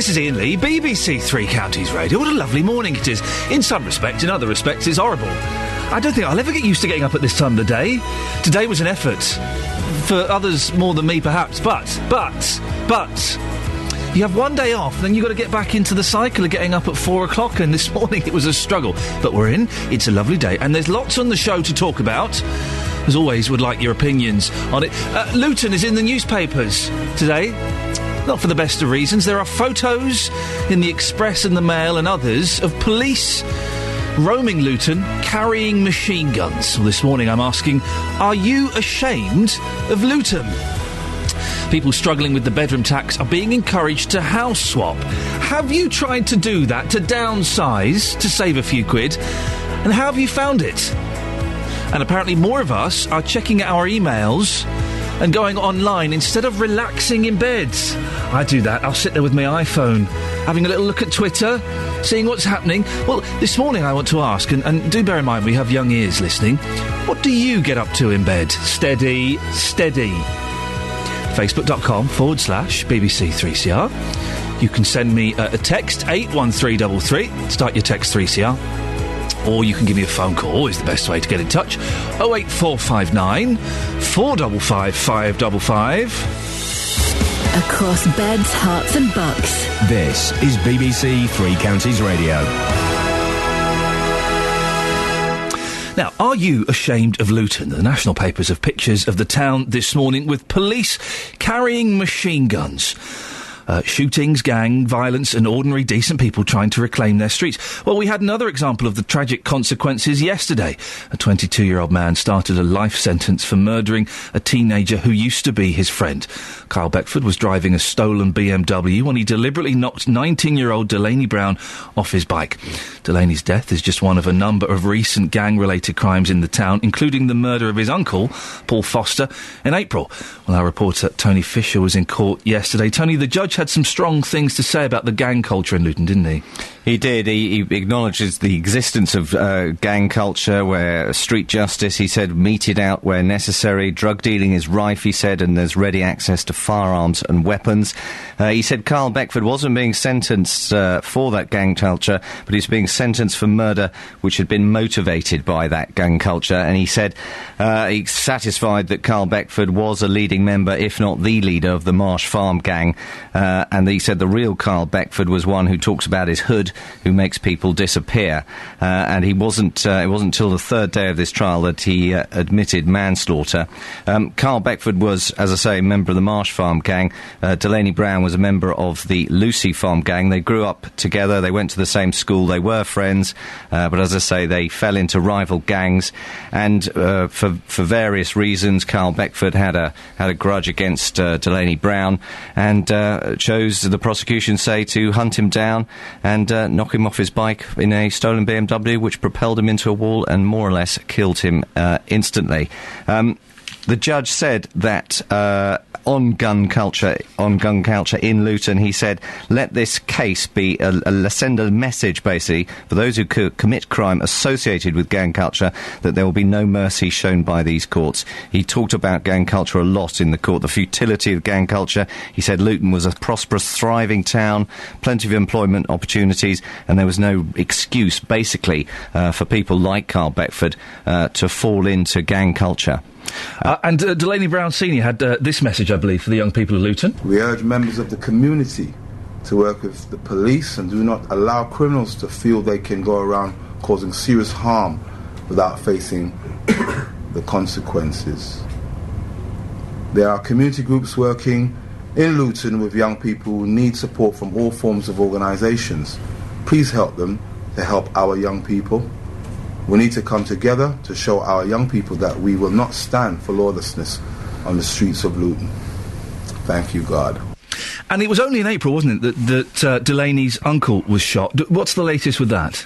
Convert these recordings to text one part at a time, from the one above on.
This is Iain Lee, BBC Three Counties Radio. What a lovely morning it is. In some respects, in other respects, it's horrible. I don't think I'll ever get used to getting up at this time of the day. Today was an effort. For others more than me, perhaps. But, you have one day off, then you've got to get back into the cycle of getting up at 4 o'clock, and this morning it was a struggle. But we're in. It's a lovely day, and there's lots on the show to talk about. As always, would like your opinions on it. Luton is in the newspapers today. Not for the best of reasons. There are photos in the Express and the Mail and others of police roaming Luton carrying machine guns. Well, this morning I'm asking, are you ashamed of Luton? People struggling with the bedroom tax are being encouraged to house swap. Have you tried to do that, to downsize, to save a few quid? And how have you found it? And apparently more of us are checking our emails and going online instead of relaxing in bed. I do that. I'll sit there with my iPhone, having a little look at Twitter, seeing what's happening. Well, this morning I want to ask, and do bear in mind we have young ears listening, what do you get up to in bed? Steady. Facebook.com/BBC3CR. You can send me a text, 81333, start your text 3CR. Or you can give me a phone call, always the best way to get in touch. 08459 455 555. Across beds, hearts and bucks. This is BBC Three Counties Radio. Now, are you ashamed of Luton? The national papers have pictures of the town this morning with police carrying machine guns. Shootings, gang violence and ordinary decent people trying to reclaim their streets. Well, we had another example of the tragic consequences yesterday. A 22-year-old man started a life sentence for murdering a teenager who used to be his friend. Kyle Beckford was driving a stolen BMW when he deliberately knocked 19-year-old Delaney Brown off his bike. Delaney's death is just one of a number of recent gang-related crimes in the town, including the murder of his uncle, Paul Foster, in April. Well, our reporter Tony Fisher was in court yesterday. Tony, the judge had some strong things to say about the gang culture in Luton, didn't he? He did. He acknowledges the existence of gang culture, where street justice, he said, meted out where necessary. Drug dealing is rife, he said, and there's ready access to firearms and weapons. He said Carl Beckford wasn't being sentenced for that gang culture, but he's being sentenced for murder which had been motivated by that gang culture. And he said he's satisfied that Carl Beckford was a leading member, if not the leader, of the Marsh Farm gang. And he said the real Carl Beckford was one who talks about his hood, who makes people disappear. And it wasn't until the third day of this trial that he admitted manslaughter. Carl Beckford was, as I say, a member of the Marsh Farm gang. Delaney Brown was a member of the Lucy Farm gang. They grew up together, they went to the same school, they were friends, but as I say, they fell into rival gangs, and for various reasons, Carl Beckford had a grudge against Delaney Brown, and chose, the prosecution say, to hunt him down and knock him off his bike in a stolen BMW, which propelled him into a wall and more or less killed him instantly. The judge said that on gun culture in Luton, he said, let this case be send a message, basically, for those who commit crime associated with gang culture, that there will be no mercy shown by these courts. He talked about gang culture a lot in the court, the futility of gang culture. He said Luton was a prosperous, thriving town, plenty of employment opportunities, and there was no excuse, basically, for people like Carl Beckford to fall into gang culture. And Delaney Brown Sr. had this message, I believe, for the young people of Luton. We urge members of the community to work with the police and do not allow criminals to feel they can go around causing serious harm without facing the consequences. There are community groups working in Luton with young people who need support from all forms of organisations. Please help them to help our young people. We need to come together to show our young people that we will not stand for lawlessness on the streets of Luton. Thank you, God. And it was only in April, wasn't it, that Delaney's uncle was shot. What's the latest with that?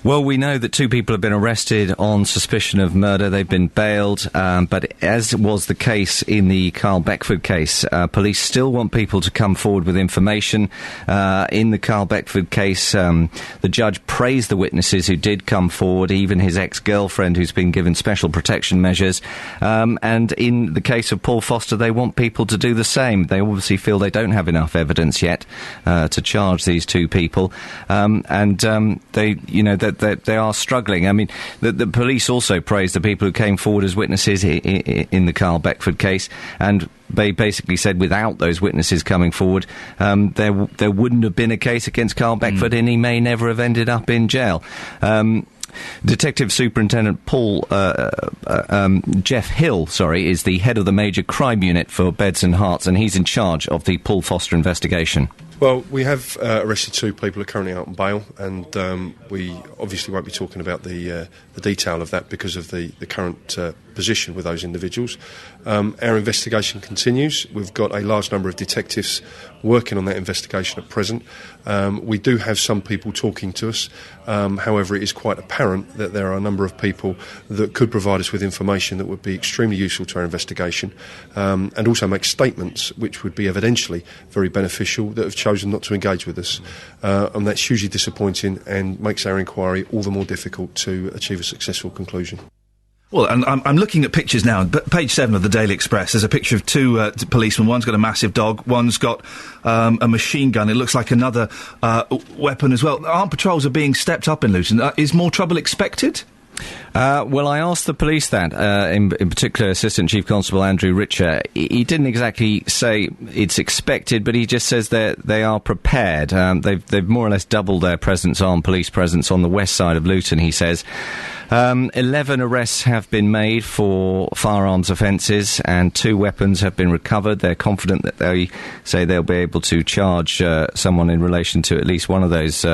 Well, we know that 2 people have been arrested on suspicion of murder. They've been bailed, but as was the case in the Carl Beckford case, police still want people to come forward with information. In the Carl Beckford case, the judge praised the witnesses who did come forward, even his ex-girlfriend who's been given special protection measures. And in the case of Paul Foster, they want people to do the same. They obviously feel they don't have enough evidence yet to charge these 2 people. They are struggling. I mean, the police also praised the people who came forward as witnesses in the Carl Beckford case, and they basically said without those witnesses coming forward, there wouldn't have been a case against Carl Beckford, and he may never have ended up in jail. Detective Superintendent Jeff Hill, is the head of the Major Crime Unit for Beds and Herts, and he's in charge of the Paul Foster investigation. Well, we have arrested 2 people who are currently out on bail, and we obviously won't be talking about the detail of that because of the current position with those individuals. Our investigation continues. We've got a large number of detectives working on that investigation at present. We do have some people talking to us. However, it is quite apparent that there are a number of people that could provide us with information that would be extremely useful to our investigation, and also make statements which would be evidentially very beneficial that have chosen not to engage with us. And that's hugely disappointing and makes our inquiry all the more difficult to achieve a successful conclusion. Well, and I'm looking at pictures now. Page 7 of the Daily Express, there's a picture of 2 policemen. One's got a massive dog, one's got a machine gun. It looks like another weapon as well. Armed patrols are being stepped up in Luton. Is more trouble expected? Well, I asked the police that, in particular Assistant Chief Constable Andrew Richer. He didn't exactly say it's expected, but he just says they are prepared. They've more or less doubled their armed police presence on the west side of Luton, he says. 11 arrests have been made for firearms offences and 2 weapons have been recovered. They're confident that they'll be able to charge someone in relation to at least one of those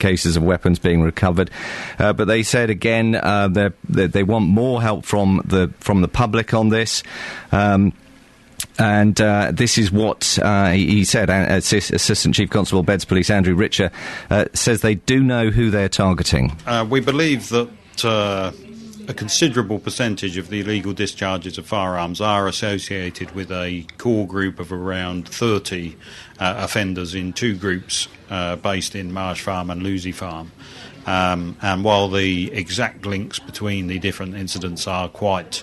cases of weapons being recovered, but they said again they want more help from the public on this. And this is what he said. Assistant Chief Constable Beds Police Andrew Richer says they do know who they're targeting. We believe that a considerable percentage of the illegal discharges of firearms are associated with a core group of around 30 offenders in 2 groups based in Marsh Farm and Lucy Farm. And while the exact links between the different incidents are quite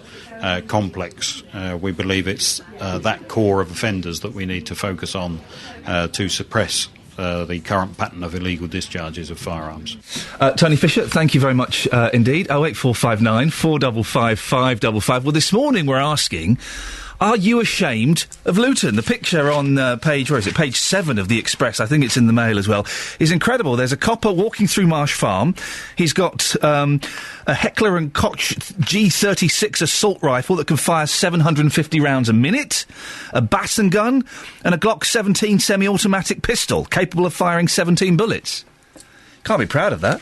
complex, we believe it's that core of offenders that we need to focus on to suppress the current pattern of illegal discharges of firearms. Tony Fisher, thank you very much indeed. 08459 455 555. Well, this morning we're asking, are you ashamed of Luton? The picture on page 7 of the Express, I think it's in the Mail as well, is incredible. There's a copper walking through Marsh Farm. He's got a Heckler & Koch G36 assault rifle that can fire 750 rounds a minute, a Batson gun, and a Glock 17 semi-automatic pistol capable of firing 17 bullets. Can't be proud of that.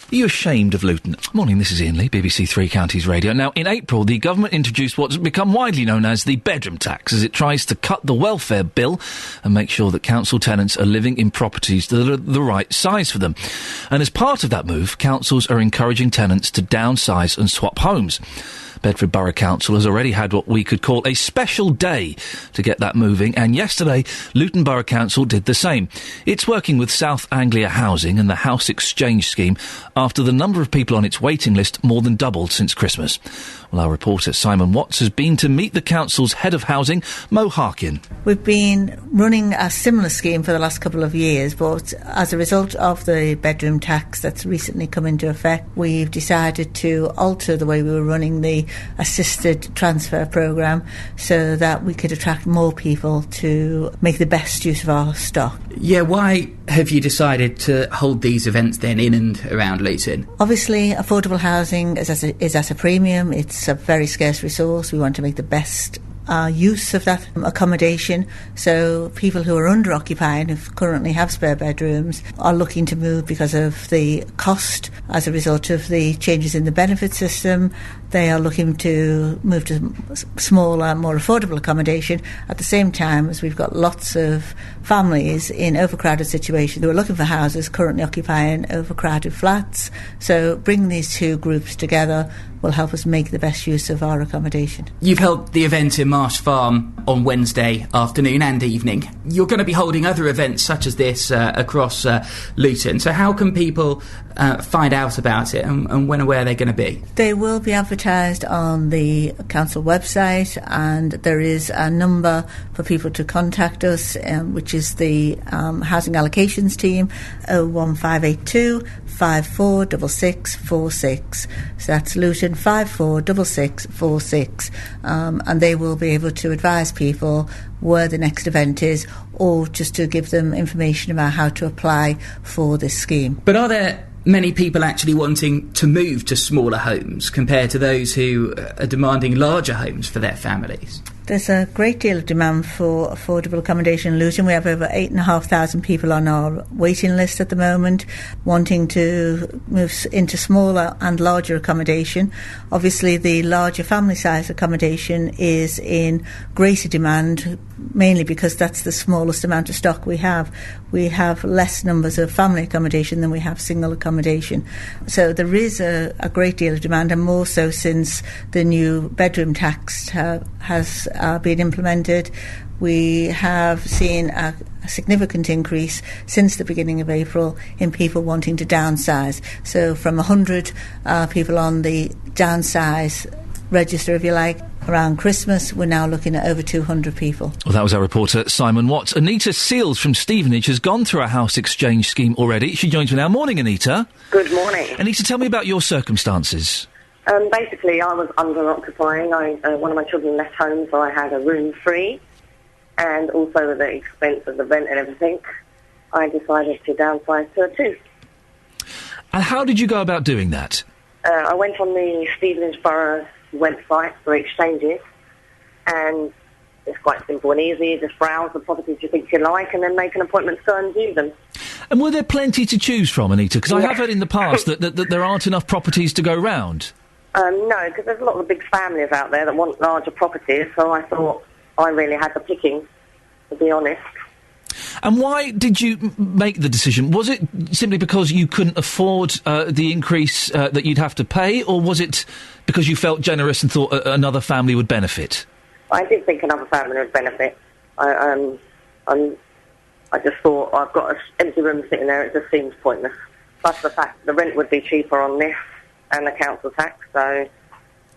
Are you ashamed of Luton? Morning, this is Iain Lee, BBC Three Counties Radio. Now, in April, the government introduced what's become widely known as the bedroom tax, as it tries to cut the welfare bill and make sure that council tenants are living in properties that are the right size for them. And as part of that move, councils are encouraging tenants to downsize and swap homes. Bedford Borough Council has already had what we could call a special day to get that moving, and yesterday Luton Borough Council did the same. It's working with South Anglia Housing and the House Exchange scheme after the number of people on its waiting list more than doubled since Christmas. Well, our reporter Simon Watts has been to meet the council's head of housing, Mo Harkin. We've been running a similar scheme for the last couple of years, but as a result of the bedroom tax that's recently come into effect, we've decided to alter the way we were running the assisted transfer programme so that we could attract more people to make the best use of our stock. Yeah, why have you decided to hold these events then in and around Luton? Obviously, affordable housing is at a premium. It's a very scarce resource. We want to make the best use of that accommodation, so people who are under-occupying, who currently have spare bedrooms, are looking to move because of the cost as a result of the changes in the benefit system, they are looking to move to smaller, more affordable accommodation at the same time as we've got lots of families in overcrowded situations who are looking for houses currently occupying overcrowded flats. So bringing these two groups together will help us make the best use of our accommodation. You've held the event in Marsh Farm on Wednesday afternoon and evening. You're going to be holding other events such as this across Luton. So how can people find out about it, and when and where they're going to be? They will be advertised on the council website, and there is a number for people to contact us, which is the housing allocations team, 01582 546646. So that's Luton 546646, and they will be able to advise people where the next event is, or just to give them information about how to apply for this scheme. But are there many people actually wanting to move to smaller homes compared to those who are demanding larger homes for their families? There's a great deal of demand for affordable accommodation in Luton. We have over 8,500 people on our waiting list at the moment wanting to move into smaller and larger accommodation. Obviously, the larger family size accommodation is in greater demand, mainly because that's the smallest amount of stock we have. We have less numbers of family accommodation than we have single accommodation. So there is a great deal of demand, and more so since the new bedroom tax has been implemented. We have seen a significant increase since the beginning of April in people wanting to downsize. So from 100 people on the downsize register, if you like, around Christmas, we're now looking at over 200 people. Well, that was our reporter, Simon Watts. Anita Seals from Stevenage has gone through a house exchange scheme already. She joins me now. Morning, Anita. Good morning. Anita, tell me about your circumstances. Basically, I was under-occupying. One of my children left home, so I had a room free, and also at the expense of the rent and everything, I decided to downsize to a 2. And how did you go about doing that? I went on the Stevenage Borough website for exchanges, and it's quite simple and easy. You just browse the properties you think you like and then make an appointment to go and view them. And were there plenty to choose from, Anita? Because I have heard in the past that there aren't enough properties to go round. No, because there's a lot of big families out there that want larger properties, so I thought I really had the picking, to be honest. And why did you make the decision? Was it simply because you couldn't afford the increase that you'd have to pay, or was it because you felt generous and thought another family would benefit? I did think another family would benefit. I just thought, I've got an empty room sitting there, it just seems pointless. Plus the fact the rent would be cheaper on this and the council tax, so it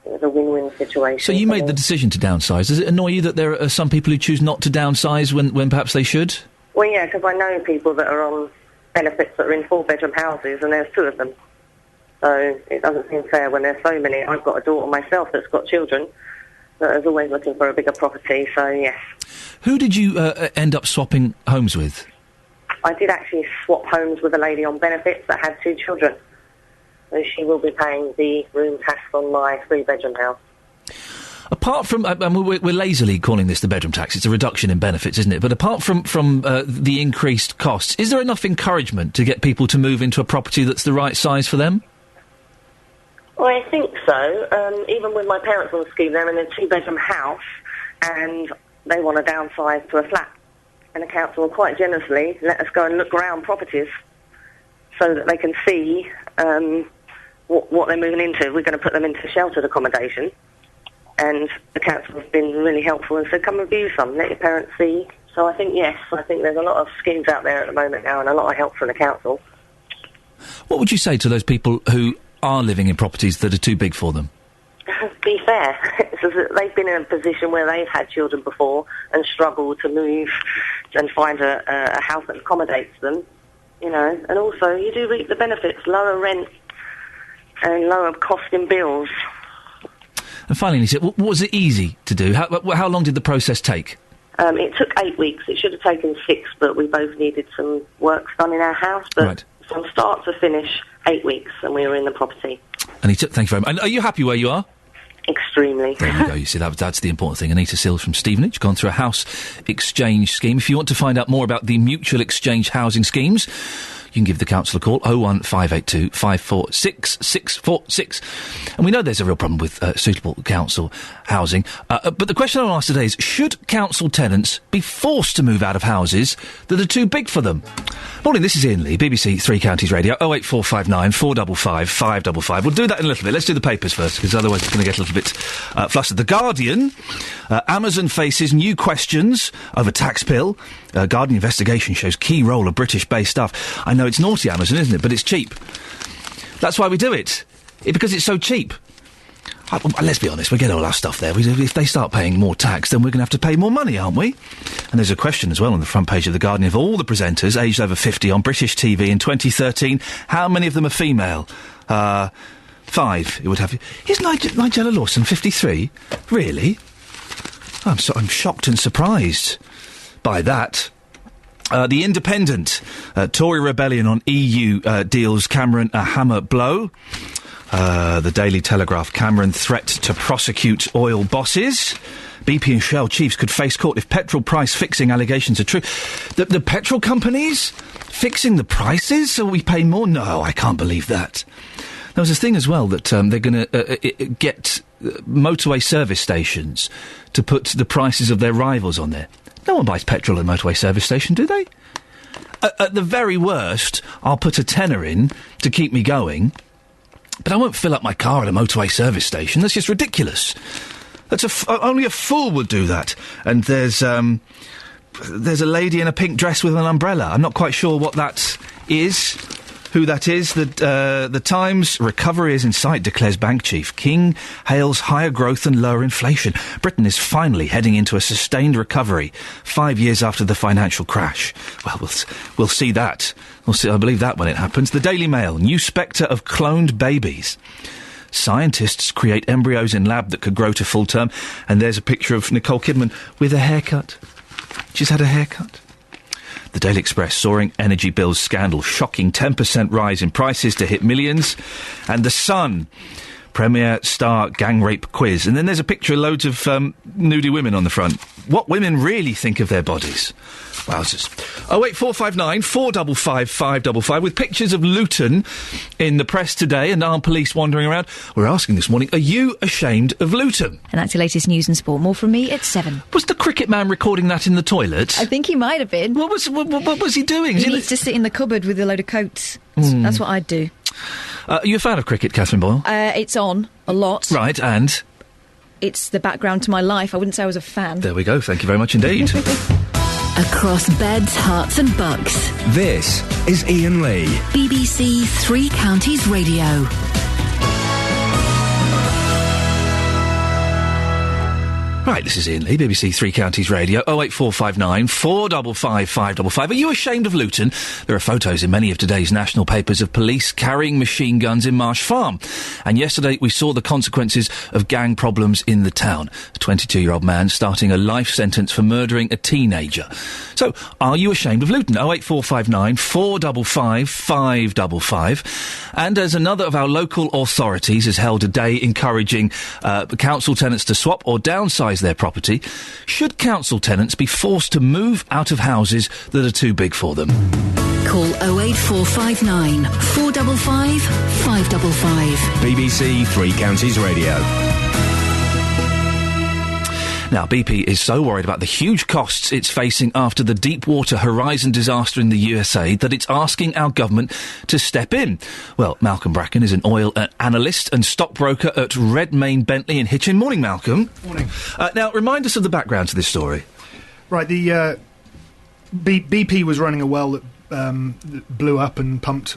was a win-win situation. So you made the decision to downsize. Does it annoy you that there are some people who choose not to downsize when perhaps they should? Well, yeah, because I know people that are on benefits that are in 4-bedroom houses, and there's 2 of them. So it doesn't seem fair when there's so many. I've got a daughter myself that's got children that is always looking for a bigger property, so yes. Who did you end up swapping homes with? I did actually swap homes with a lady on benefits that had 2 children. So she will be paying the room tax on my 3-bedroom house. Apart from, we're lazily calling this the bedroom tax. It's a reduction in benefits, isn't it? But apart from the increased costs, is there enough encouragement to get people to move into a property that's the right size for them? Well, I think so. Even with my parents on the scheme, they're in a 2-bedroom house, and they want to downsize to a flat. And the council will quite generously let us go and look around properties so that they can see what they're moving into. We're going to put them into sheltered accommodation. And the council has been really helpful and said, come and view some, let your parents see. So I think, yes, I think there's a lot of schemes out there at the moment now and a lot of help from the council. What would you say to those people who are living in properties that are too big for them? Be fair. They've been in a position where they've had children before and struggled to move and find a house that accommodates them, you know. And also, you do reap the benefits, lower rent and lower cost in bills. And finally, was it easy to do? How long did the process take? It took 8 weeks. It should have taken 6, but we both needed some work done in our house. But right. From start to finish, 8 weeks, and we were in the property. Anita, thank you very much. And are you happy where you are? Extremely. There you go. You see, that's the important thing. Anita Seals from Stevenage, gone through a house exchange scheme. If you want to find out more about the mutual exchange housing schemes, you can give the council a call, 01582 546 646. And we know there's a real problem with suitable council housing. But the question I want to ask today is, should council tenants be forced to move out of houses that are too big for them? Morning, this is Iain Lee, BBC Three Counties Radio, 08459 455 555. We'll do that in a little bit. Let's do the papers first, because otherwise it's going to get a little bit flustered. The Guardian, Amazon faces new questions over tax bill. Guardian investigation shows key role of British-based staff. I know it's naughty, Amazon, isn't it? But it's cheap. That's why we do it. Because it's so cheap. Let's be honest, we get all our stuff there. If they start paying more tax, then we're going to have to pay more money, aren't we? And there's a question as well on the front page of The Guardian of all the presenters aged over 50 on British TV in 2013. How many of them are female? 5. It would have. Is Nigella Lawson 53? Really? I'm shocked and surprised by that. The Independent. Tory rebellion on EU deals Cameron a hammer blow. The Daily Telegraph, Cameron threat to prosecute oil bosses. BP and Shell chiefs could face court if petrol price fixing allegations are true. The petrol companies fixing the prices so we pay more? No, I can't believe that. There was this thing as well that they're going to get motorway service stations to put the prices of their rivals on there. No one buys petrol at a motorway service station, do they? At the very worst, I'll put a tenner in to keep me going. But I won't fill up my car at a motorway service station. That's just ridiculous. Only a fool would do that. And there's a lady in a pink dress with an umbrella. I'm not quite sure what that is, who that is. The Times, recovery is in sight, declares bank chief. King hails higher growth and lower inflation. Britain is finally heading into a sustained recovery 5 years after the financial crash. Well, we'll see that. I believe that when it happens. The Daily Mail, new spectre of cloned babies. Scientists create embryos in lab that could grow to full term. And there's a picture of Nicole Kidman with a haircut. She's had a haircut. The Daily Express, soaring energy bills scandal, shocking 10% rise in prices to hit millions. And The Sun, Premier Star gang rape quiz. And then there's a picture of loads of nudie women on the front. What women really think of their bodies. Wowzers. 08459 455 555 with pictures of Luton in the press today and armed police wandering around. We're asking this morning, are you ashamed of Luton? And that's your latest news and sport. More from me at 7. Was the cricket man recording that in the toilet? I think he might have been. What was he doing? He needs to sit in the cupboard with a load of coats. That's what I'd do. Are you a fan of cricket, Catherine Boyle? It's on a lot. Right, and? It's the background to my life. I wouldn't say I was a fan. There we go. Thank you very much indeed. Across beds, hearts and bucks. This is Iain Lee. BBC Three Counties Radio. Right, this is Iain Lee, BBC Three Counties Radio, 08459 455 555. Are you ashamed of Luton? There are photos in many of today's national papers of police carrying machine guns in Marsh Farm. And yesterday we saw the consequences of gang problems in the town. A 22-year-old man starting a life sentence for murdering a teenager. So, are you ashamed of Luton? 08459 455 555. And as another of our local authorities has held a day encouraging council tenants to swap or downsize their property, should council tenants be forced to move out of houses that are too big for them? Call 08459 455 555. BBC Three Counties Radio. Now, BP is so worried about the huge costs it's facing after the Deepwater Horizon disaster in the USA that it's asking our government to step in. Well, Malcolm Bracken is an oil analyst and stockbroker at Redmayne Bentley in Hitchin. Morning, Malcolm. Morning. Now, remind us of the background to this story. Right, the BP was running a well that blew up and pumped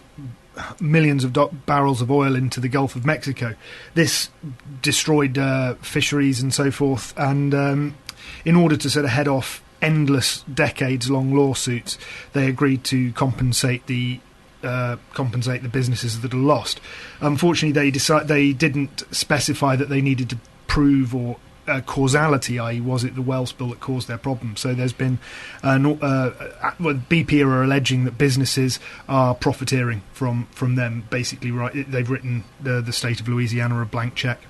millions of barrels of oil into the Gulf of Mexico. This destroyed fisheries and so forth, and in order to sort of head off endless decades-long lawsuits, they agreed to compensate the businesses that are lost. Unfortunately, they didn't specify that they needed to prove or causality, i.e. was it the well spill that caused their problem. So there's been BP are alleging that businesses are profiteering from them, basically. Right, they've written the state of Louisiana a blank check.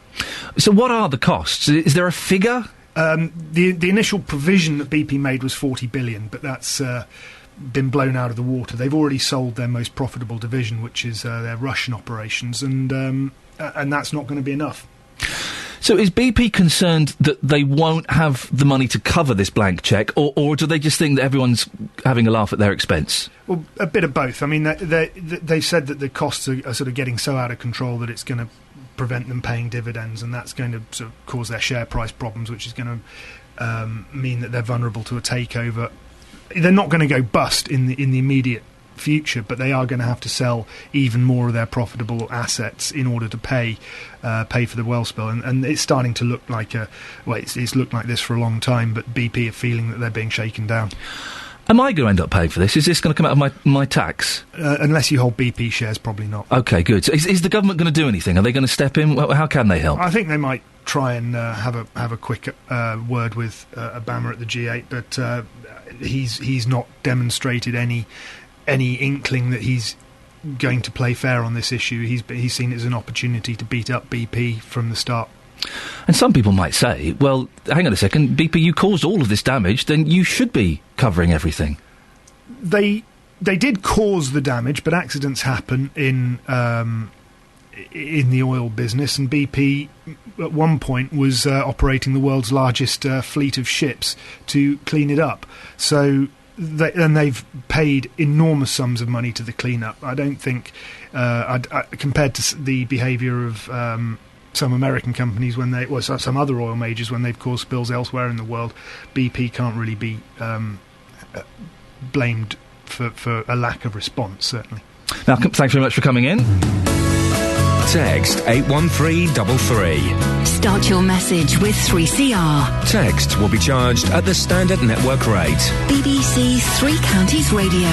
So what are the costs? Is there a figure? The initial provision that BP made was $40 billion, but that's been blown out of the water. They've already sold their most profitable division, which is their Russian operations, and that's not going to be enough. So is BP concerned that they won't have the money to cover this blank cheque, or do they just think that everyone's having a laugh at their expense? Well, a bit of both. I mean, they said that the costs are sort of getting so out of control that it's going to prevent them paying dividends, and that's going to sort of cause their share price problems, which is going to mean that they're vulnerable to a takeover. They're not going to go bust in the immediate future, but they are going to have to sell even more of their profitable assets in order to pay for the well spill, and it's starting to look like it's looked like this for a long time, but BP are feeling that they're being shaken down. Am I going to end up paying for this? Is this going to come out of my tax? Unless you hold BP shares, probably not. OK, good. So is the government going to do anything? Are they going to step in? How can they help? I think they might try and have a quick word with Obama at the G8, but he's not demonstrated any inkling that he's going to play fair on this issue. He's seen it as an opportunity to beat up BP from the start. And some people might say, well, hang on a second, BP, you caused all of this damage, then you should be covering everything. They did cause the damage, but accidents happen in the oil business, and BP at one point was operating the world's largest fleet of ships to clean it up. So they've paid enormous sums of money to the clean-up. I don't think, compared to the behaviour of some American companies some other oil majors when they've caused spills elsewhere in the world, BP can't really be blamed for a lack of response, certainly. Now, thanks very much for coming in. Text 81333. Start your message with 3CR. Text will be charged at the standard network rate. BBC Three Counties Radio.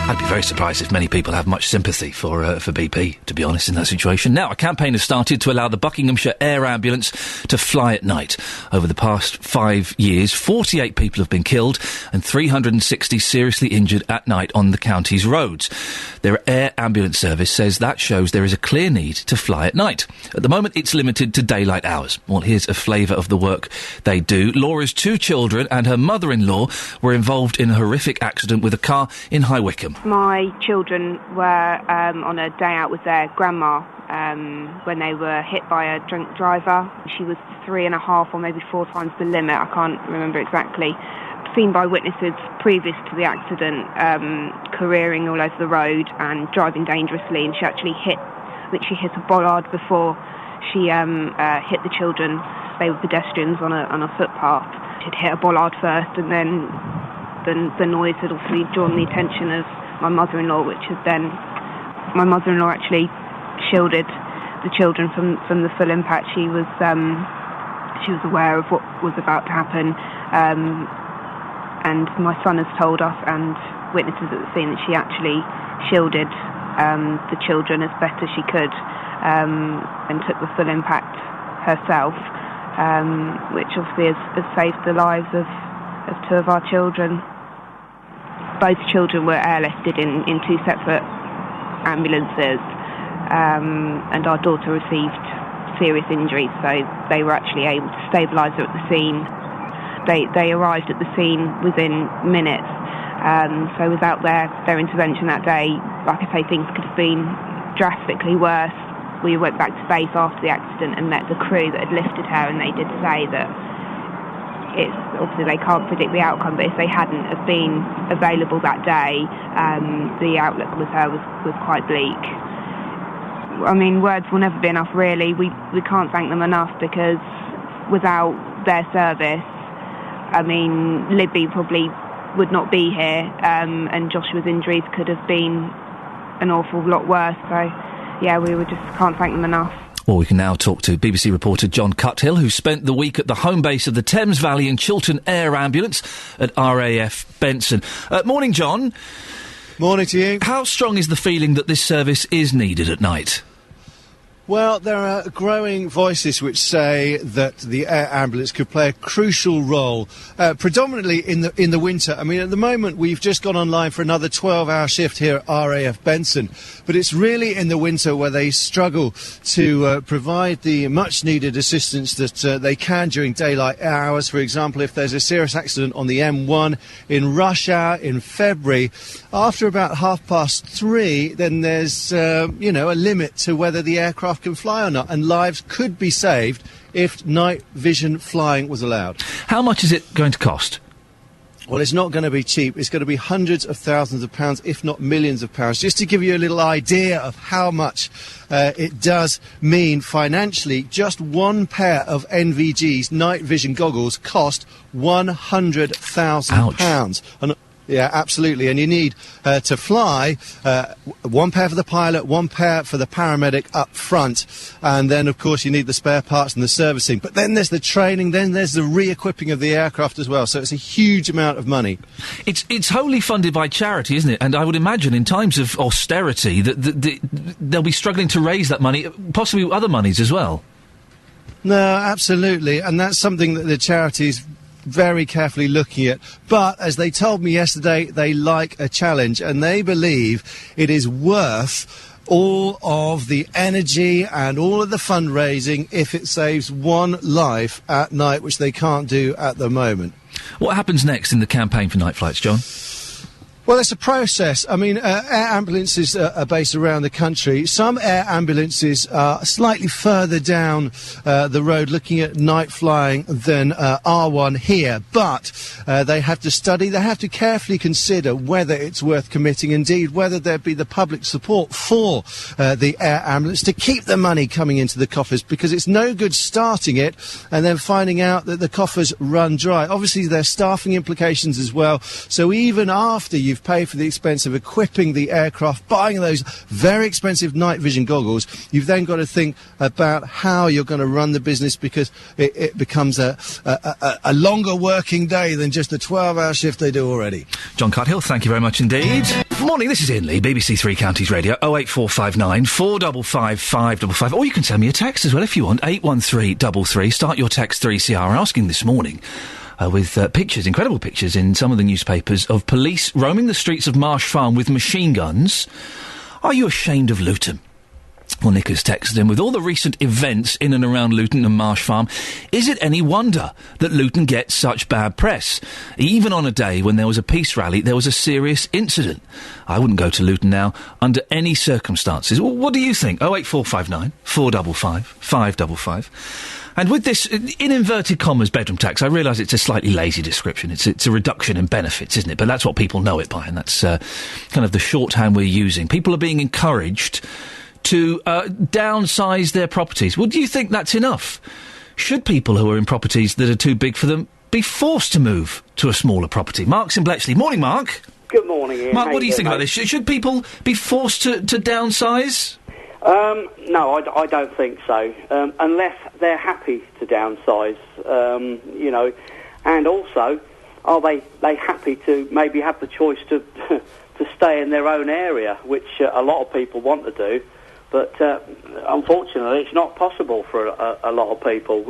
I'd be very surprised if many people have much sympathy for BP, to be honest, in that situation. Now, a campaign has started to allow the Buckinghamshire Air Ambulance to fly at night. Over the past 5 years, 48 people have been killed and 360 seriously injured at night on the county's roads. Their air ambulance service says that shows there is a clear need to fly at night. At the moment, it's limited to daylight hours. Well, here's a flavour of the work they do. Laura's 2 children and her mother-in-law were involved in a horrific accident with a car in High Wycombe. My children were on a day out with their grandma when they were hit by a drunk driver. She was 3.5 or maybe 4 times the limit, I can't remember exactly. Seen by witnesses previous to the accident, careering all over the road and driving dangerously, and she actually hit a bollard before she hit the children. They were pedestrians on a footpath. She'd hit a bollard first, and then the noise had obviously drawn the attention of my mother-in-law, which had then... My mother-in-law actually shielded the children from the full impact. She was aware of what was about to happen, and my son has told us and witnesses at the scene that she actually shielded the children as best as she could, and took the full impact herself, which obviously has saved the lives of 2 of our children. Both children were airlifted in 2 separate ambulances, and our daughter received serious injuries, so they were actually able to stabilise her at the scene. They arrived at the scene within minutes, so without their intervention that day, like I say, things could have been drastically worse. We went back to base after the accident and met the crew that had lifted her, and they did say that obviously they can't predict the outcome, but if they hadn't have been available that day, the outlook with her was quite bleak. I mean, words will never be enough, really. We can't thank them enough, because without their service, I mean, Libby probably would not be here, and Joshua's injuries could have been an awful lot worse. So, yeah, we just can't thank them enough. Well, we can now talk to BBC reporter John Cuthill, who spent the week at the home base of the Thames Valley and Chiltern Air Ambulance at RAF Benson. Morning, John. Morning to you. How strong is the feeling that this service is needed at night? Well, there are growing voices which say that the air ambulance could play a crucial role, predominantly in the winter. I mean, at the moment, we've just gone online for another 12-hour shift here at RAF Benson, but it's really in the winter where they struggle to provide the much-needed assistance that they can during daylight hours. For example, if there's a serious accident on the M1 in rush hour in February, after about 3:30, then there's, a limit to whether the aircraft can fly or not, and lives could be saved if night vision flying was allowed. How much is it going to cost? Well, it's not going to be cheap. It's going to be hundreds of thousands of pounds, if not millions of pounds. Just to give you a little idea of how much it does mean financially, just one pair of NVG's night vision goggles cost £100,000. And yeah, absolutely. And you need to fly one pair for the pilot, one pair for the paramedic up front. And then, of course, you need the spare parts and the servicing. But then there's the training, then there's the re-equipping of the aircraft as well. So it's a huge amount of money. It's wholly funded by charity, isn't it? And I would imagine in times of austerity that they'll be struggling to raise that money, possibly other monies as well. No, absolutely. And that's something that the charities very carefully looking at, but as they told me yesterday, they like a challenge and they believe it is worth all of the energy and all of the fundraising if it saves one life at night, which they can't do at the moment. What happens next in the campaign for night flights, John? Well, it's a process. I mean, air ambulances are based around the country. Some air ambulances are slightly further down the road looking at night flying than R1 here. But they have to study, they have to carefully consider whether it's worth committing, indeed, whether there be the public support for the air ambulance to keep the money coming into the coffers, because it's no good starting it and then finding out that the coffers run dry. Obviously, there's staffing implications as well. So even after you've paid for the expense of equipping the aircraft, buying those very expensive night vision goggles, you've then got to think about how you're going to run the business, because it becomes a longer working day than just the 12-hour shift they do already. John Carthill, thank you very much indeed. Morning, this is Iain Lee, BBC Three Counties Radio, 08459 455 555. Or you can send me a text as well if you want, 81333. Start your text 3CR. I'm asking this morning, with pictures, incredible pictures in some of the newspapers of police roaming the streets of Marsh Farm with machine guns. Are you ashamed of Luton? Well, Nick has texted him, with all the recent events in and around Luton and Marsh Farm, is it any wonder that Luton gets such bad press? Even on a day when there was a peace rally, there was a serious incident. I wouldn't go to Luton now under any circumstances. Well, what do you think? 08459 455 555. And with this, in inverted commas, bedroom tax, I realise it's a slightly lazy description. It's a reduction in benefits, isn't it? But that's what people know it by, and that's kind of the shorthand we're using. People are being encouraged to downsize their properties. Well, do you think that's enough? Should people who are in properties that are too big for them be forced to move to a smaller property? Mark's in Bletchley. Morning, Mark. Good morning, Ian. Mark, what do you think about this? Should people be forced to downsize? No, I don't think so, unless they're happy to downsize, and also, are they happy to maybe have the choice to stay in their own area, which a lot of people want to do, but unfortunately it's not possible for a lot of people.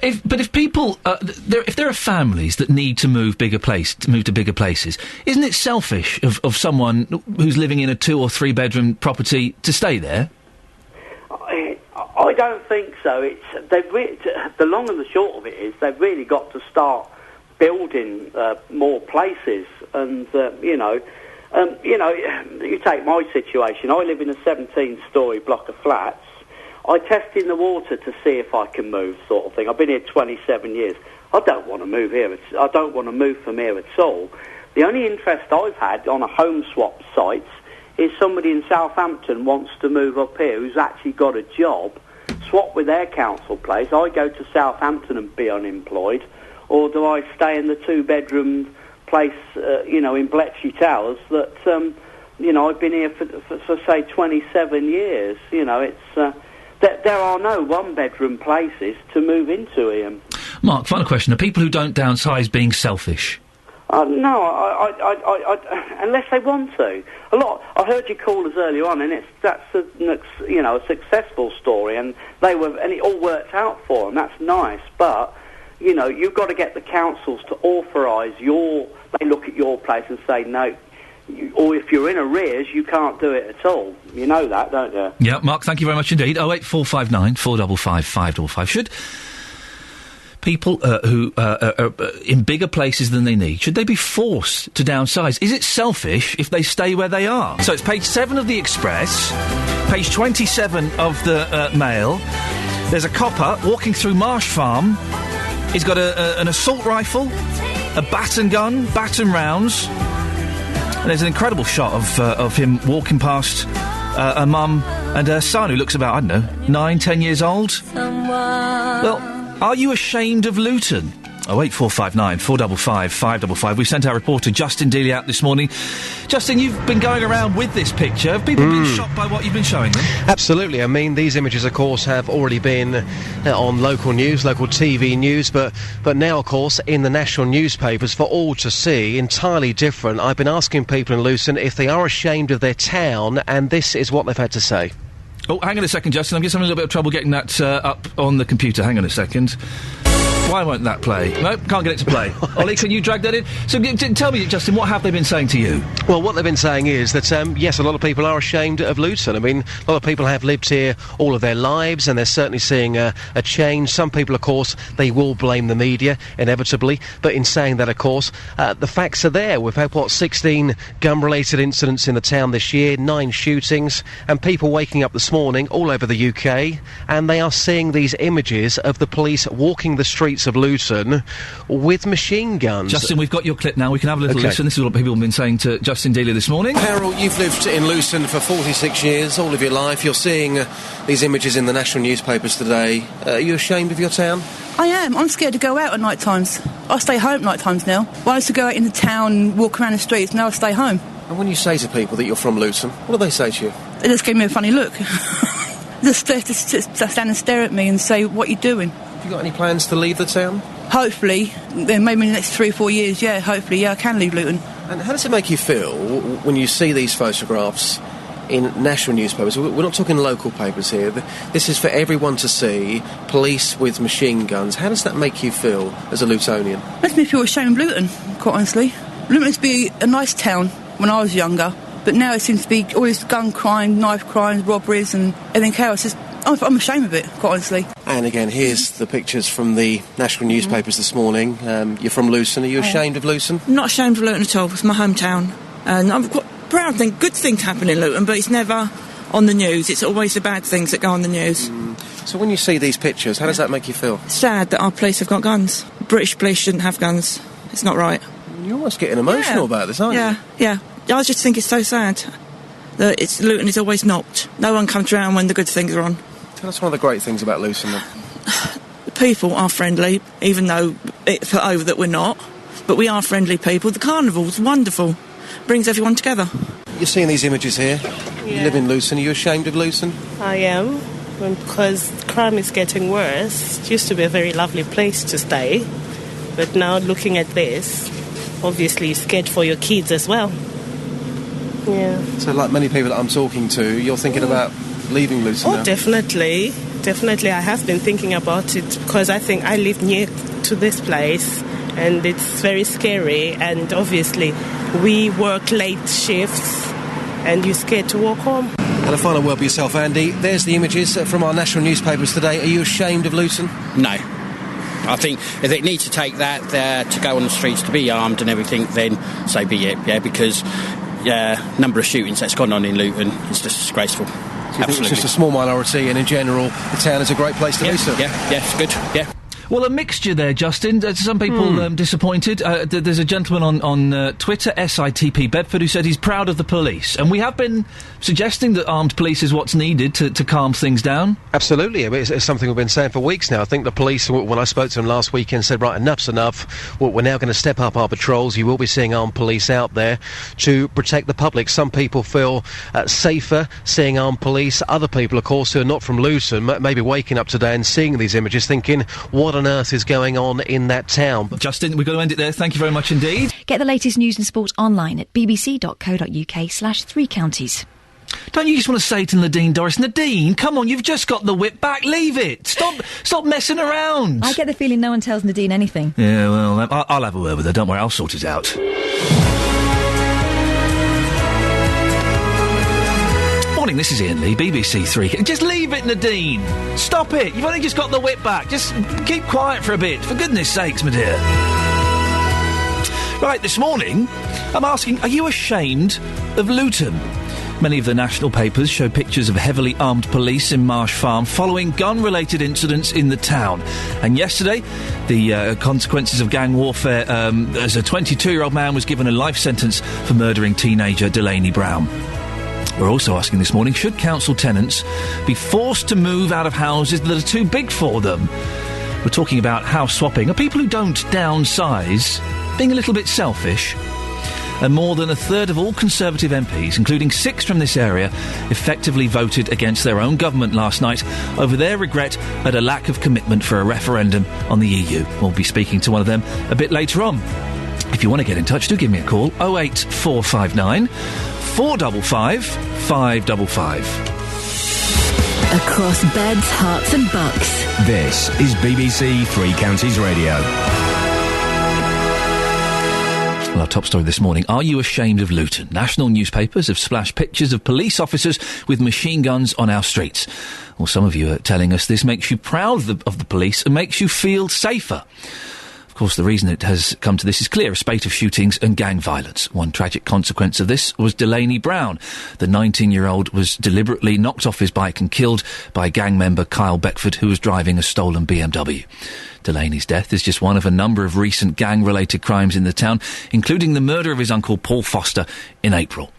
If people, if there are families that need to move to bigger places, isn't it selfish of someone who's living in a 2 or 3 bedroom property to stay there? I don't think so. The long and the short of it is they've really got to start building more places, and you take my situation. I live in a 17-storey block of flats. I test in the water to see if I can move, sort of thing. I've been here 27 years. I don't want to move here. I don't want to move from here at all. The only interest I've had on a home swap site is somebody in Southampton wants to move up here who's actually got a job, swap with their council place. I go to Southampton and be unemployed, or do I stay in the 2-bedroom place, in Bletchley Towers that, I've been here for say, 27 years. There are no 1-bedroom places to move into, Ian. Mark, final question. Are people who don't downsize being selfish? No, I unless they want to. I heard your callers earlier on, and that's a successful story, and it all worked out for them. That's nice, but you've got to get the councils to authorise They look at your place and say no. Or if you're in arrears, you can't do it at all. You know that, don't you? Yeah, Mark, thank you very much indeed. 08459 455 555. Should people who are in bigger places than they need, should they be forced to downsize? Is it selfish if they stay where they are? So it's page 7 of the Express, page 27 of the Mail. There's a copper walking through Marsh Farm. He's got an assault rifle, a baton gun, baton rounds. And there's an incredible shot of him walking past a mum and her son who looks about, 9, 10 years old. Well, are you ashamed of Luton? 08459 455 555. We sent our reporter Justin Dealey out this morning. Justin, you've been going around with this picture. Have people been shocked by what you've been showing them? Absolutely. I mean, these images, of course, have already been on local news, local TV news, but now, of course, in the national newspapers for all to see. Entirely different. I've been asking people in Luton if they are ashamed of their town, and this is what they've had to say. Oh, hang on a second, Justin. I'm just having a little bit of trouble getting that up on the computer. Hang on a second. Why won't that play? No, can't get it to play. Ollie, can you drag that in? So tell me, Justin, what have they been saying to you? Well, what they've been saying is that, yes, a lot of people are ashamed of Luton. I mean, a lot of people have lived here all of their lives, and they're certainly seeing a change. Some people, of course, they will blame the media, inevitably. But in saying that, of course, the facts are there. We've had, 16 gun-related incidents in the town this year, 9 shootings, and people waking up this morning all over the UK, and they are seeing these images of the police walking the streets of Luton with machine guns. Justin, we've got your clip now. We can have a little listen. This is what people have been saying to Justin Dealey this morning. Carol, you've lived in Luton for 46 years, all of your life. You're seeing these images in the national newspapers today. Are you ashamed of your town? I am. I'm scared to go out at night times. I stay home at night times now. I used to go out in the town and walk around the streets. Now I stay home. And when you say to people that you're from Luton, what do they say to you? They just give me a funny look. Just stand and stare at me and say, what are you doing? Have you got any plans to leave the town? Hopefully. Then maybe in the next 3 or 4 years, yeah, hopefully, yeah, I can leave Luton. And how does it make you feel when you see these photographs in national newspapers? We're not talking local papers here. This is for everyone to see, police with machine guns. How does that make you feel as a Lutonian? Makes me feel ashamed of Luton, quite honestly. Luton used to be a nice town when I was younger, but now it seems to be all this gun crime, knife crimes, robberies and everything else. I'm ashamed of it, quite honestly. And again, here's the pictures from the national newspapers this morning. You're from Luton. Are you ashamed of Luton? I'm not ashamed of Luton at all. It's my hometown. And I've got good things happen in Luton, but it's never on the news. It's always the bad things that go on the news. So when you see these pictures, how does that make you feel? Sad that our police have got guns. British police shouldn't have guns. It's not right. You're almost getting emotional about this, aren't you? Yeah. I just think it's so sad that Luton is always knocked. No one comes around when the good things are on. Tell us one of the great things about Luton, then. The people are friendly, even though it's put over that we're not. But we are friendly people. The carnival's wonderful. Brings everyone together. You're seeing these images here. Yeah. You live in Luton. Are you ashamed of Luton? I am, because crime is getting worse. It used to be a very lovely place to stay. But now looking at this, obviously you're scared for your kids as well. Yeah. So like many people that I'm talking to, you're thinking about leaving Luton now? Definitely. Definitely, I have been thinking about it because I think I live near to this place and it's very scary, and obviously we work late shifts and you're scared to walk home. And a final word with yourself, Andy. There's the images from our national newspapers today. Are you ashamed of Luton? No. I think if they need to take that to go on the streets to be armed and everything, then so be it, because number of shootings that's gone on in Luton is just disgraceful. It's just a small minority, and in general, the town is a great place to be, sir. Yeah, it's good, yeah. Well, a mixture there, Justin. Some people disappointed. There's a gentleman on Twitter, SITP Bedford, who said he's proud of the police. And we have been suggesting that armed police is what's needed to calm things down. Absolutely. I mean, it's something we've been saying for weeks now. I think the police, when I spoke to them last weekend, said, right, enough's enough. We're now going to step up our patrols. You will be seeing armed police out there to protect the public. Some people feel safer seeing armed police. Other people, of course, who are not from Luton, maybe waking up today and seeing these images thinking, what on on earth is going on in that town. Justin, we've got to end it there. Thank you very much indeed. Get the latest news and sport online at bbc.co.uk/3counties. Don't you just want to say to Nadine Dorris, Nadine, come on, you've just got the whip back, leave it. Stop messing around. I get the feeling no one tells Nadine anything. Yeah, well, I'll have a word with her, don't worry, I'll sort it out. Morning, this is Iain Lee, BBC 3. Just leave it, Nadine. Stop it. You've only just got the whip back. Just keep quiet for a bit, for goodness sakes, my dear. Right, this morning, I'm asking, are you ashamed of Luton? Many of the national papers show pictures of heavily armed police in Marsh Farm following gun-related incidents in the town. And yesterday, the consequences of gang warfare as a 22-year-old man was given a life sentence for murdering teenager Delaney Brown. We're also asking this morning, should council tenants be forced to move out of houses that are too big for them? We're talking about house swapping. Are people who don't downsize being a little bit selfish? And more than a third of all Conservative MPs, including 6 from this area, effectively voted against their own government last night over their regret at a lack of commitment for a referendum on the EU. We'll be speaking to one of them a bit later on. If you want to get in touch, do give me a call, 08459 455 555. Across beds, hearts and bucks. This is BBC Three Counties Radio. Well, our top story this morning, are you ashamed of Luton? National newspapers have splashed pictures of police officers with machine guns on our streets. Well, some of you are telling us this makes you proud of the police and makes you feel safer. Of course, the reason it has come to this is clear, a spate of shootings and gang violence. One tragic consequence of this was Delaney Brown. The 19-year-old was deliberately knocked off his bike and killed by gang member Kyle Beckford, who was driving a stolen BMW. Delaney's death is just one of a number of recent gang-related crimes in the town, including the murder of his uncle Paul Foster in April.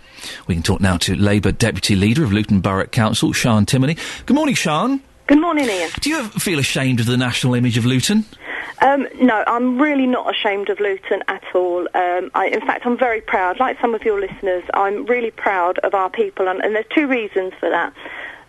We can talk now to Labour Deputy Leader of Luton Borough Council, Sian Timoney. Good morning, Sian. Good morning, Ian. Do you ever feel ashamed of the national image of Luton? No, I'm really not ashamed of Luton at all. In fact, I'm very proud. Like some of your listeners, I'm really proud of our people, and there's 2 reasons for that.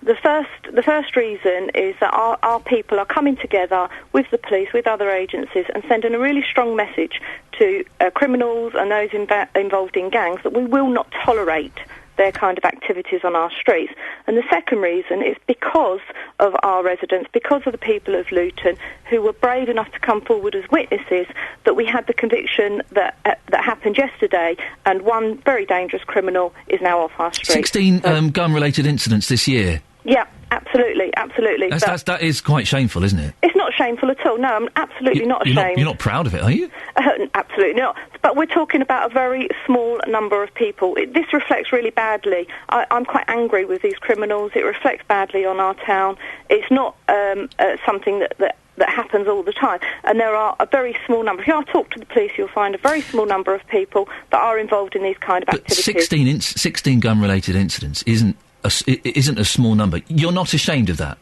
The first reason is that our people are coming together with the police, with other agencies, and sending a really strong message to criminals and those involved in gangs that we will not tolerate their kind of activities on our streets. And the second reason is because of our residents, because of the people of Luton who were brave enough to come forward as witnesses, that we had the conviction that happened yesterday, and one very dangerous criminal is now off our streets. 16 gun-related incidents this year. Yeah, absolutely. That is quite shameful, isn't it? It's not shameful at all. No, I'm absolutely not ashamed. You're not proud of it, are you? Absolutely not. But we're talking about a very small number of people. This reflects really badly. I'm quite angry with these criminals. It reflects badly on our town. It's not something that happens all the time. And there are a very small number. If you talk to the police, you'll find a very small number of people that are involved in these kind of activities. 16 gun-related incidents isn't a small number. You're not ashamed of that?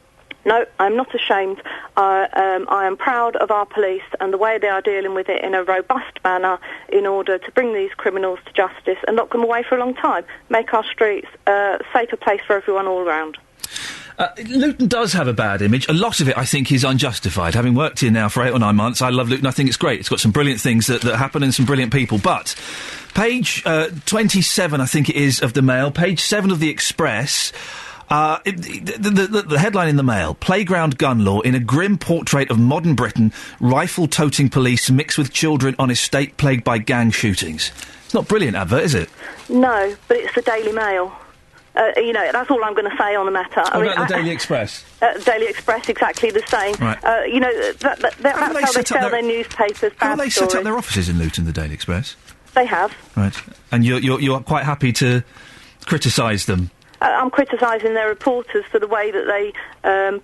No, I'm not ashamed. I am proud of our police and the way they are dealing with it in a robust manner in order to bring these criminals to justice and lock them away for a long time, make our streets a safer place for everyone all around. Luton does have a bad image. A lot of it, I think, is unjustified. Having worked here now for 8 or 9 months, I love Luton. I think it's great. It's got some brilliant things that happen and some brilliant people. But page 27, I think it is, of the Mail, page 7 of the Express, the headline in the Mail, Playground Gun Law in a grim portrait of modern Britain, rifle-toting police mixed with children on estate plagued by gang shootings. It's not brilliant advert, is it? No, but it's the Daily Mail. That's all I'm going to say on the matter. What about the Daily Express? Daily Express, exactly the same. Right. That's how they sell their newspapers. How have they set up their offices in Luton, the Daily Express? They have. Right. And you're quite happy to criticise them? I'm criticising their reporters for the way that they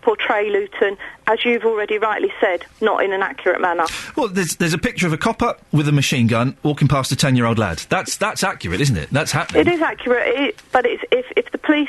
portray Luton, as you've already rightly said, not in an accurate manner. Well, there's a picture of a copper with a machine gun walking past a 10-year-old lad. That's accurate, isn't it? That's happening. It is accurate, but if the police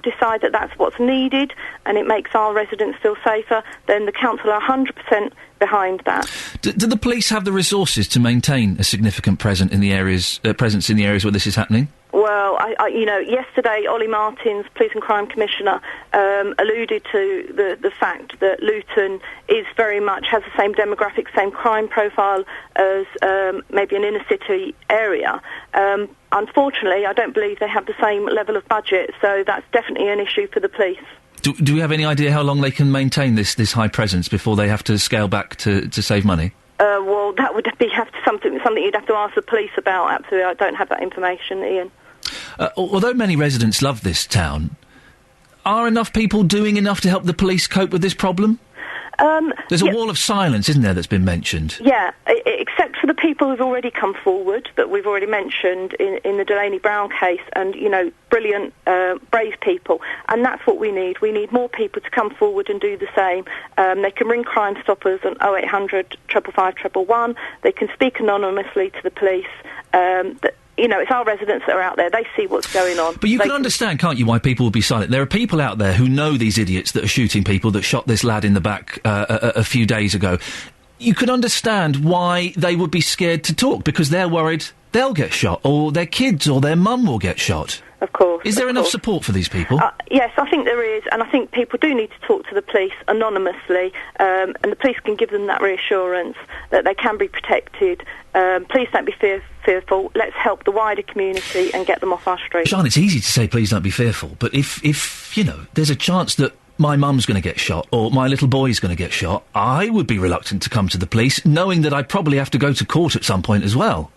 decide that that's what's needed and it makes our residents feel safer, then the council are 100% behind that. Do the police have the resources to maintain a significant presence in the areas where this is happening? Well, yesterday Ollie Martins, Police and Crime Commissioner, alluded to the fact that Luton is very much has the same demographic, same crime profile as maybe an inner city area. Unfortunately, I don't believe they have the same level of budget, so that's definitely an issue for the police. Do we have any idea how long they can maintain this high presence before they have to scale back to save money? Well, that would be something you'd have to ask the police about. Absolutely, I don't have that information, Ian. Although many residents love this town, are enough people doing enough to help the police cope with this problem? There's a wall of silence, isn't there, that's been mentioned? Yeah, except for the people who've already come forward that we've already mentioned in the Delaney Brown case, and, brilliant, brave people. And that's what we need. We need more people to come forward and do the same. They can ring Crime Stoppers on 0800 555 111. They can speak anonymously to the police. It's our residents that are out there. They see what's going on. But you can understand, can't you, why people will be silent? There are people out there who know these idiots that are shooting people, that shot this lad in the back a few days ago. You can understand why they would be scared to talk, because they're worried they'll get shot, or their kids or their mum will get shot. Of course. Is there enough support for these people? Yes, I think there is, and I think people do need to talk to the police anonymously, and the police can give them that reassurance that they can be protected. Please don't be fearful. Let's help the wider community and get them off our streets. Sean, it's easy to say please don't be fearful, but if there's a chance that my mum's going to get shot or my little boy's going to get shot, I would be reluctant to come to the police, knowing that I'd probably have to go to court at some point as well.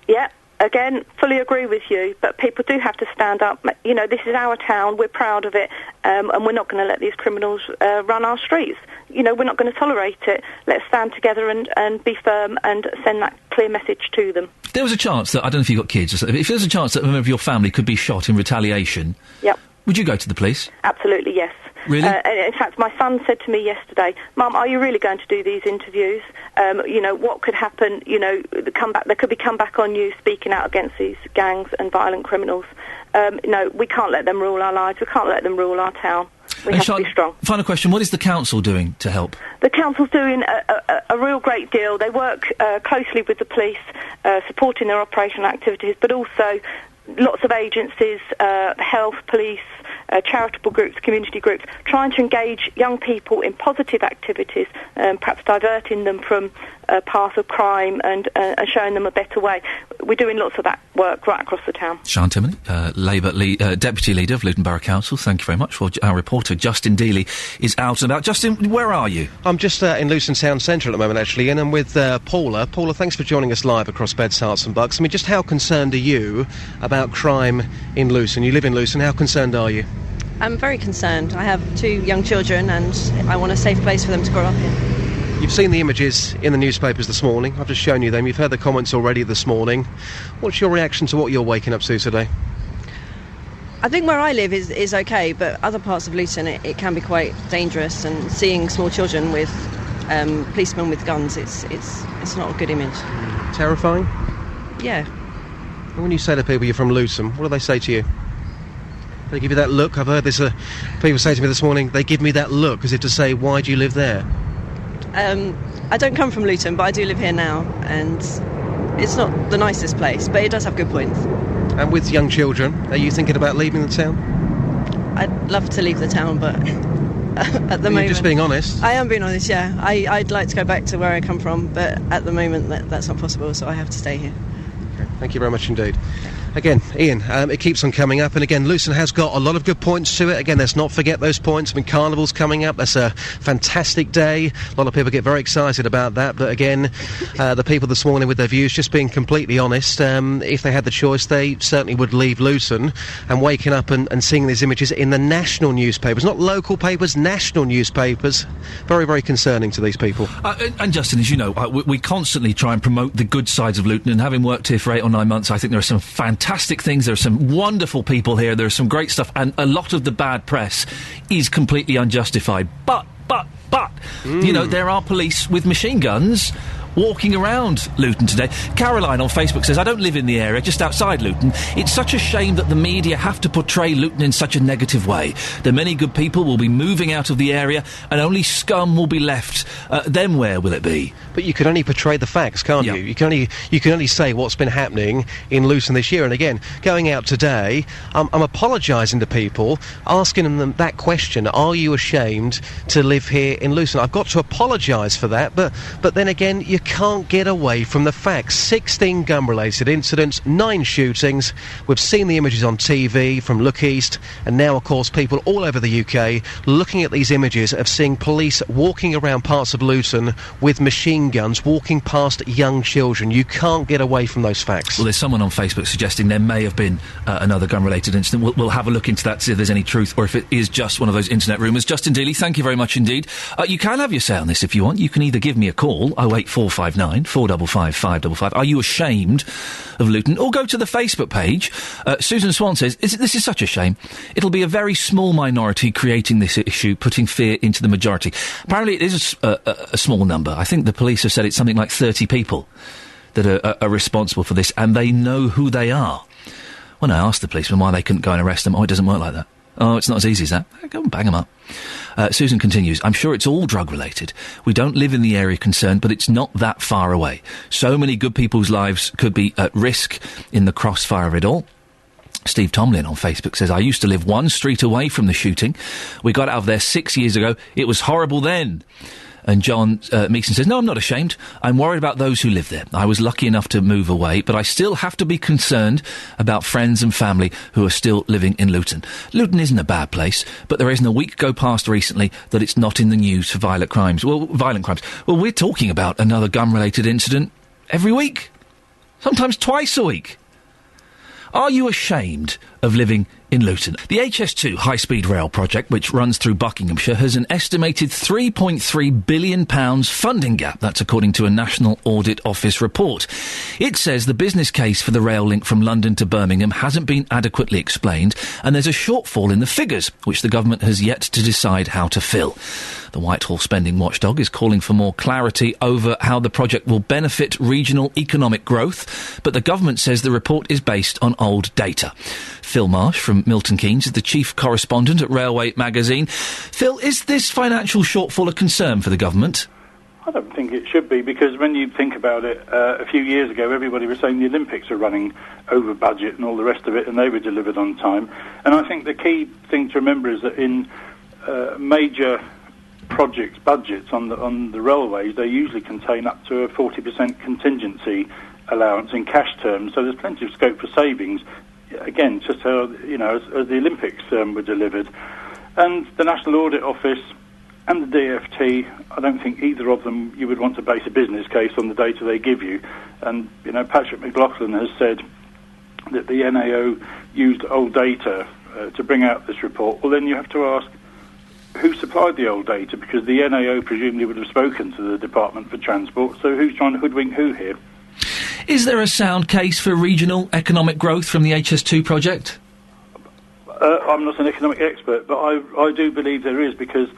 Yeah. Again, fully agree with you, but people do have to stand up. This is our town, we're proud of it, and we're not going to let these criminals run our streets. We're not going to tolerate it. Let's stand together and be firm and send that clear message to them. If there was a chance that, I don't know if you've got kids or something, if there was a chance that a member of your family could be shot in retaliation, yep. Would you go to the police? Absolutely, yes. Really? In fact, my son said to me yesterday, Mum, are you really going to do these interviews? What could happen? There could be comeback on you speaking out against these gangs and violent criminals. No, we can't let them rule our lives. We can't let them rule our town. We have to be strong. Final question, what is the council doing to help? The council's doing a real great deal. They work closely with the police, supporting their operational activities, but also lots of agencies, health, police, charitable groups, community groups, trying to engage young people in positive activities, perhaps diverting them from a path of crime and showing them a better way. We're doing lots of that work right across the town. Sian Timoney, Labour Deputy Leader of Luton Borough Council, thank you very much. Well, our reporter, Justin Dealey, is out and about. Justin, where are you? I'm just in Luton Town Centre at the moment, actually, and I'm with Paula. Paula, thanks for joining us live across Beds, Herts and Bucks. I mean, just how concerned are you about crime in Luton? You live in Luton, how concerned are you? I'm very concerned. I have 2 young children and I want a safe place for them to grow up in. You've seen the images in the newspapers this morning. I've just shown you them. You've heard the comments already this morning. What's your reaction to what you're waking up to today? I think where I live is okay, but other parts of Luton it can be quite dangerous, and seeing small children with policemen with guns, it's not a good image. Terrifying? Yeah. And when you say to people you're from Luton, what do they say to you? They give you that look. I've heard this. People say to me this morning, they give me that look as if to say, why do you live there? I don't come from Luton, but I do live here now, and it's not the nicest place, but it does have good points. And with young children, are you thinking about leaving the town? I'd love to leave the town, but at the moment... You're just being honest? I am being honest, yeah. I'd like to go back to where I come from, but at the moment that's not possible, so I have to stay here. Okay. Thank you very much indeed. Again, Ian, it keeps on coming up, and again, Luton has got a lot of good points to it. Again, let's not forget those points. I mean, Carnival's coming up. That's a fantastic day. A lot of people get very excited about that, but again, the people this morning with their views, just being completely honest, if they had the choice, they certainly would leave Luton. And waking up and seeing these images in the national newspapers, not local papers, national newspapers, very, very concerning to these people. And Justin, as you know, we constantly try and promote the good sides of Luton, and having worked here for 8 or 9 months, I think there are some fantastic things. There are some wonderful people here. There's some great stuff, and a lot of the bad press is completely unjustified. But, there are police with machine guns walking around Luton today. Caroline on Facebook says, I don't live in the area, just outside Luton. It's such a shame that the media have to portray Luton in such a negative way. The many good people will be moving out of the area and only scum will be left. Then where will it be? But you can only portray the facts, can't you? You can only say what's been happening in Luton this year. And again, going out today, I'm apologising to people, asking them that question, are you ashamed to live here in Luton? I've got to apologise for that, but then again, you can't get away from the facts. 16 gun-related incidents, 9 shootings. We've seen the images on TV from Look East, and now, of course, people all over the UK looking at these images of seeing police walking around parts of Luton with machine guns, walking past young children. You can't get away from those facts. Well, there's someone on Facebook suggesting there may have been another gun-related incident. We'll have a look into that to see if there's any truth or if it is just one of those internet rumours. Justin Dealey, thank you very much indeed. You can have your say on this if you want. You can either give me a call, 08459 455 555. Are you ashamed of Luton? Or go to the Facebook page. Susan Swan says, this is such a shame. It'll be a very small minority creating this issue, putting fear into the majority. Apparently it is a small number. I think the police have said it's something like 30 people that are responsible for this, and they know who they are. When I asked the policeman why they couldn't go and arrest them, it doesn't work like that. Oh, it's not as easy as that. Go and bang them up. Susan continues, I'm sure it's all drug-related. We don't live in the area concerned, but it's not that far away. So many good people's lives could be at risk in the crossfire of it all. Steve Tomlin on Facebook says, I used to live one street away from the shooting. We got out of there 6 years ago. It was horrible then. And John Meeson says, no, I'm not ashamed. I'm worried about those who live there. I was lucky enough to move away, but I still have to be concerned about friends and family who are still living in Luton. Luton isn't a bad place, but there isn't a week go past recently that it's not in the news for violent crimes. Well, we're talking about another gun-related incident every week. Sometimes twice a week. Are you ashamed of living in Luton? The HS2 high-speed rail project, which runs through Buckinghamshire, has an estimated £3.3 billion funding gap. That's according to a National Audit Office report. It says the business case for the rail link from London to Birmingham hasn't been adequately explained, and there's a shortfall in the figures, which the government has yet to decide how to fill. The Whitehall spending watchdog is calling for more clarity over how the project will benefit regional economic growth, but the government says the report is based on old data. Phil Marsh from Milton Keynes is the chief correspondent at Railway magazine. Phil, is this financial shortfall a concern for the government? I don't think it should be, because when you think about it, a few years ago everybody was saying the Olympics are running over budget and all the rest of it, and they were delivered on time. And I think the key thing to remember is that in major projects budgets on the railways, they usually contain up to a 40% contingency allowance in cash terms, so there's plenty of scope for savings. Again, just how, as the Olympics were delivered. And the National Audit Office and the DFT, I don't think either of them you would want to base a business case on the data they give you. And, Patrick McLaughlin has said that the NAO used old data to bring out this report. Well, then you have to ask, who supplied the old data? Because the NAO presumably would have spoken to the Department for Transport, so who's trying to hoodwink who here? Is there a sound case for regional economic growth from the HS2 project? I'm not an economic expert, but I do believe there is, because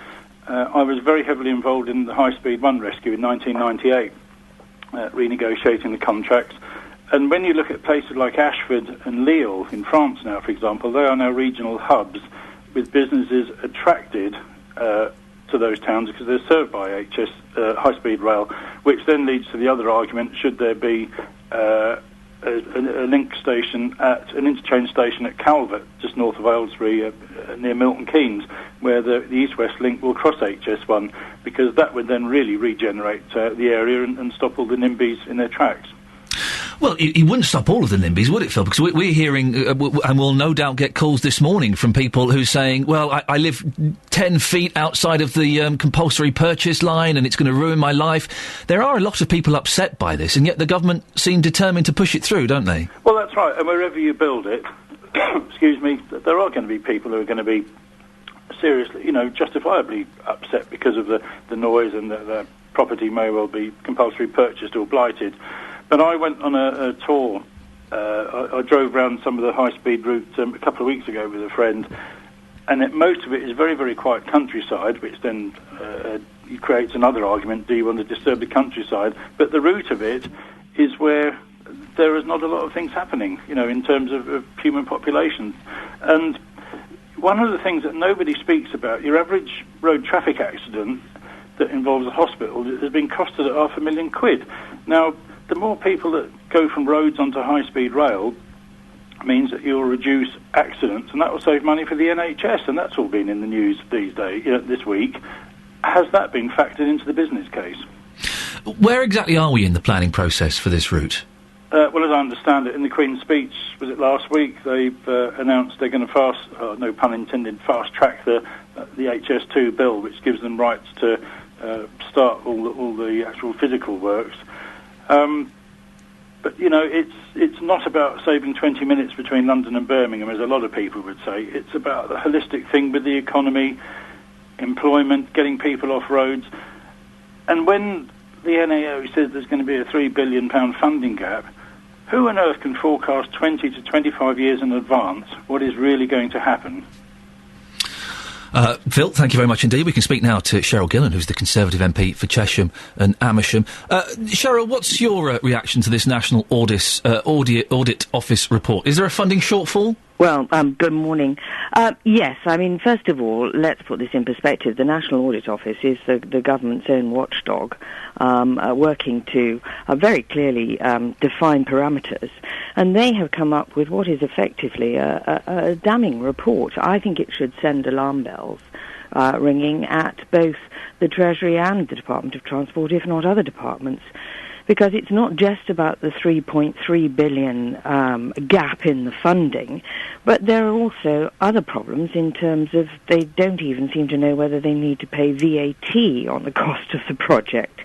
I was very heavily involved in the High Speed 1 rescue in 1998, renegotiating the contracts. And when you look at places like Ashford and Lille in France now, for example, they are now regional hubs with businesses attracted to those towns because they're served by high-speed rail, which then leads to the other argument, should there be a link station at an interchange station at Calvert, just north of Aylesbury, near Milton Keynes, where the East-West link will cross HS1, because that would then really regenerate the area and stop all the NIMBYs in their tracks. Well, it wouldn't stop all of the NIMBYs, would it, Phil? Because we're hearing, and we'll no doubt get calls this morning from people who are saying, well, I live 10 feet outside of the compulsory purchase line and it's going to ruin my life. There are a lot of people upset by this, and yet the government seem determined to push it through, don't they? Well, that's right. And wherever you build it, excuse me, there are going to be people who are going to be seriously, justifiably upset because of the noise, and the property may well be compulsory purchased or blighted. But I went on a tour. I drove around some of the high-speed routes a couple of weeks ago with a friend, and most of it is very, very quiet countryside, which then creates another argument, do you want to disturb the countryside? But the root of it is where there is not a lot of things happening, in terms of human populations. And one of the things that nobody speaks about, your average road traffic accident that involves a hospital has been costed at £500,000. Now, the more people that go from roads onto high-speed rail means that you'll reduce accidents, and that will save money for the NHS, and that's all been in the news these days, this week. Has that been factored into the business case? Where exactly are we in the planning process for this route? Well, as I understand it, in the Queen's speech, was it last week, they've announced they're going to no pun intended, fast-track the HS2 bill, which gives them rights to start all the actual physical works. But, it's not about saving 20 minutes between London and Birmingham, as a lot of people would say. It's about the holistic thing with the economy, employment, getting people off roads. And when the NAO says there's going to be a £3 billion funding gap, who on earth can forecast 20 to 25 years in advance what is really going to happen? Phil, thank you very much indeed. We can speak now to Cheryl Gillan, who's the Conservative MP for Chesham and Amersham. Cheryl, what's your reaction to this National Audit Office report? Is there a funding shortfall? Well, good morning. Yes, first of all, let's put this in perspective. The National Audit Office is the government's own watchdog, working to very clearly define parameters. And they have come up with what is effectively a damning report. I think it should send alarm bells ringing at both the Treasury and the Department of Transport, if not other departments. Because it's not just about the 3.3 billion gap in the funding, but there are also other problems in terms of they don't even seem to know whether they need to pay VAT on the cost of the project.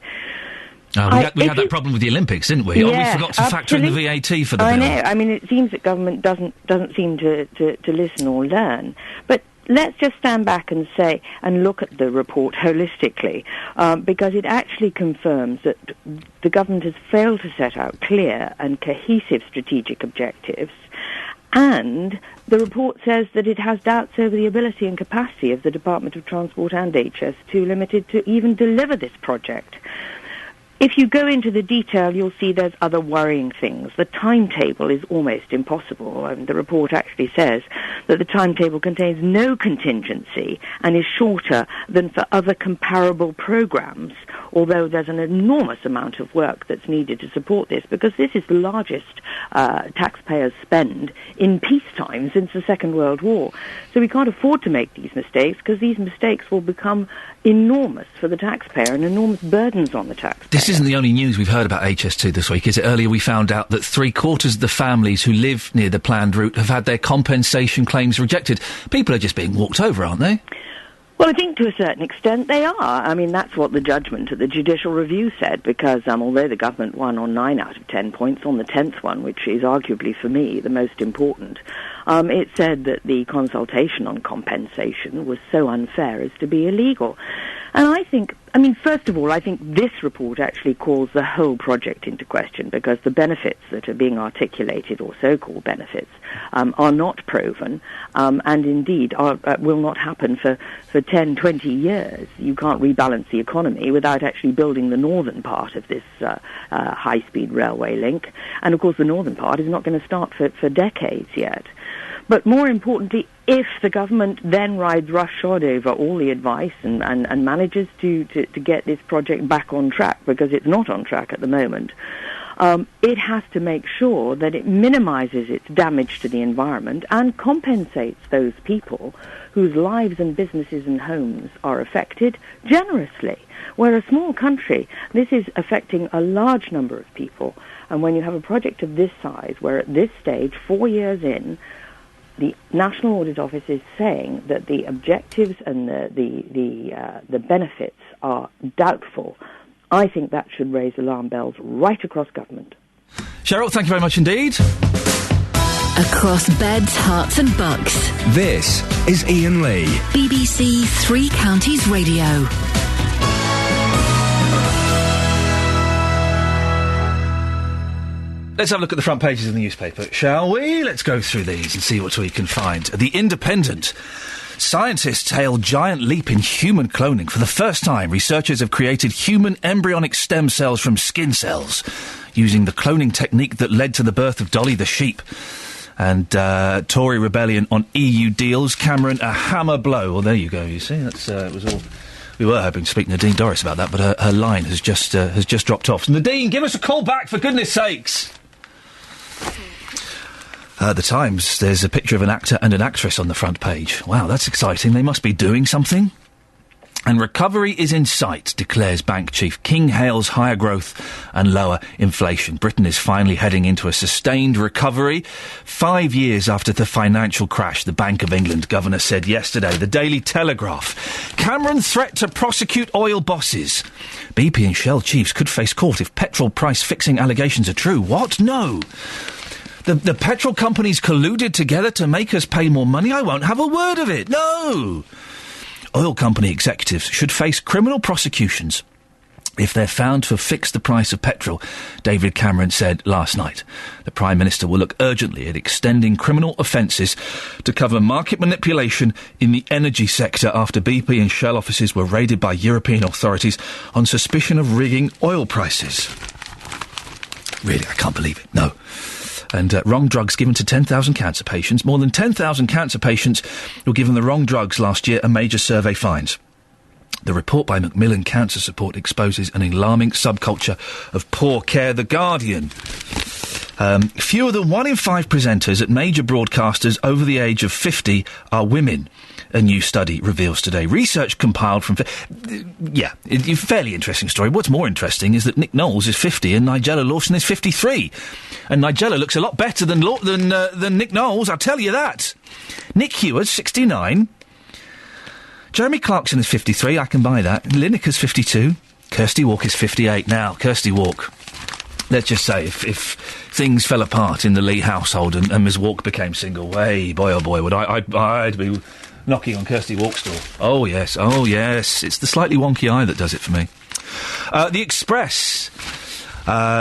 We had that problem with the Olympics, didn't we? Yeah, we forgot to factor in the VAT for the bill. I know. It seems that government doesn't seem to listen or learn. But let's just stand back and say and look at the report holistically, because it actually confirms that the government has failed to set out clear and cohesive strategic objectives, and the report says that it has doubts over the ability and capacity of the Department of Transport and HS2 Limited to even deliver this project. If you go into the detail, you'll see there's other worrying things. The timetable is almost impossible. The report actually says that the timetable contains no contingency and is shorter than for other comparable programs, although there's an enormous amount of work that's needed to support this, because this is the largest taxpayers' spend in peacetime since the Second World War. So we can't afford to make these mistakes, because these mistakes will become enormous for the taxpayer and enormous burdens on the taxpayer. This isn't the only news we've heard about HS2 this week, is it? Earlier we found out that 3/4 of the families who live near the planned route have had their compensation claims rejected. People are just being walked over, aren't they? Well, I think to a certain extent they are. That's what the judgment at the Judicial Review said, because although the government won on 9 out of 10 points, on the 10th one, which is arguably for me the most important, it said that the consultation on compensation was so unfair as to be illegal. And I think, first of all, I think this report actually calls the whole project into question, because the benefits that are being articulated, or so-called benefits, are not proven, and indeed will not happen for 10, 20 years. You can't rebalance the economy without actually building the northern part of this high-speed railway link. And, of course, the northern part is not going to start for decades yet. But more importantly, if the government then rides roughshod over all the advice and manages to get this project back on track, because it's not on track at the moment, it has to make sure that it minimises its damage to the environment and compensates those people whose lives and businesses and homes are affected generously. We're a small country. This is affecting a large number of people. And when you have a project of this size, where at this stage, 4 years in, the National Audit Office is saying that the objectives and the benefits are doubtful, I think that should raise alarm bells right across government. Cheryl, thank you very much indeed. Across beds, hearts and bucks. This is Iain Lee. BBC Three Counties Radio. Let's have a look at the front pages of the newspaper, shall we? Let's go through these and see what we can find. The Independent Scientists hail giant leap in human cloning. For the first time, researchers have created human embryonic stem cells from skin cells, using the cloning technique that led to the birth of Dolly the sheep. And Tory rebellion on EU deals. Cameron, a hammer blow. Well, there you go, you see. That's it was all... We were hoping to speak to Nadine Dorris about that, but her line has just dropped off. Nadine, give us a call back, for goodness sakes! The Times, there's a picture of an actor and an actress on the front page. Wow, that's exciting. They must be doing something. And recovery is in sight, declares bank chief. King hails higher growth and lower inflation. Britain is finally heading into a sustained recovery. 5 years after the financial crash, the Bank of England governor said yesterday. The Daily Telegraph. Cameron threat to prosecute oil bosses. BP and Shell chiefs could face court if petrol price fixing allegations are true. What? No. The petrol companies colluded together to make us pay more money? I won't have a word of it. No. Oil company executives should face criminal prosecutions if they're found to have fixed the price of petrol, David Cameron said last night. The Prime Minister will look urgently at extending criminal offences to cover market manipulation in the energy sector after BP and Shell offices were raided by European authorities on suspicion of rigging oil prices. Really, I can't believe it. No. And wrong drugs given to 10,000 cancer patients. More than 10,000 cancer patients were given the wrong drugs last year, a major survey finds. The report by Macmillan Cancer Support exposes an alarming subculture of poor care. The Guardian. Fewer than 1 in 5 presenters at major broadcasters over the age of 50 are women. A new study reveals today. Research compiled from... a fairly interesting story. What's more interesting is that Nick Knowles is 50 and Nigella Lawson is 53. And Nigella looks a lot better than Nick Knowles, I'll tell you that. Nick Hewitt's 69. Jeremy Clarkson is 53, I can buy that. Lineker's 52. Kirsty Walk is 58. Now, Kirsty Walk... Let's just say, if things fell apart in the Lee household and Ms. Walk became single, hey, boy oh boy, would I'd be knocking on Kirsty Walk's door. Oh yes, it's the slightly wonky eye that does it for me. The Express.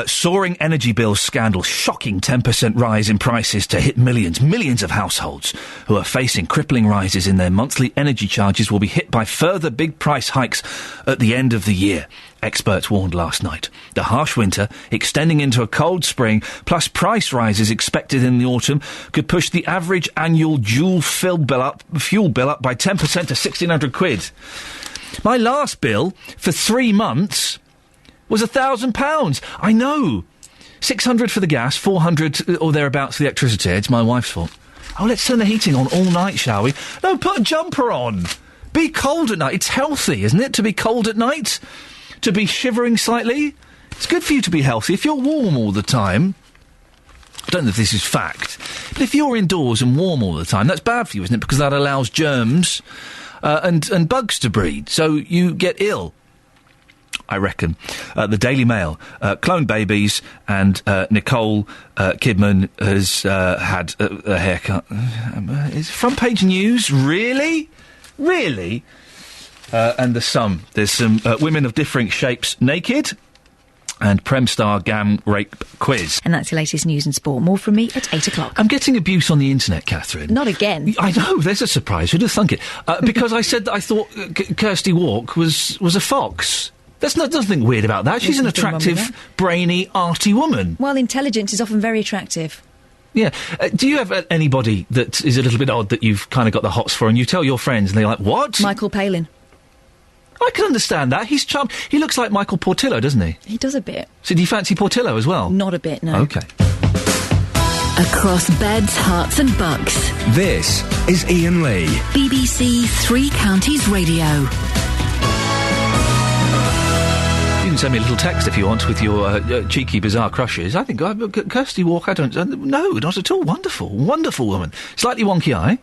Soaring energy bills scandal, shocking 10% rise in prices to hit millions of households who are facing crippling rises in their monthly energy charges will be hit by further big price hikes at the end of the year. Experts warned last night. The harsh winter, extending into a cold spring, plus price rises expected in the autumn, could push the average annual fuel bill up by 10% to 1,600 quid. My last bill for 3 months was £1,000. I know. 600 for the gas, 400 or thereabouts for the electricity. It's my wife's fault. Oh, let's turn the heating on all night, shall we? No, put a jumper on. Be cold at night. It's healthy, isn't it, to be cold at night? To be shivering slightly? It's good for you to be healthy. If you're warm all the time... I don't know if this is fact, but if you're indoors and warm all the time, that's bad for you, isn't it? Because that allows germs and bugs to breed, so you get ill. I reckon. The Daily Mail. Cloned babies and Nicole Kidman has had a haircut. Is front page news? Really? Really? And The Sun. There's some women of differing shapes naked. And Prem Star Gam Rape Quiz. And that's the latest news and sport. More from me at 8 o'clock. I'm getting abuse on the internet, Catherine. Not again. I know, there's a surprise. Who'd have thunk it? Because I said that I thought Kirsty Walk was a fox. There's nothing weird about that. She's an attractive, brainy, arty woman. Well, intelligence is often very attractive. Yeah. Do you have anybody that is a little bit odd that you've kind of got the hots for and you tell your friends and they're like, what? Michael Palin. I can understand that. He's charming. He looks like Michael Portillo, doesn't he? He does a bit. So do you fancy Portillo as well? Not a bit, no. OK. Across beds, hearts and bucks. This is Iain Lee. BBC Three Counties Radio. You can send me a little text if you want with your cheeky, bizarre crushes. I think Kirsty Walk, I don't... no, not at all. Wonderful. Wonderful woman. Slightly wonky eye.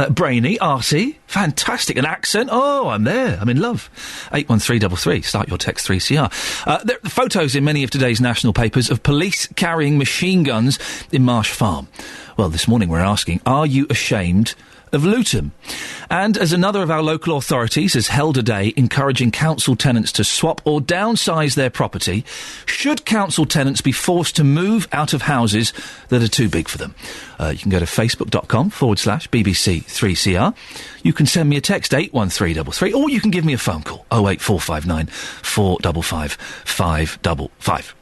Brainy, arty. Fantastic. An accent. Oh, I'm there. I'm in love. 81333. Start your text 3CR. There are photos in many of today's national papers of police carrying machine guns in Marsh Farm. Well, this morning we're asking, are you ashamed of Luton. And as another of our local authorities has held a day encouraging council tenants to swap or downsize their property, should council tenants be forced to move out of houses that are too big for them? You can go to facebook.com/BBC3CR. You can send me a text 81333, or you can give me a phone call 08459 455 555.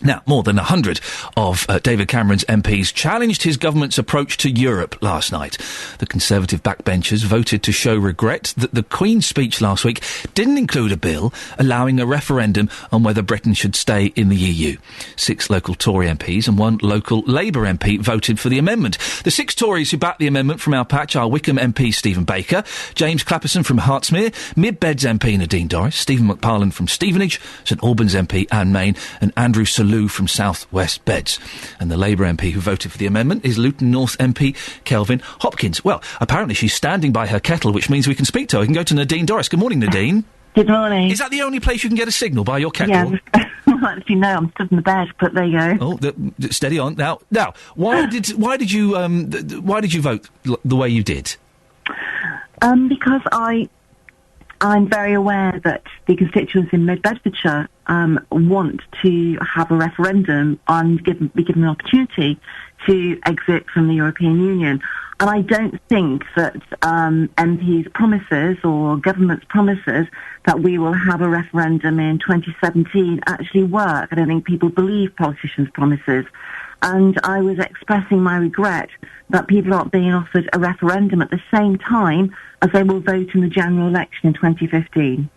Now, more than 100 of David Cameron's MPs challenged his government's approach to Europe last night. The Conservative backbenchers voted to show regret that the Queen's speech last week didn't include a bill allowing a referendum on whether Britain should stay in the EU. 6 local Tory MPs and 1 local Labour MP voted for the amendment. The 6 Tories who backed the amendment from our patch are Wickham MP Stephen Baker, James Clapperson from Hertsmere, Mid Beds MP Nadine Dorris, Stephen McParland from Stevenage, St Albans MP Anne Main, and Andrew Salou from South West Beds. And the Labour MP who voted for the amendment is Luton North MP Kelvin Hopkins. Well, apparently she's standing by her kettle, which means we can speak to her. We can go to Nadine Dorris. Good morning, Nadine. Good morning. Is that the only place you can get a signal, by your kettle? Yeah, actually, no, I'm stood in the bed, but there you go. Oh, steady on. Now, why did you vote the way you did? Because I'm very aware that the constituents in Mid Bedfordshire want to have a referendum and be given an opportunity to exit from the European Union. And I don't think that MPs' promises or government's promises that we will have a referendum in 2017 actually work. I don't think people believe politicians' promises. And I was expressing my regret that people aren't being offered a referendum at the same time as they will vote in the general election in 2015.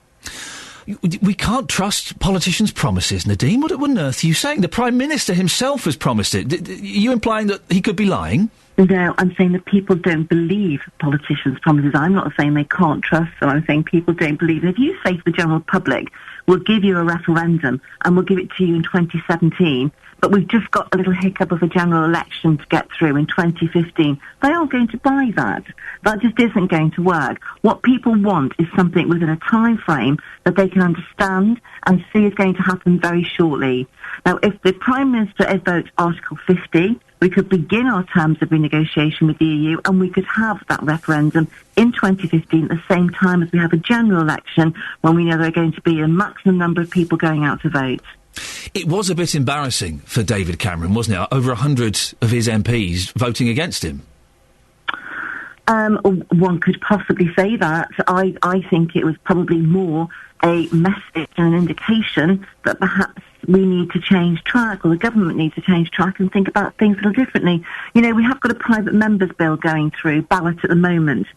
We can't trust politicians' promises, Nadine. What on earth are you saying? The Prime Minister himself has promised it. Are you implying that he could be lying? No, I'm saying that people don't believe politicians' promises. I'm not saying they can't trust them. I'm saying people don't believe. And if you say to the general public, we'll give you a referendum and we'll give it to you in 2017, but we've just got a little hiccup of a general election to get through in 2015, they aren't going to buy that. That just isn't going to work. What people want is something within a time frame that they can understand and see is going to happen very shortly. Now, if the Prime Minister votes Article 50, we could begin our terms of renegotiation with the EU and we could have that referendum in 2015 at the same time as we have a general election when we know there are going to be a maximum number of people going out to vote. It was a bit embarrassing for David Cameron, wasn't it? Over 100 of his MPs voting against him. One could possibly say that. I think it was probably more a message and an indication that perhaps we need to change track, or the government needs to change track and think about things a little differently. You know, we have got a private members bill going through ballot at the moment,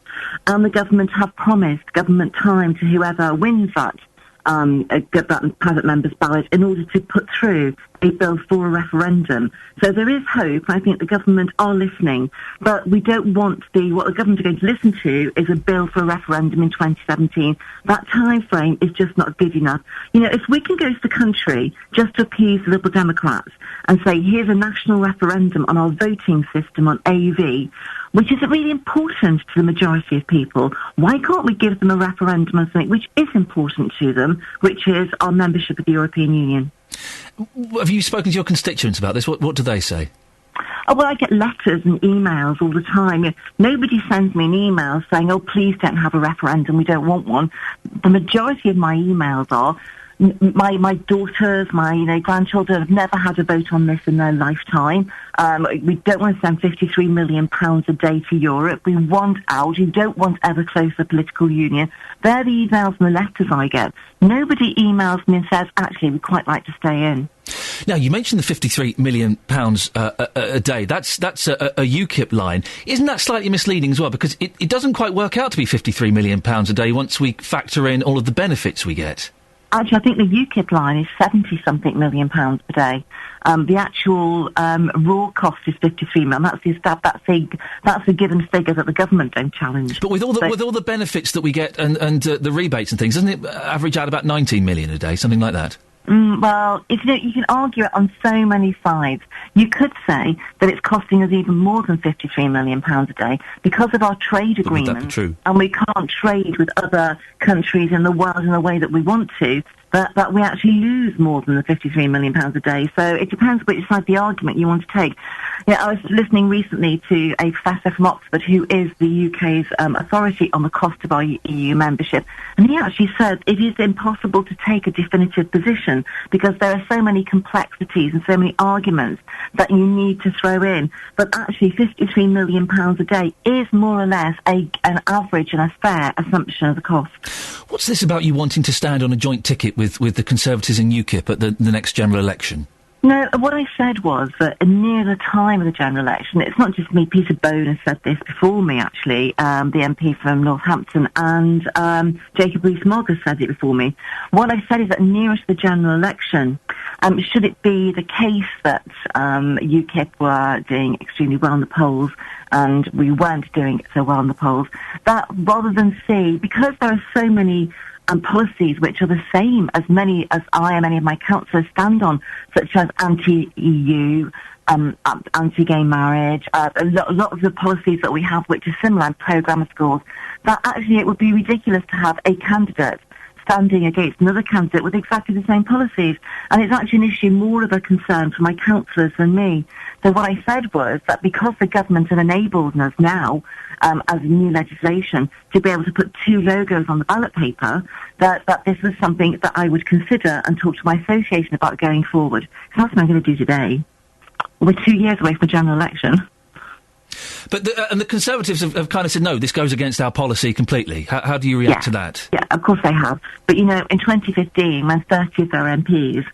and the government have promised government time to whoever wins that private members ballot in order to put through a bill for a referendum. So there is hope. I think the government are listening, but we don't want what the government are going to listen to is a bill for a referendum in 2017. That time frame is just not good enough. You know, if we can go to the country just to appease the Liberal Democrats and say, here's a national referendum on our voting system on AV, which is really important to the majority of people, why can't we give them a referendum on something which is important to them, which is our membership of the European Union? Have you spoken to your constituents about this? What do they say? Oh, well, I get letters and emails all the time. Nobody sends me an email saying, oh, please don't have a referendum, we don't want one. The majority of my emails are, my daughters, my grandchildren have never had a vote on this in their lifetime. We don't want to send £53 million a day to Europe. We want out. We don't want ever closer political union. They're the emails and the letters I get. Nobody emails me and says, actually, we'd quite like to stay in. Now, you mentioned the £53 million a day. That's a UKIP line. Isn't that slightly misleading as well? Because it doesn't quite work out to be £53 million a day once we factor in all of the benefits we get. Actually, I think the UKIP line is 70-something million pounds per day. The actual raw cost is 53 million. That's a given figure that the government don't challenge. But with all the benefits that we get and the rebates and things, doesn't it average out about 19 million a day, something like that? Well, you can argue it on so many sides. You could say that it's costing us even more than £53 million a day because of our trade agreement. Would that be true? And we can't trade with other countries in the world in the way that we want to, that we actually lose more than the £53 million a day. So it depends which side of the argument you want to take. I was listening recently to a professor from Oxford who is the UK's authority on the cost of our EU membership, and he actually said it is impossible to take a definitive position because there are so many complexities and so many arguments that you need to throw in. But actually, £53 million a day is more or less an average and a fair assumption of the cost. What's this about you wanting to stand on a joint ticket with the Conservatives and UKIP at the next general election? No, what I said was that near the time of the general election, it's not just me, Peter Bone has said this before me, actually, the MP from Northampton, and Jacob Rees-Mogg has said it before me. What I said is that nearest the general election, should it be the case that UKIP were doing extremely well in the polls and we weren't doing so well in the polls, that rather than see, because there are so many policies which are the same as many as I and many of my councillors stand on, such as anti-EU, anti-gay marriage, a lot of the policies that we have which are similar, and pro-grammar schools, that actually it would be ridiculous to have a candidate standing against another candidate with exactly the same policies. And it's actually an issue more of a concern for my councillors than me. So what I said was that because the government have enabled us now, as new legislation, to be able to put two logos on the ballot paper, that this was something that I would consider and talk to my association about going forward. So that's what I'm going to do today. We're 2 years away from the general election. But the Conservatives have kind of said, no, this goes against our policy completely. How do you react to that? Yeah, of course they have. But, in 2015, when 30 of their MPs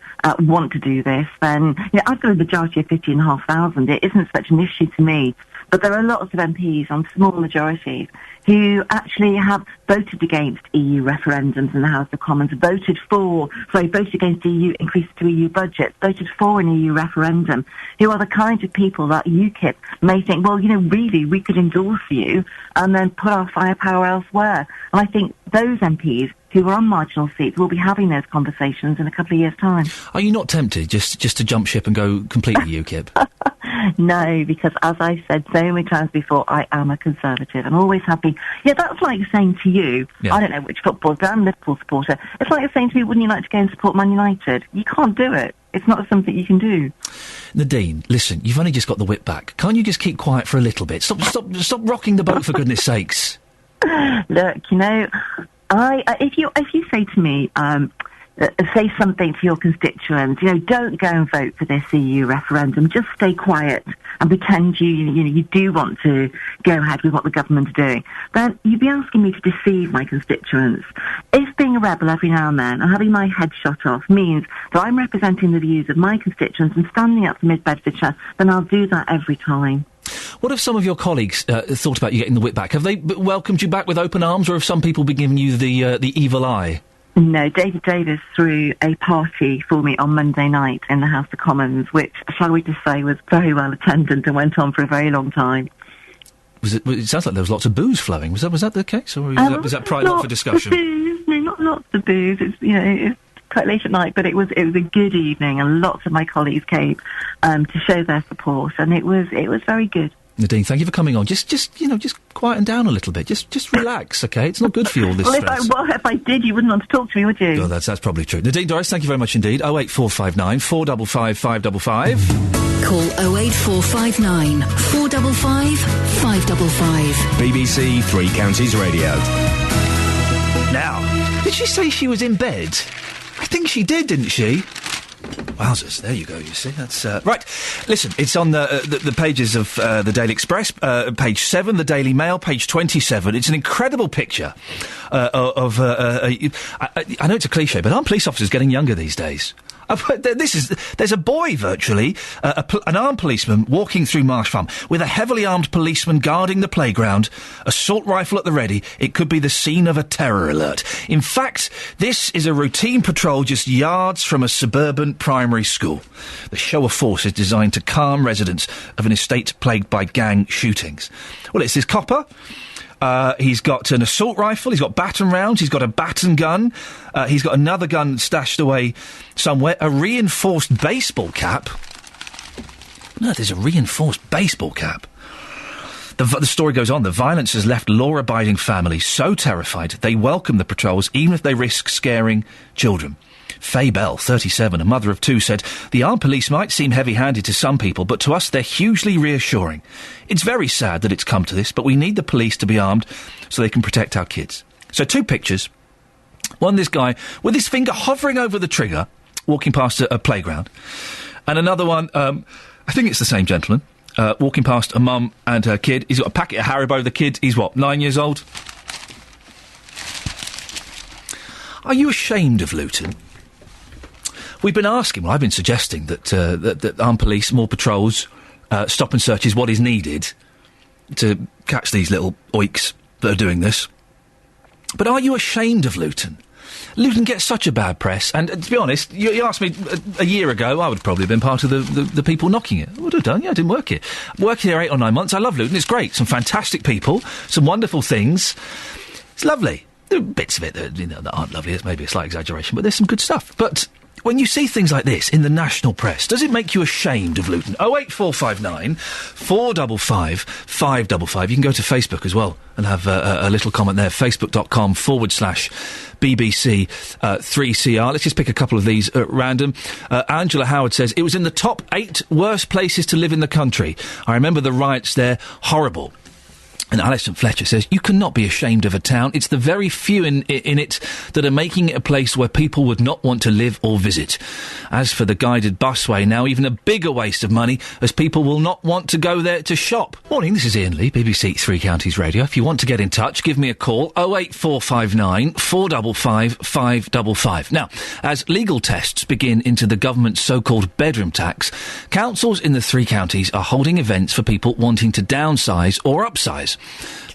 want to do this, then, I've got a majority of 50,500. It isn't such an issue to me. But there are lots of MPs on small majorities who actually have voted against EU referendums in the House of Commons, voted against EU increases to EU budgets, voted for an EU referendum, who are the kind of people that UKIP may think, well, really, we could endorse you and then put our firepower elsewhere. And I think those MPs who are on marginal seats will be having those conversations in a couple of years' time. Are you not tempted just to jump ship and go completely UKIP? No, because as I've said so many times before, I am a Conservative and always have been. Yeah, that's like saying to you, I don't know which football, I'm a Liverpool supporter. It's like saying to me, wouldn't you like to go and support Man United? You can't do it. It's not something you can do. Nadine, listen, you've only just got the whip back. Can't you just keep quiet for a little bit? Stop rocking the boat, for goodness sakes. Look, if you say to me, say something to your constituents, don't go and vote for this EU referendum, just stay quiet and pretend you do want to go ahead with what the government are doing, then you'd be asking me to deceive my constituents. If being a rebel every now and then and having my head shot off means that I'm representing the views of my constituents and standing up for Mid-Bedfordshire, then I'll do that every time. What have some of your colleagues thought about you getting the whip back? Have they welcomed you back with open arms, or have some people been giving you the evil eye? No, David Davis threw a party for me on Monday night in the House of Commons, which, shall we just say, was very well attended and went on for a very long time. It sounds like there was lots of booze flowing. Was that the case, or was that probably not for discussion? Booze. No, not lots of booze. It's quite late at night, but it was a good evening, and lots of my colleagues came to show their support, and it was very good. Nadine, thank you for coming on. Just quieten down a little bit. Just relax, okay? It's not good for you, all this stress. If I did, you wouldn't want to talk to me, would you? Oh, that's probably true. Nadine Dorris, thank you very much indeed. 08459 455 555. Call 08459 455 555. BBC Three Counties Radio. Now, did she say she was in bed? I think she did, didn't she? Wowzers, there you go, you see, that's... Right, listen, it's on the pages of the Daily Express, page 7, the Daily Mail, page 27. It's an incredible picture of... I know it's a cliché, but aren't police officers getting younger these days? There's a boy, virtually, an armed policeman walking through Marsh Farm with a heavily armed policeman guarding the playground, assault rifle at the ready. It could be the scene of a terror alert. In fact, this is a routine patrol just yards from a suburban primary school. The show of force is designed to calm residents of an estate plagued by gang shootings. Well, it's this copper. He's got an assault rifle, he's got baton rounds, he's got a baton gun, he's got another gun stashed away somewhere, a reinforced baseball cap. No, there's a reinforced baseball cap. The story goes on. The violence has left law-abiding families so terrified they welcome the patrols even if they risk scaring children. Faye Bell, 37, a mother of two, said, "The armed police might seem heavy-handed to some people, but to us they're hugely reassuring. It's very sad that it's come to this, but we need the police to be armed so they can protect our kids." So 2 pictures. One, this guy with his finger hovering over the trigger, walking past a playground. And another one, I think it's the same gentleman, walking past a mum and her kid. He's got a packet of Haribo. The kid, he's 9 years old? Are you ashamed of Luton? We've been asking, I've been suggesting that armed police, more patrols, stop and search is what is needed to catch these little oiks that are doing this. But are you ashamed of Luton? Luton gets such a bad press, and to be honest, you asked me a year ago, I would probably have been part of the people knocking it. I would have done, I didn't work here. I've worked here 8 or 9 months. I love Luton, it's great. Some fantastic people, some wonderful things. It's lovely. There are bits of it that aren't lovely, it's maybe a slight exaggeration, but there's some good stuff. But when you see things like this in the national press, does it make you ashamed of Luton? 08459 455 555. You can go to Facebook as well and have a little comment there. Facebook.com/BBC 3CR. Let's just pick a couple of these at random. Angela Howard says, "It was in the top 8 worst places to live in the country. I remember the riots there. Horrible." And Alison Fletcher says, "You cannot be ashamed of a town. It's the very few in it that are making it a place where people would not want to live or visit. As for the guided busway, now even a bigger waste of money, as people will not want to go there to shop." Morning, this is Iain Lee, BBC 3 Counties Radio. If you want to get in touch, give me a call, 08459 455 555. Now, as legal tests begin into the government's so-called bedroom tax, councils in the 3 counties are holding events for people wanting to downsize or upsize.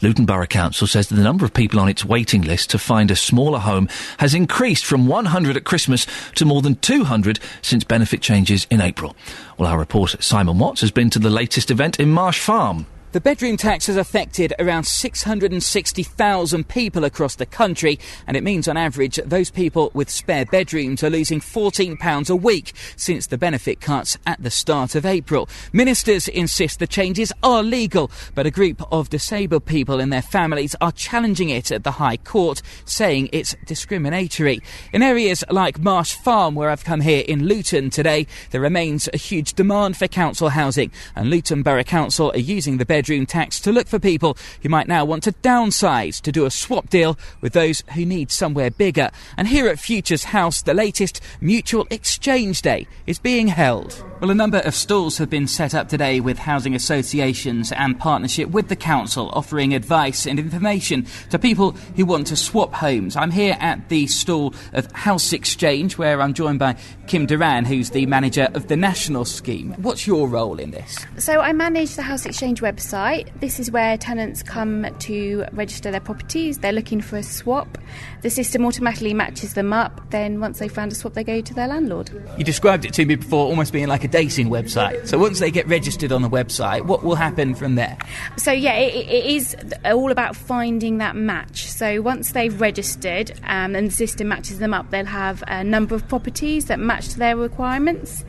Luton Borough Council says that the number of people on its waiting list to find a smaller home has increased from 100 at Christmas to more than 200 since benefit changes in April. Well, our reporter Simon Watts has been to the latest event in Marsh Farm. The bedroom tax has affected around 660,000 people across the country, and it means on average those people with spare bedrooms are losing £14 a week since the benefit cuts at the start of April. Ministers insist the changes are legal, but a group of disabled people and their families are challenging it at the High Court, saying it's discriminatory. In areas like Marsh Farm, where I've come here in Luton today, there remains a huge demand for council housing, and Luton Borough Council are using the bedroom tax to look for people who might now want to downsize, to do a swap deal with those who need somewhere bigger. And here at Futures House, the latest Mutual Exchange Day is being held. Well, a number of stalls have been set up today with housing associations and partnership with the council, offering advice and information to people who want to swap homes. I'm here at the stall of House Exchange, where I'm joined by Kim Duran, who's the manager of the national scheme. What's your role in this? So I manage the House Exchange website. This is where tenants come to register their properties. They're looking for a swap. The system automatically matches them up. Then once they've found a swap, they go to their landlord. You described it to me before almost being like a dating website. So once they get registered on the website, what will happen from there? So yeah, it is all about finding that match. So once they've registered and the system matches them up, they'll have a number of properties that match to their requirements.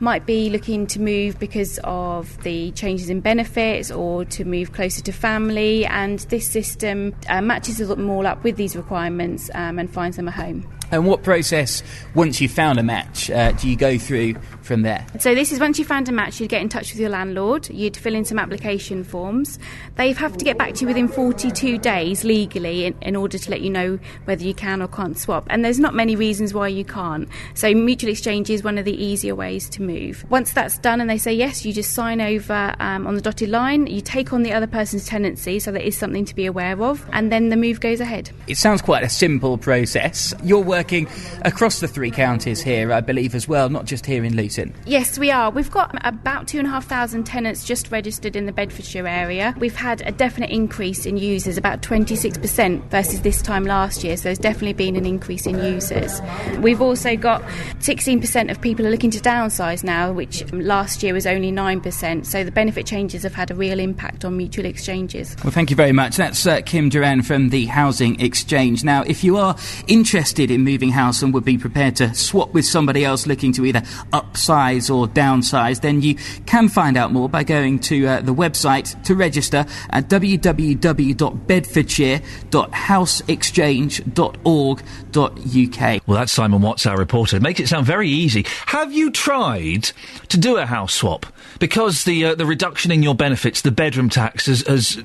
Might be looking to move because of the changes in benefits or to move closer to family, and this system matches them all up with these requirements and finds them a home. And what process, once you've found a match, do you go through from there? So this is once you found a match, you'd get in touch with your landlord, you'd fill in some application forms. They have to get back to you within 42 days legally in order to let you know whether you can or can't swap. And there's not many reasons why you can't. So mutual exchange is one of the easier ways to move. Once that's done and they say yes, you just sign over on the dotted line, you take on the other person's tenancy, so that is something to be aware of, and then the move goes ahead. It sounds quite a simple process. You're working across the 3 counties here, I believe, as well, not just here in Luton. Yes, we are. We've got about 2,500 tenants just registered in the Bedfordshire area. We've had a definite increase in users, about 26% versus this time last year, so there's definitely been an increase in users. We've also got 16% of people are looking to downsize now, which last year was only 9%, so the benefit changes have had a real impact on mutual exchanges. Well, thank you very much. That's Kim Duran from the Housing Exchange. Now, if you are interested in moving house and would be prepared to swap with somebody else looking to either upsize or downsize, then you can find out more by going to the website to register at www.bedfordshire.houseexchange.org.uk. Well, that's Simon Watts, our reporter. Make it sound very easy. Have you tried to do a house swap? Because the reduction in your benefits, the bedroom tax, has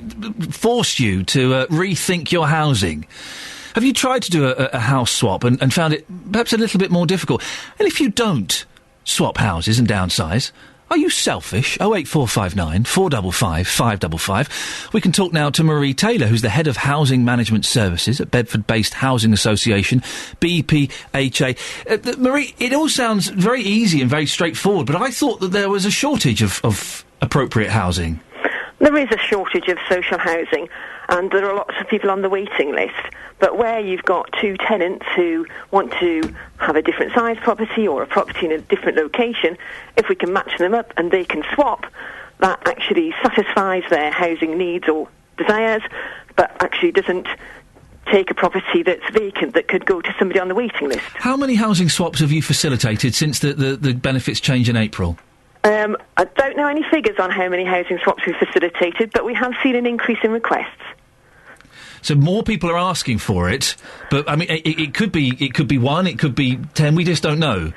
forced you to rethink your housing. Have you tried to do a house swap and found it perhaps a little bit more difficult? And if you don't swap houses and downsize, are you selfish? 08459 455 555. We can talk now to Marie Taylor, who's the head of Housing Management Services at Bedford-based Housing Association, BPHA. Marie, it all sounds very easy and very straightforward, but I thought that there was a shortage of appropriate housing. There is a shortage of social housing, and there are lots of people on the waiting list. But where you've got two tenants who want to have a different size property or a property in a different location, if we can match them up and they can swap, that actually satisfies their housing needs or desires, but actually doesn't take a property that's vacant that could go to somebody on the waiting list. How many housing swaps have you facilitated since the benefits change in April? I don't know any figures on how many housing swaps we've facilitated, but we have seen an increase in requests. So more people are asking for it, but I mean, it could be 1, it could be 10. We just don't know.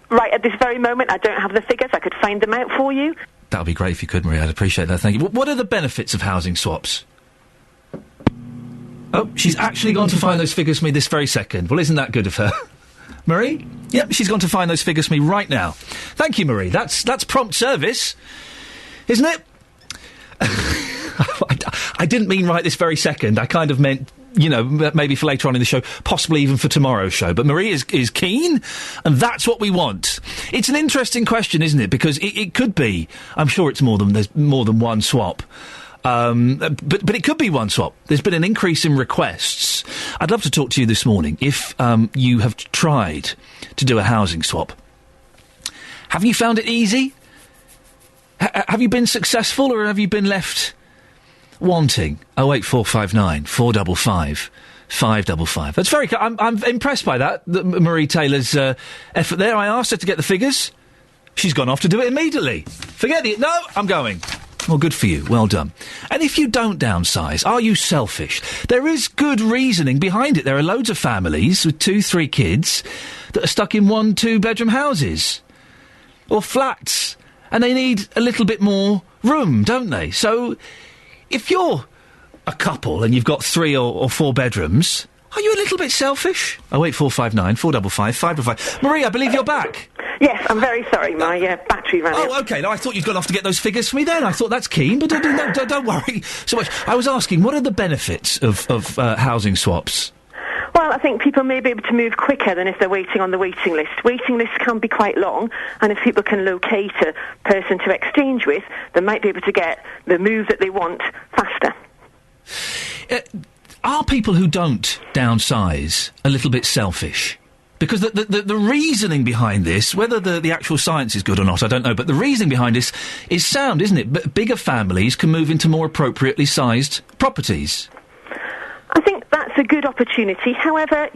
Right at this very moment, I don't have the figures. I could find them out for you. That would be great if you could, Marie. I'd appreciate that. Thank you. What are the benefits of housing swaps? Oh, she's actually gone to find those figures for me this very second. Well, isn't that good of her? Marie? Yep, she's gone to find those figures for me right now. Thank you, Marie. That's prompt service, isn't it? I didn't mean right this very second. I kind of meant, maybe for later on in the show, possibly even for tomorrow's show. But Marie is keen, and that's what we want. It's an interesting question, isn't it? Because it could be. I'm sure there's more than one swap. But it could be one swap. There's been an increase in requests. I'd love to talk to you this morning if you have tried to do a housing swap. Have you found it easy? Have you been successful, or have you been left wanting? 08459 455 555. That's very. I'm impressed by that Marie Taylor's effort there. I asked her to get the figures. She's gone off to do it immediately. Forget it. No, I'm going. Well, good for you. Well done. And if you don't downsize, are you selfish? There is good reasoning behind it. There are loads of families with 2-3 kids that are stuck in 1-2-bedroom houses or flats, and they need a little bit more room, don't they? So if you're a couple and you've got 3 or 4 bedrooms, are you a little bit selfish? 08459 455 555. Marie, I believe you're back. Yes, I'm very sorry. My battery ran out. Oh, OK. No, I thought you'd gone off to get those figures for me then. I thought that's keen, but don't worry so much. I was asking, what are the benefits of housing swaps? Well, I think people may be able to move quicker than if they're waiting on the waiting list. Waiting lists can be quite long, and if people can locate a person to exchange with, they might be able to get the move that they want faster. Are people who don't downsize a little bit selfish? Because the reasoning behind this, whether the actual science is good or not, I don't know, but the reasoning behind this is sound, isn't it? But bigger families can move into more appropriately sized properties. I think that's a good opportunity. However,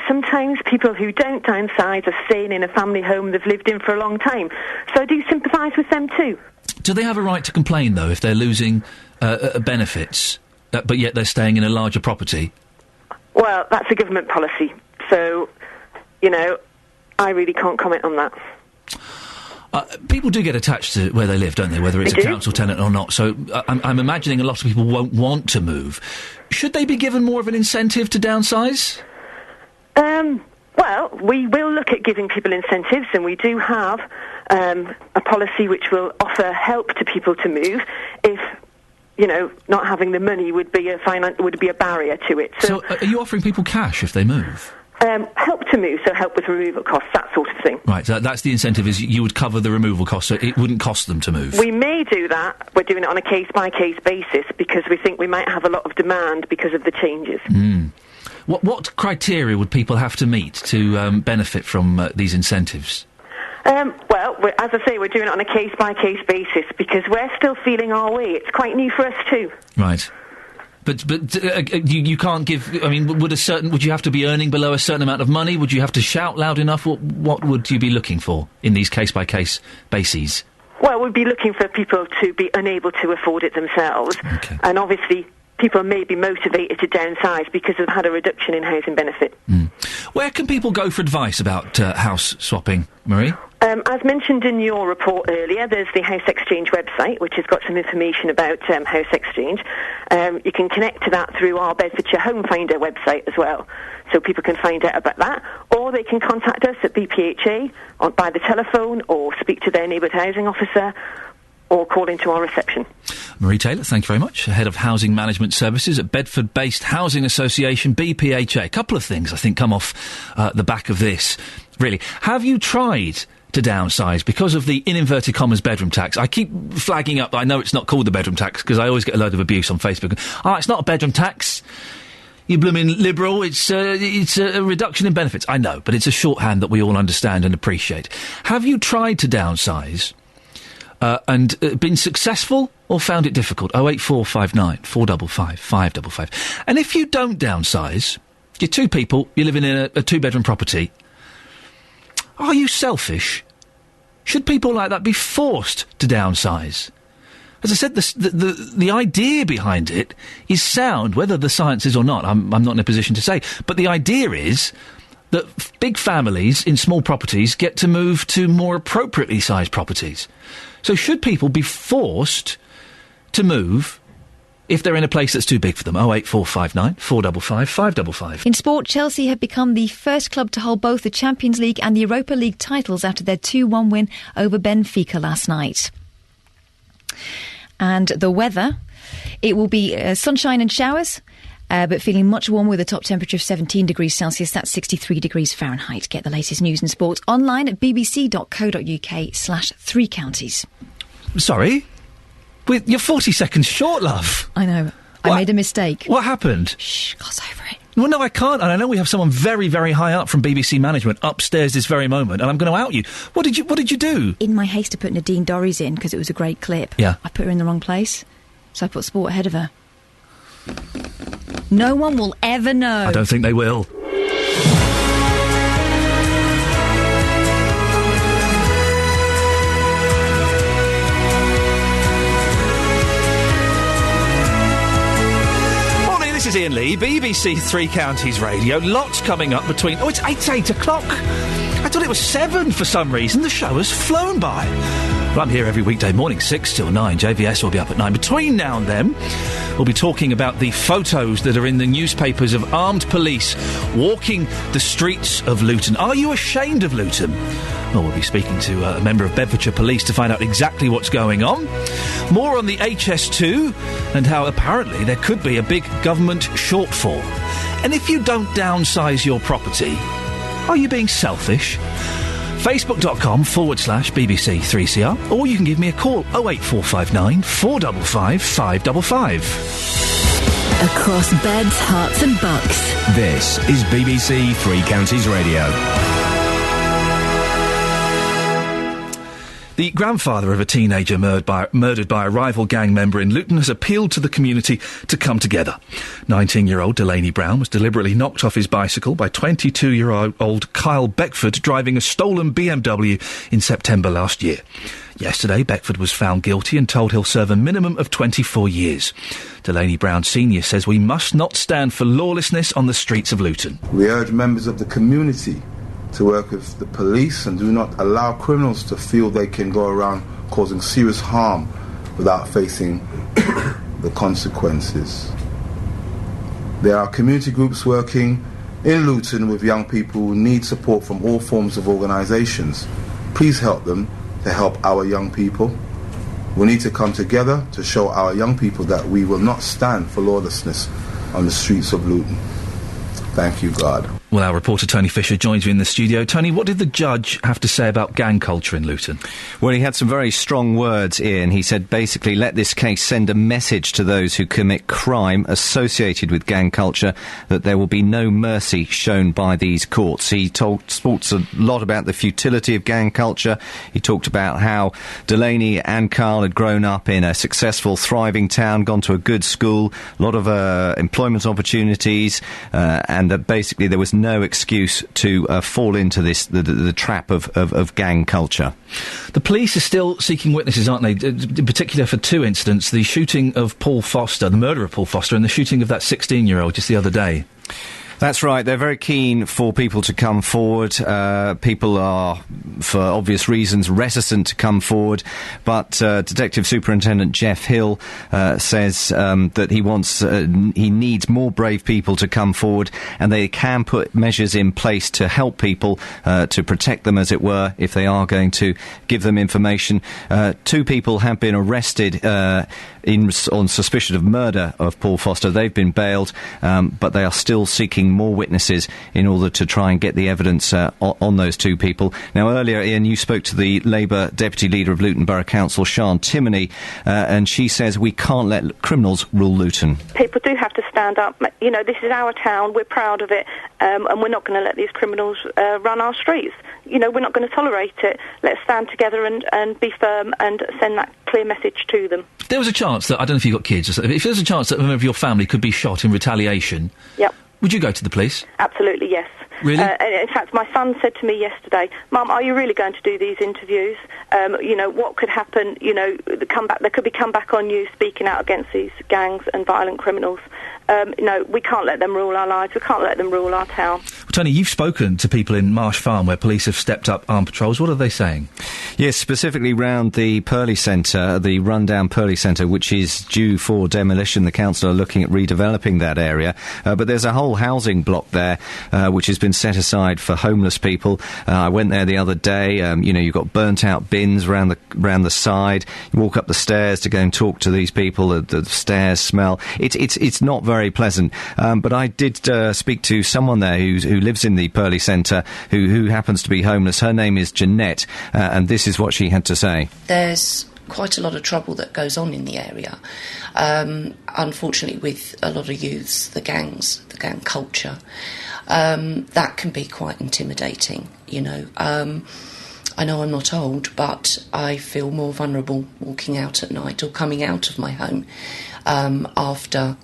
sometimes people who don't downsize are staying in a family home they've lived in for a long time. So I do sympathise with them too. Do they have a right to complain, though, if they're losing benefits, but yet they're staying in a larger property? Well, that's a government policy. So, I really can't comment on that. People do get attached to where they live, don't they, whether it's a council tenant or not. So I'm imagining a lot of people won't want to move. Should they be given more of an incentive to downsize? Well, we will look at giving people incentives, and we do have a policy which will offer help to people to move if, not having the money would be a barrier to it. So are you offering people cash if they move? Help to move, so help with removal costs, that sort of thing. Right, so that's the incentive, is you would cover the removal costs, so it wouldn't cost them to move. We may do that. We're doing it on a case-by-case basis because we think we might have a lot of demand because of the changes. What criteria would people have to meet to benefit from these incentives? Well, as I say, we're doing it on a case-by-case basis because we're still feeling our way. It's quite new for us too. Right. But you can't give. I mean, would you have to be earning below a certain amount of money? Would you have to shout loud enough? What would you be looking for in these case by case bases? Well, we'd be looking for people to be unable to afford it themselves, and obviously people may be motivated to downsize because they've had a reduction in housing benefit. Where can people go for advice about house swapping, Marie? As mentioned in your report earlier, there's the House Exchange website, which has got some information about House Exchange. You can connect to that through our Bedfordshire Home Finder website as well, so people can find out about that. Or they can contact us at BPHA by the telephone, or speak to their neighbourhood housing officer, or call into our reception. Marie Taylor, thank you very much. Head of Housing Management Services at Bedford-based Housing Association, BPHA. A couple of things, I think, come off the back of this, really. Have you tried to downsize because of the, in inverted commas, bedroom tax? I keep flagging up, I know it's not called the bedroom tax, because I always get a load of abuse on Facebook. It's not a bedroom tax, you blooming liberal, it's a reduction in benefits. I know, but it's a shorthand that we all understand and appreciate. Have you tried to downsize and been successful, or found it difficult? 08459 455 555. And if you don't downsize, you're two people, you're living in a two-bedroom property, are you selfish? Should people like that be forced to downsize? As I said, the idea behind it is sound, whether the science is or not, I'm not in a position to say. But the idea is that big families in small properties get to move to more appropriately sized properties. So should people be forced to move if they're in a place that's too big for them? 08459 455 555. In sport, Chelsea have become the first club to hold both the Champions League and the Europa League titles after their 2-1 win over Benfica last night. And the weather, it will be sunshine and showers, but feeling much warmer with a top temperature of 17 degrees Celsius. That's 63 degrees Fahrenheit. Get the latest news and sports online at bbc.co.uk/3 counties. Sorry? You're 40 seconds short, love. I know. I made a mistake. What happened? Shh, gloss over it. Well, no, I can't. And I know we have someone very, very high up from BBC Management upstairs this very moment, and I'm going to out you. What did you do? In my haste to put Nadine Dorries in, because it was a great clip, yeah, I put her in the wrong place, so I put sport ahead of her. No one will ever know. I don't think they will. This is Iain Lee, BBC Three Counties Radio. Lots coming up between... Oh, it's 8 o'clock. I thought it was 7 for some reason. The show has flown by. Well, I'm here every weekday morning, 6 till 9. JVS will be up at 9. Between now and then, we'll be talking about the photos that are in the newspapers of armed police walking the streets of Luton. Are you ashamed of Luton? Well, we'll be speaking to a member of Bedfordshire Police to find out exactly what's going on. More on the HS2 and how apparently there could be a big government shortfall. And if you don't downsize your property, are you being selfish? Facebook.com/BBC3CR, or you can give me a call 08459 455 555. Across beds, hearts and bucks. This is BBC Three Counties Radio. The grandfather of a teenager murdered by a rival gang member in Luton has appealed to the community to come together. 19-year-old Delaney Brown was deliberately knocked off his bicycle by 22-year-old Kyle Beckford driving a stolen BMW in September last year. Yesterday, Beckford was found guilty and told he'll serve a minimum of 24 years. Delaney Brown Sr. says we must not stand for lawlessness on the streets of Luton. We urge members of the community to work with the police and do not allow criminals to feel they can go around causing serious harm without facing the consequences. There are community groups working in Luton with young people who need support from all forms of organisations. Please help them to help our young people. We need to come together to show our young people that we will not stand for lawlessness on the streets of Luton. Thank you, God. Well, our reporter Tony Fisher joins me in the studio. Tony, what did the judge have to say about gang culture in Luton? Well, he had some very strong words, Ian. He said, basically, let this case send a message to those who commit crime associated with gang culture that there will be no mercy shown by these courts. He talks a lot about the futility of gang culture. He talked about how Delaney and Carl had grown up in a successful, thriving town, gone to a good school, a lot of employment opportunities, and that basically there was no excuse to fall into this the trap of gang culture. The police are still seeking witnesses, aren't they? In particular for two incidents, the shooting of Paul Foster, the murder of Paul Foster, and the shooting of that 16-year-old just the other day. That's right. They're very keen for people to come forward. People are, for obvious reasons, reticent to come forward. But Detective Superintendent Jeff Hill says that he needs more brave people to come forward, and they can put measures in place to help people, to protect them, as it were, if they are going to give them information. 2 people have been arrested on suspicion of murder of Paul Foster. They've been bailed, but they are still seeking more witnesses in order to try and get the evidence on those 2 people. Now, earlier, Ian, you spoke to the Labour Deputy Leader of Luton Borough Council, Sian Timoney, and she says we can't let criminals rule Luton. People do have to stand up. You know, this is our town, we're proud of it, and we're not going to let these criminals run our streets. You know, we're not going to tolerate it. Let's stand together and be firm and send that clear message to them. There was a chance that, I don't know if you've got kids, or something, if there's a chance that a member of your family could be shot in retaliation, yep. Would you go to the police? Absolutely, yes. Really? In fact, my son said to me yesterday, Mum, are you really going to do these interviews? You know, what could happen? You know, there could be comeback on you speaking out against these gangs and violent criminals. No, we can't let them rule our lives. We can't let them rule our town. Well, Tony, you've spoken to people in Marsh Farm where police have stepped up armed patrols. What are they saying? Yes, specifically round the Purley Centre, the rundown Purley Centre, which is due for demolition. The council are looking at redeveloping that area. But there's a whole housing block there, which has been set aside for homeless people. I went there the other day. You know, you've got burnt-out bins round the side. You walk up the stairs to go and talk to these people. The stairs smell. It's not very pleasant. But I did speak to someone there who lives in the Purley Centre who happens to be homeless. Her name is Jeanette, and this is what she had to say. There's quite a lot of trouble that goes on in the area. Unfortunately, with a lot of youths, the gang culture, that can be quite intimidating, you know. I know I'm not old, but I feel more vulnerable walking out at night or coming out of my home after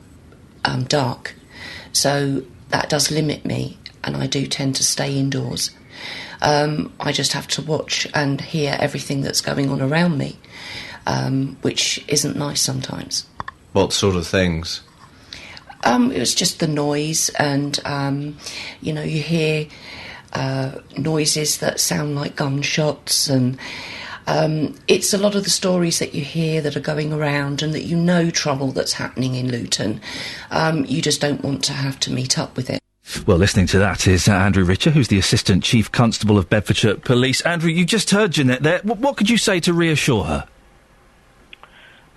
dark. So that does limit me, and I do tend to stay indoors. I just have to watch and hear everything that's going on around me, which isn't nice sometimes. What sort of things? It was just the noise, and, you know, you hear noises that sound like gunshots, and it's a lot of the stories that you hear that are going around and that you know trouble that's happening in Luton. You just don't want to have to meet up with it. Well, listening to that is Andrew Richer, who's the Assistant Chief Constable of Bedfordshire Police. Andrew, you just heard Jeanette there. What could you say to reassure her?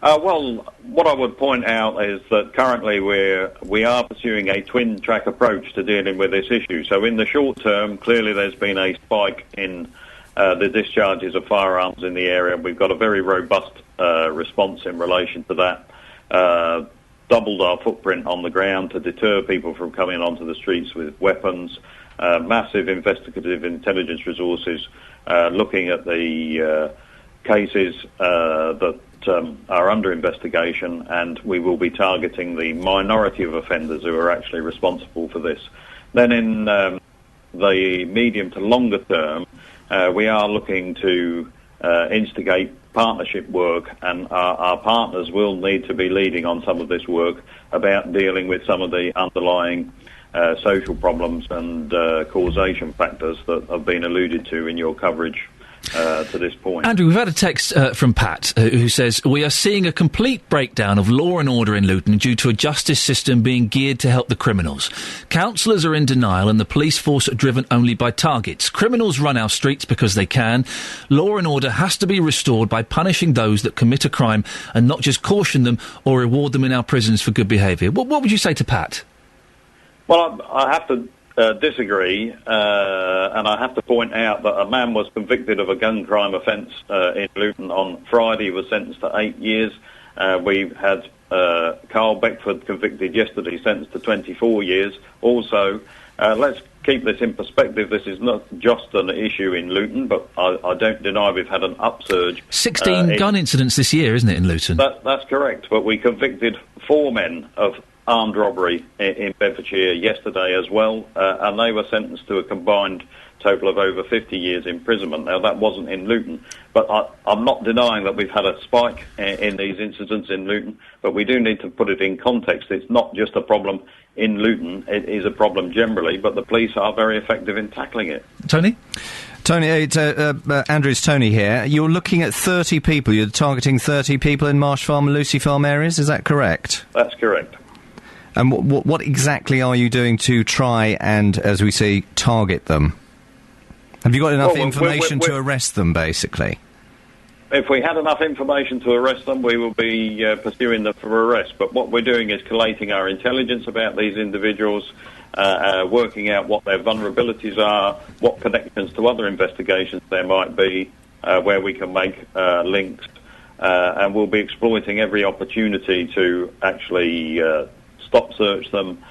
Well, what I would point out is that currently we are pursuing a twin-track approach to dealing with this issue. So in the short term, clearly there's been a spike in the discharges of firearms in the area. We've got a very robust response in relation to that. Doubled our footprint on the ground to deter people from coming onto the streets with weapons. Massive investigative intelligence resources looking at the cases that are under investigation, and we will be targeting the minority of offenders who are actually responsible for this. Then in the medium to longer term, we are looking to instigate partnership work, and our partners will need to be leading on some of this work about dealing with some of the underlying social problems and causation factors that have been alluded to in your coverage to this point. Andrew, we've had a text from Pat who says, we are seeing a complete breakdown of law and order in Luton due to a justice system being geared to help the criminals. Councillors are in denial and the police force are driven only by targets. Criminals run our streets because they can. Law and order has to be restored by punishing those that commit a crime and not just caution them or reward them in our prisons for good behaviour. What would you say to Pat? Well, I have to disagree, and I have to point out that a man was convicted of a gun crime offence in Luton on Friday. He was sentenced to 8 years. We had Carl Beckford convicted yesterday, sentenced to 24 years. Also, let's keep this in perspective. This is not just an issue in Luton, but I don't deny we've had an upsurge. 16 gun incidents this year, isn't it, in Luton? That's correct, but we convicted 4 men of armed robbery in Bedfordshire yesterday as well, and they were sentenced to a combined total of over 50 years imprisonment. Now, that wasn't in Luton, but I'm not denying that we've had a spike in these incidents in Luton, but we do need to put it in context. It's not just a problem in Luton, it is a problem generally, but the police are very effective in tackling it. Tony? Tony, Andrew's Tony here. You're looking at 30 people. You're targeting 30 people in Marsh Farm and Lucy Farm areas, is that correct? That's correct. And what exactly are you doing to try and, as we say, target them? Have you got enough information to arrest them, basically? If we had enough information to arrest them, we will be pursuing them for arrest. But what we're doing is collating our intelligence about these individuals, working out what their vulnerabilities are, what connections to other investigations there might be, where we can make links, and we'll be exploiting every opportunity to actually stop search them,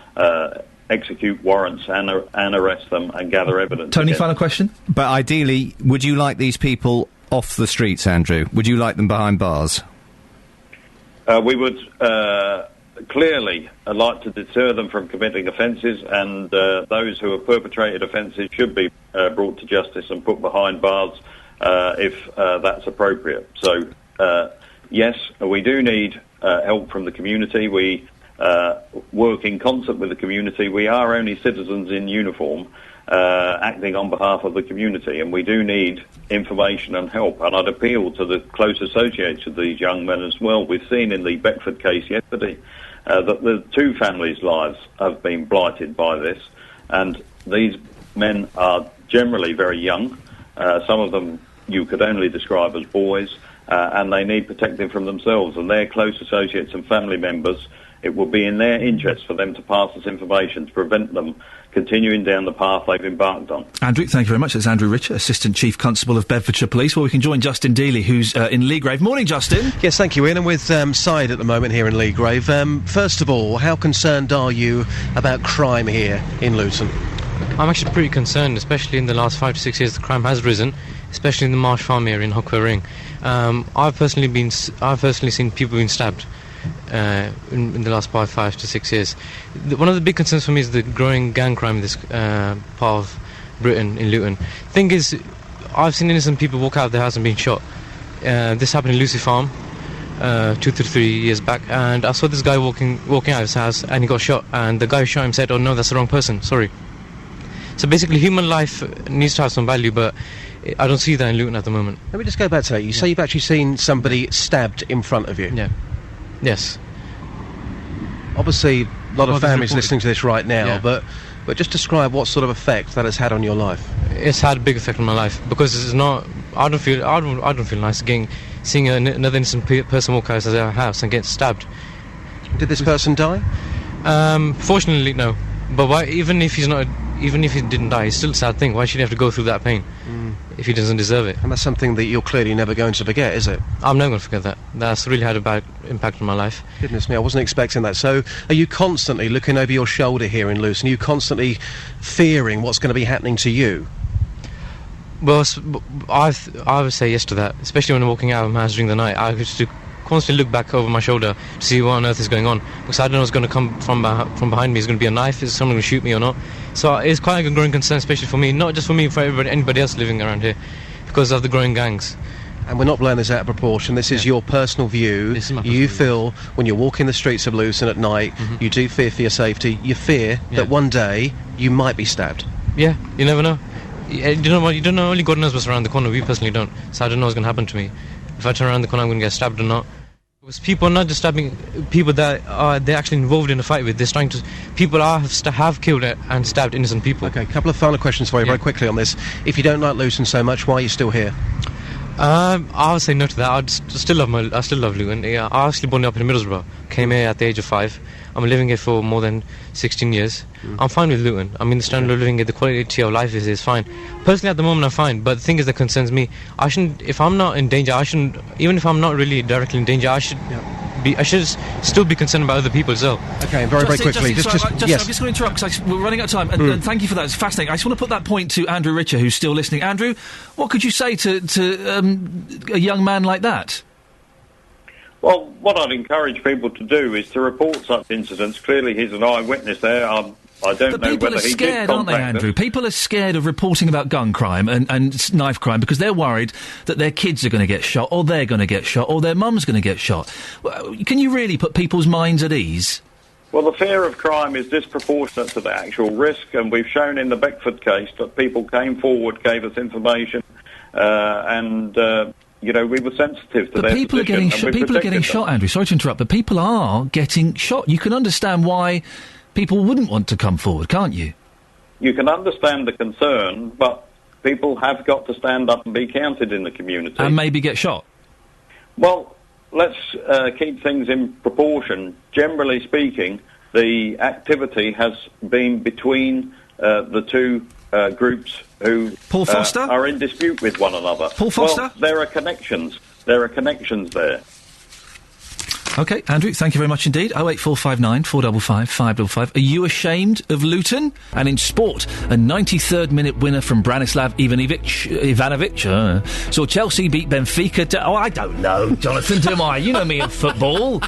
execute warrants and arrest them and gather evidence. Tony, final question? But ideally, would you like these people off the streets, Andrew? Would you like them behind bars? We would clearly like to deter them from committing offences, and those who have perpetrated offences should be brought to justice and put behind bars if that's appropriate. So, yes, we do need help from the community. We work in concert with the community. We are only citizens in uniform acting on behalf of the community, and we do need information and help. And I'd appeal to the close associates of these young men as well. We've seen in the Beckford case yesterday that the 2 families' lives have been blighted by this, and these men are generally very young. Some of them you could only describe as boys, and they need protecting from themselves and their close associates and family members. It will be in their interest for them to pass us information to prevent them continuing down the path they've embarked on. Andrew, thank you very much. That's Andrew Richer, Assistant Chief Constable of Bedfordshire Police. Well, we can join Justin Dealey, who's in Leagrave. Morning, Justin. Yes, thank you, Ian. I'm with Syed at the moment here in Leagrave. First of all, how concerned are you about crime here in Luton? I'm actually pretty concerned, especially in the last 5 to 6 years. The crime has risen, especially in the Marsh Farm area in Hockware Ring. I've personally seen people being stabbed in the last 5 to 6 years. One of the big concerns for me is the growing gang crime in this part of Britain, in Luton. Thing is, I've seen innocent people walk out of their house and being shot. This happened in Lucy Farm 2 to 3 years back, and I saw this guy walking out of his house and he got shot, and the guy who shot him said, "Oh no, that's the wrong person, sorry." So basically human life needs to have some value, but I don't see that in Luton at the moment. Let me just go back to that. You say you've actually seen somebody stabbed in front of you? Yeah. Yes. Obviously, a lot of families listening to this right now, but just describe what sort of effect that has had on your life. It's had a big effect on my life because it's not. I don't feel nice seeing another innocent person walk out of their house and get stabbed. Did this person die? Fortunately, no. But why? Even if he didn't die, it's still a sad thing. Why should he have to go through that pain if he doesn't deserve it? And that's something that you're clearly never going to forget, is it? I'm never going to forget that. That's really had a bad impact on my life. Goodness me, I wasn't expecting that. So, are you constantly looking over your shoulder here in Luton? Are you constantly fearing what's going to be happening to you? Well, I would say yes to that, especially when I'm walking out of my house during the night. I used to constantly look back over my shoulder to see what on earth is going on, because I don't know what's going to come from behind me. Is it going to be a knife? Is someone going to shoot me or not? So it's quite a growing concern, especially for me, not just for me, for anybody else living around here, because of the growing gangs. And we're not blowing this out of proportion. This is your personal view. This is my you feel when you're walking the streets of Luton at night, you do fear for your safety. You fear that one day you might be stabbed. Yeah, you never know. You know what? You don't know. Only God knows what's around the corner. We personally don't. So I don't know what's going to happen to me. If I turn around the corner, I'm going to get stabbed or not. Because people are not just stabbing people that they're actually involved in a fight with. People have killed and stabbed innocent people. Okay, a couple of final questions for you very quickly on this. If you don't like Luton so much, why are you still here? I would say no to that. I still love Luton. Yeah, I actually born up in Middlesbrough. Came here at the age of 5. I'm living here for more than 16 years. I'm fine with Luton. I mean, the standard of living here, the quality of life is fine. Personally, at the moment, I'm fine. But the thing is that concerns me, I shouldn't, if I'm not in danger, I shouldn't, even if I'm not really directly in danger, I should still be concerned about other people as well. Okay, very quickly. Yes. I'm just going to interrupt because we're running out of time. And thank you for that. It's fascinating. I just want to put that point to Andrew Richer, who's still listening. Andrew, what could you say to a young man like that? Well, what I'd encourage people to do is to report such incidents. Clearly, he's an eyewitness there. I don't know whether he did contact them. People are scared, aren't they, Andrew? People are scared of reporting about gun crime and knife crime because they're worried that their kids are going to get shot, or they're going to get shot, or their mum's going to get shot. Can you really put people's minds at ease? Well, the fear of crime is disproportionate to the actual risk, and we've shown in the Beckford case that people came forward, gave us information, and we were sensitive to their position. People are getting shot, Andrew. Sorry to interrupt, but people are getting shot. You can understand why people wouldn't want to come forward, can't you? You can understand the concern, but people have got to stand up and be counted in the community. And maybe get shot. Well, let's keep things in proportion. Generally speaking, the activity has been between the two groups who Paul Foster? Are in dispute with one another. Paul Foster? Well, there are connections. There are connections there. OK, Andrew, thank you very much indeed. 08459 455 555. Are you ashamed of Luton? And in sport, a 93rd minute winner from Branislav Ivanovic. Saw Chelsea beat Benfica I don't know, Jonathan, do I? You know me in football.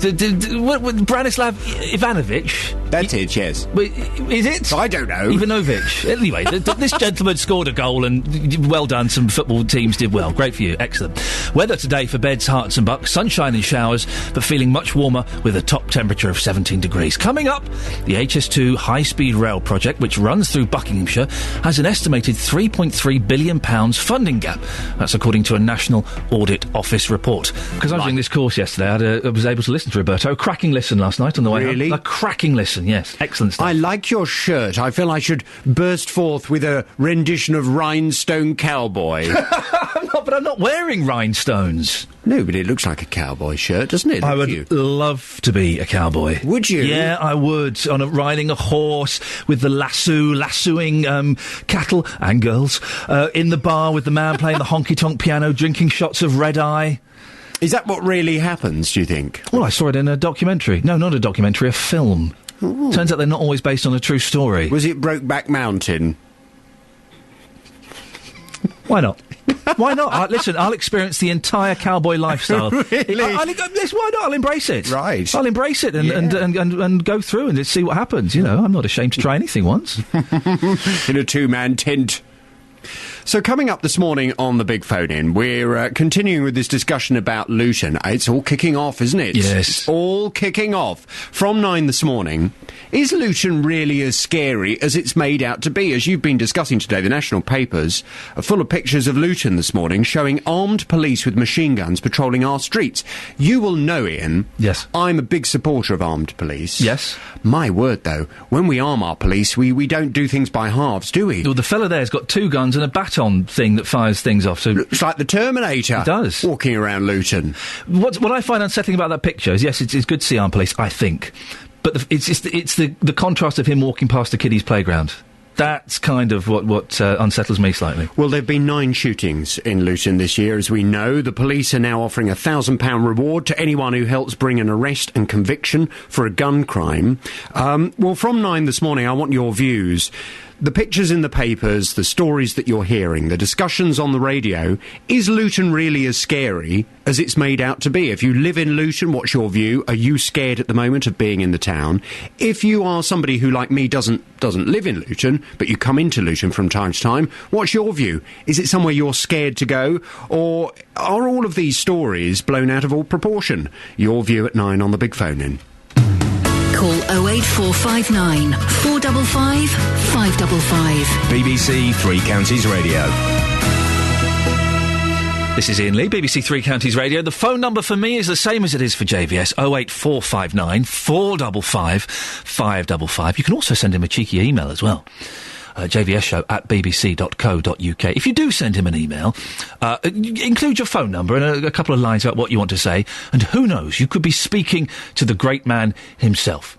Branislav Ivanovic? That's it, yes. Is it? I don't know. Ivanovic. Anyway, this gentleman scored a goal and well done. Some football teams did well. Great for you. Excellent. Weather today for Beds, Herts and Bucks. Sunshine and showers, but feeling much warmer with a top temperature of 17 degrees. Coming up, the HS2 high-speed rail project, which runs through Buckinghamshire, has an estimated £3.3 billion funding gap. That's according to a National Audit Office report. Because I was doing this course yesterday, I was able to listen to Roberto. A cracking listen last night on the way home. Really? A cracking listen, yes. Excellent stuff. I like your shirt. I feel I should burst forth with a rendition of Rhinestone Cowboy. I'm not wearing rhinestones. No, but it looks like a cowboy shirt, doesn't it? I would love to be a cowboy. Would you? Yeah, I would. Riding a horse with the lassoing cattle and girls in the bar with the man playing the honky-tonk piano, drinking shots of red eye. Is that what really happens, do you think? Well, I saw it in a documentary. No, not a documentary, a film. Ooh. Turns out they're not always based on a true story. Was it Brokeback Mountain? Why not? Why not? Listen, I'll experience the entire cowboy lifestyle. Really? Why not? I'll embrace it. Right. I'll embrace it and go through and see what happens. You know, I'm not ashamed to try anything once. In a two-man tent. So coming up this morning on the Big Phone In, we're continuing with this discussion about Luton. It's all kicking off, isn't it? Yes. It's all kicking off. From 9 this morning, is Luton really as scary as it's made out to be? As you've been discussing today, the national papers are full of pictures of Luton this morning showing armed police with machine guns patrolling our streets. You will know, Ian. Yes. I'm a big supporter of armed police. Yes. My word, though, when we arm our police, we don't do things by halves, do we? Well, the fella there's got 2 guns and a baton thing that fires things off. So looks like the Terminator. It does. Walking around Luton. What I find unsettling about that picture is, yes, it's good to see armed police, I think, but it's the contrast of him walking past a kiddie's playground. That's kind of what unsettles me slightly. Well, there have been 9 shootings in Luton this year, as we know. The police are now offering a £1,000 reward to anyone who helps bring an arrest and conviction for a gun crime. Well, from 9 this morning, I want your views. The pictures in the papers, the stories that you're hearing, the discussions on the radio, is Luton really as scary as it's made out to be? If you live in Luton, what's your view? Are you scared at the moment of being in the town? If you are somebody who, like me, doesn't live in Luton, but you come into Luton from time to time, what's your view? Is it somewhere you're scared to go? Or are all of these stories blown out of all proportion? Your view at 9 on the Big Phone In. Call 08459 455 555. BBC Three Counties Radio. This is Iain Lee, BBC Three Counties Radio. The phone number for me is the same as it is for JVS, 08459 455 555. You can also send him a cheeky email as well. jvsshow@bbc.co.uk. If you do send him an email, include your phone number and a couple of lines about what you want to say, and who knows, you could be speaking to the great man himself.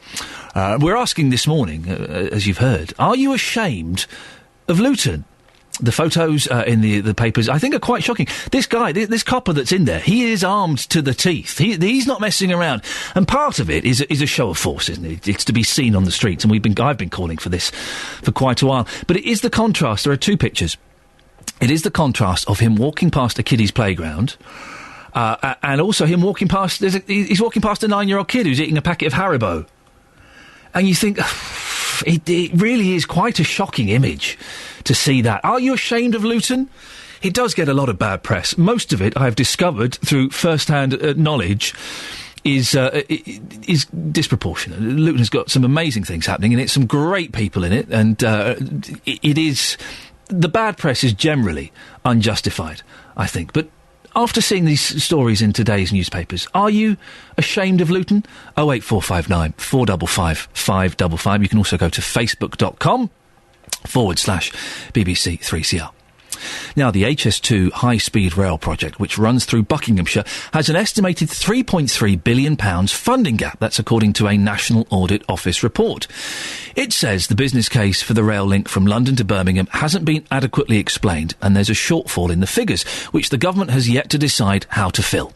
We're asking this morning, as you've heard, are you ashamed of Luton? The photos in the papers, I think, are quite shocking. This guy, this copper that's in there, he is armed to the teeth. He's not messing around. And part of it is a show of force, isn't it? It's to be seen on the streets, and I've been calling for this for quite a while. But it is the contrast. There are two pictures. It is the contrast of him walking past a kiddie's playground, and also him walking past. He's walking past a 9-year-old kid who's eating a packet of Haribo, and you think. It really is quite a shocking image to see that. Are you ashamed of Luton? It does get a lot of bad press. Most of it, I've discovered through first-hand knowledge, is disproportionate. Luton has got some amazing things happening in it, some great people in it, and it is... The bad press is generally unjustified, I think. But after seeing these stories in today's newspapers, are you ashamed of Luton? 08459 455 555. You can also go to facebook.com/BBC 3CR. Now, the HS2 high-speed rail project, which runs through Buckinghamshire, has an estimated £3.3 billion funding gap. That's according to a National Audit Office report. It says the business case for the rail link from London to Birmingham hasn't been adequately explained, and there's a shortfall in the figures, which the government has yet to decide how to fill.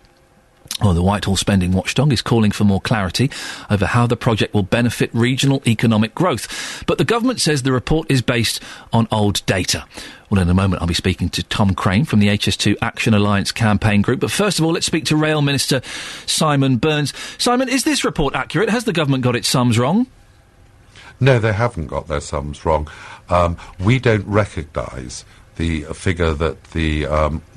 Well, the Whitehall spending watchdog is calling for more clarity over how the project will benefit regional economic growth. But the government says the report is based on old data. Well, in a moment, I'll be speaking to Tom Crane from the HS2 Action Alliance campaign group. But first of all, let's speak to Rail Minister Simon Burns. Simon, is this report accurate? Has the government got its sums wrong? No, they haven't got their sums wrong. We don't recognise the figure that the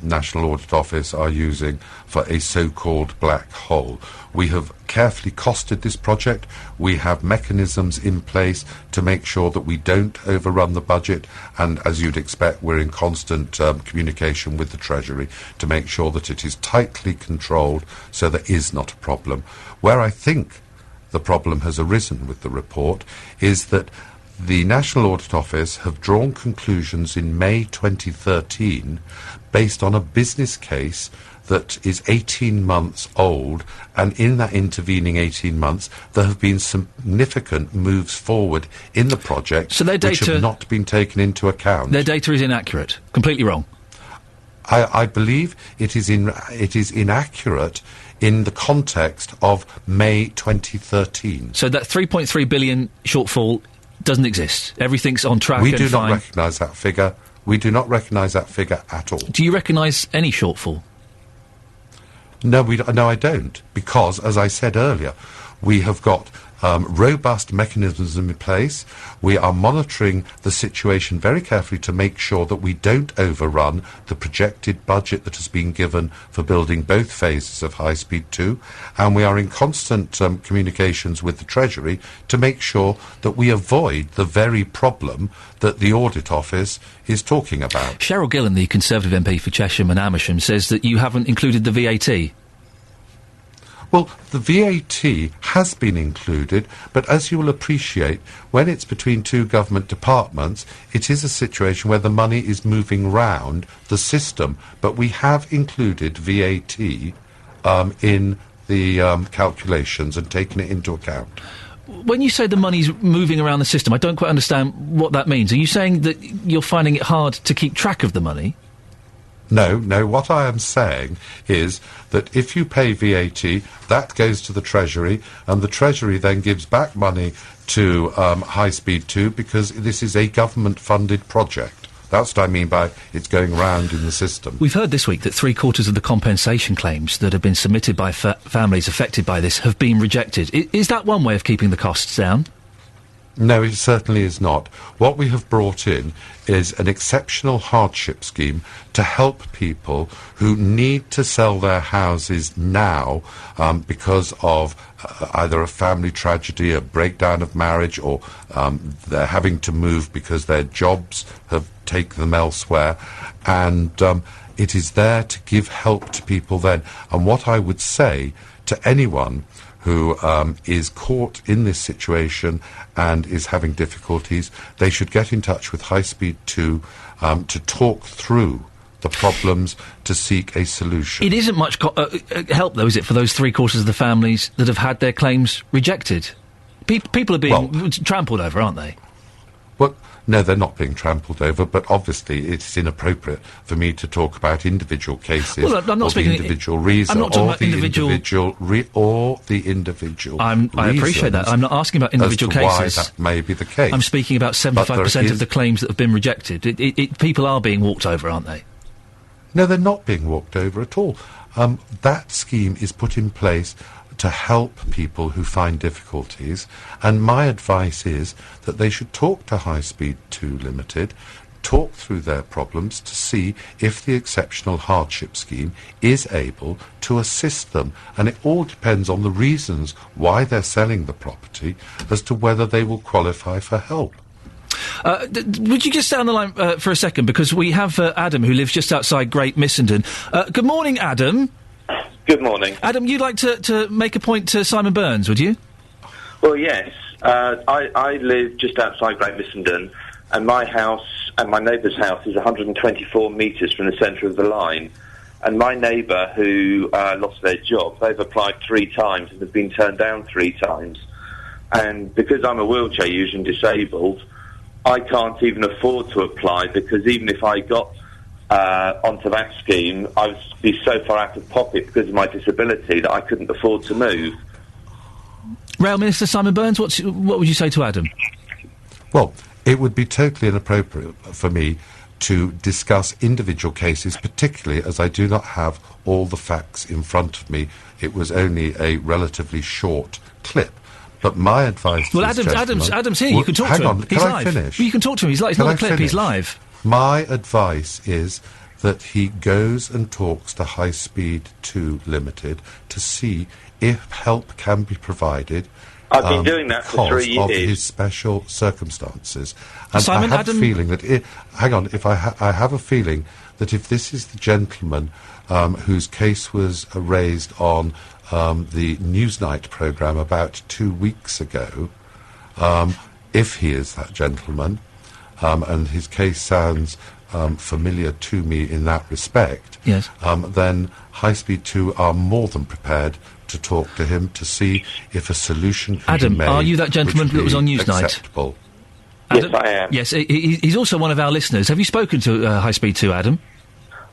National Audit Office are using for a so-called black hole. We have carefully costed this project. We have mechanisms in place to make sure that we don't overrun the budget, and as you'd expect, we're in constant communication with the Treasury to make sure that it is tightly controlled so there is not a problem. Where I think the problem has arisen with the report is that the National Audit Office have drawn conclusions in May 2013 based on a business case that is 18 months old, and in that intervening 18 months there have been significant moves forward in the project which have not been taken into account. Their data is inaccurate, completely wrong. I believe it is inaccurate in the context of May 2013. So that 3.3 billion shortfall doesn't exist. Everything's on track. We do not recognise that figure. We do not recognise that figure at all. Do you recognise any shortfall? No, I don't. Because, as I said earlier, we have got robust mechanisms in place. We are monitoring the situation very carefully to make sure that we don't overrun the projected budget that has been given for building both phases of High Speed 2, and we are in constant communications with the Treasury to make sure that we avoid the very problem that the Audit Office is talking about. Cheryl Gillen, the Conservative MP for Chesham and Amersham, says that you haven't included the VAT. Well, the VAT has been included, but as you will appreciate, when it's between two government departments, it is a situation where the money is moving round the system. But we have included VAT in the calculations and taken it into account. When you say the money's moving around the system, I don't quite understand what that means. Are you saying that you're finding it hard to keep track of the money? No, what I am saying is that if you pay VAT, that goes to the Treasury, and the Treasury then gives back money to High Speed 2 because this is a government-funded project. That's what I mean by it's going round in the system. We've heard this week that 3/4 of the compensation claims that have been submitted by families affected by this have been rejected. Is that one way of keeping the costs down? No, it certainly is not. What we have brought in is an exceptional hardship scheme to help people who need to sell their houses now because of either a family tragedy, a breakdown of marriage, or they're having to move because their jobs have taken them elsewhere. And it is there to give help to people then. And what I would say to anyone who is caught in this situation and is having difficulties, they should get in touch with High Speed 2 to talk through the problems, to seek a solution. It isn't much help, though, is it, for those 3/4 of the families that have had their claims rejected? People are being trampled over, aren't they? Well, no, they're not being trampled over, but obviously it's inappropriate for me to talk about individual cases I'm not or speaking the individual reason I'm not talking or about the individual I appreciate that. I'm not asking about individual cases. Why that may be the case. I'm speaking about 75% of the claims that have been rejected. People are being walked over, aren't they? No, they're not being walked over at all. That scheme is put in place to help people who find difficulties, and my advice is that they should talk to High Speed 2 Limited, talk through their problems to see if the exceptional hardship scheme is able to assist them. And it all depends on the reasons why they're selling the property as to whether they will qualify for help. Would you just stay on the line for a second, because we have Adam, who lives just outside Great Missenden. Good morning, Adam. Good morning. Adam, you'd like to make a point to Simon Burns, would you? Well, yes. I live just outside Great Missenden, and my house and my neighbour's house is 124 metres from the centre of the line. And my neighbour, who lost their job, they've applied 3 times and have been turned down 3 times. And because I'm a wheelchair user and disabled, I can't even afford to apply, because even if I got onto that scheme, I would be so far out of pocket because of my disability that I couldn't afford to move. Rail Minister Simon Burns, what would you say to Adam? Well, it would be totally inappropriate for me to discuss individual cases, particularly as I do not have all the facts in front of me. It was only a relatively short clip. But my advice to Adam's here. You can talk to him. Hang on, He's can live. I finish? You can talk to him. He's live. It's not a clip. He's live. My advice is that he goes and talks to High Speed 2 Limited to see if help can be provided. I've been doing that for 3 years. Because of his special circumstances. And Simon, I have Adam... a feeling that... I have a feeling that if this is the gentleman whose case was raised on the Newsnight programme about 2 weeks ago, if he is that gentleman, and his case sounds familiar to me in that respect, yes. Then High Speed 2 are more than prepared to talk to him to see if a solution can Adam, be made. are you that gentleman that was on Newsnight? Acceptable. Adam? Yes, I am. Yes, he's also one of our listeners. Have you spoken to High Speed 2, Adam?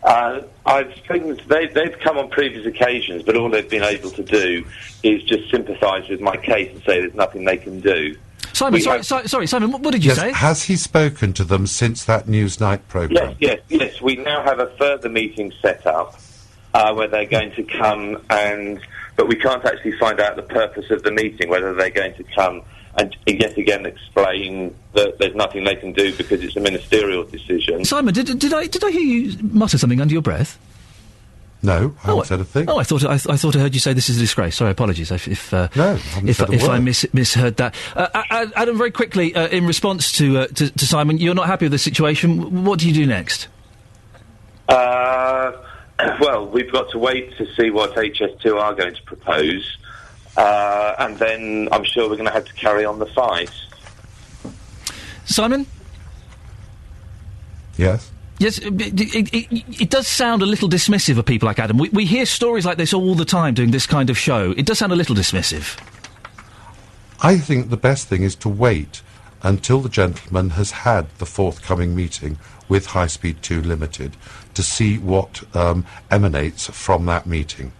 I've spoken to, they've come on previous occasions, but all they've been able to do is just sympathise with my case and say there's nothing they can do. Simon, sorry, Simon, what did you say? Has he spoken to them since that Newsnight programme? Yes. We now have a further meeting set up where they're going to come but we can't actually find out the purpose of the meeting, whether they're going to come and yet again explain that there's nothing they can do because it's a ministerial decision. Simon, did I hear you mutter something under your breath? No, I haven't said a thing. Oh, I thought I heard you say this is a disgrace. Sorry, apologies if I misheard that. Adam, very quickly, in response to Simon, you're not happy with the situation. What do you do next? Well, we've got to wait to see what HS2 are going to propose, and then I'm sure we're going to have to carry on the fight. Simon? Yes? Yes, it does sound a little dismissive of people like Adam. We hear stories like this all the time doing this kind of show. It does sound a little dismissive. I think the best thing is to wait until the gentleman has had the forthcoming meeting with High Speed 2 Limited to see what emanates from that meeting.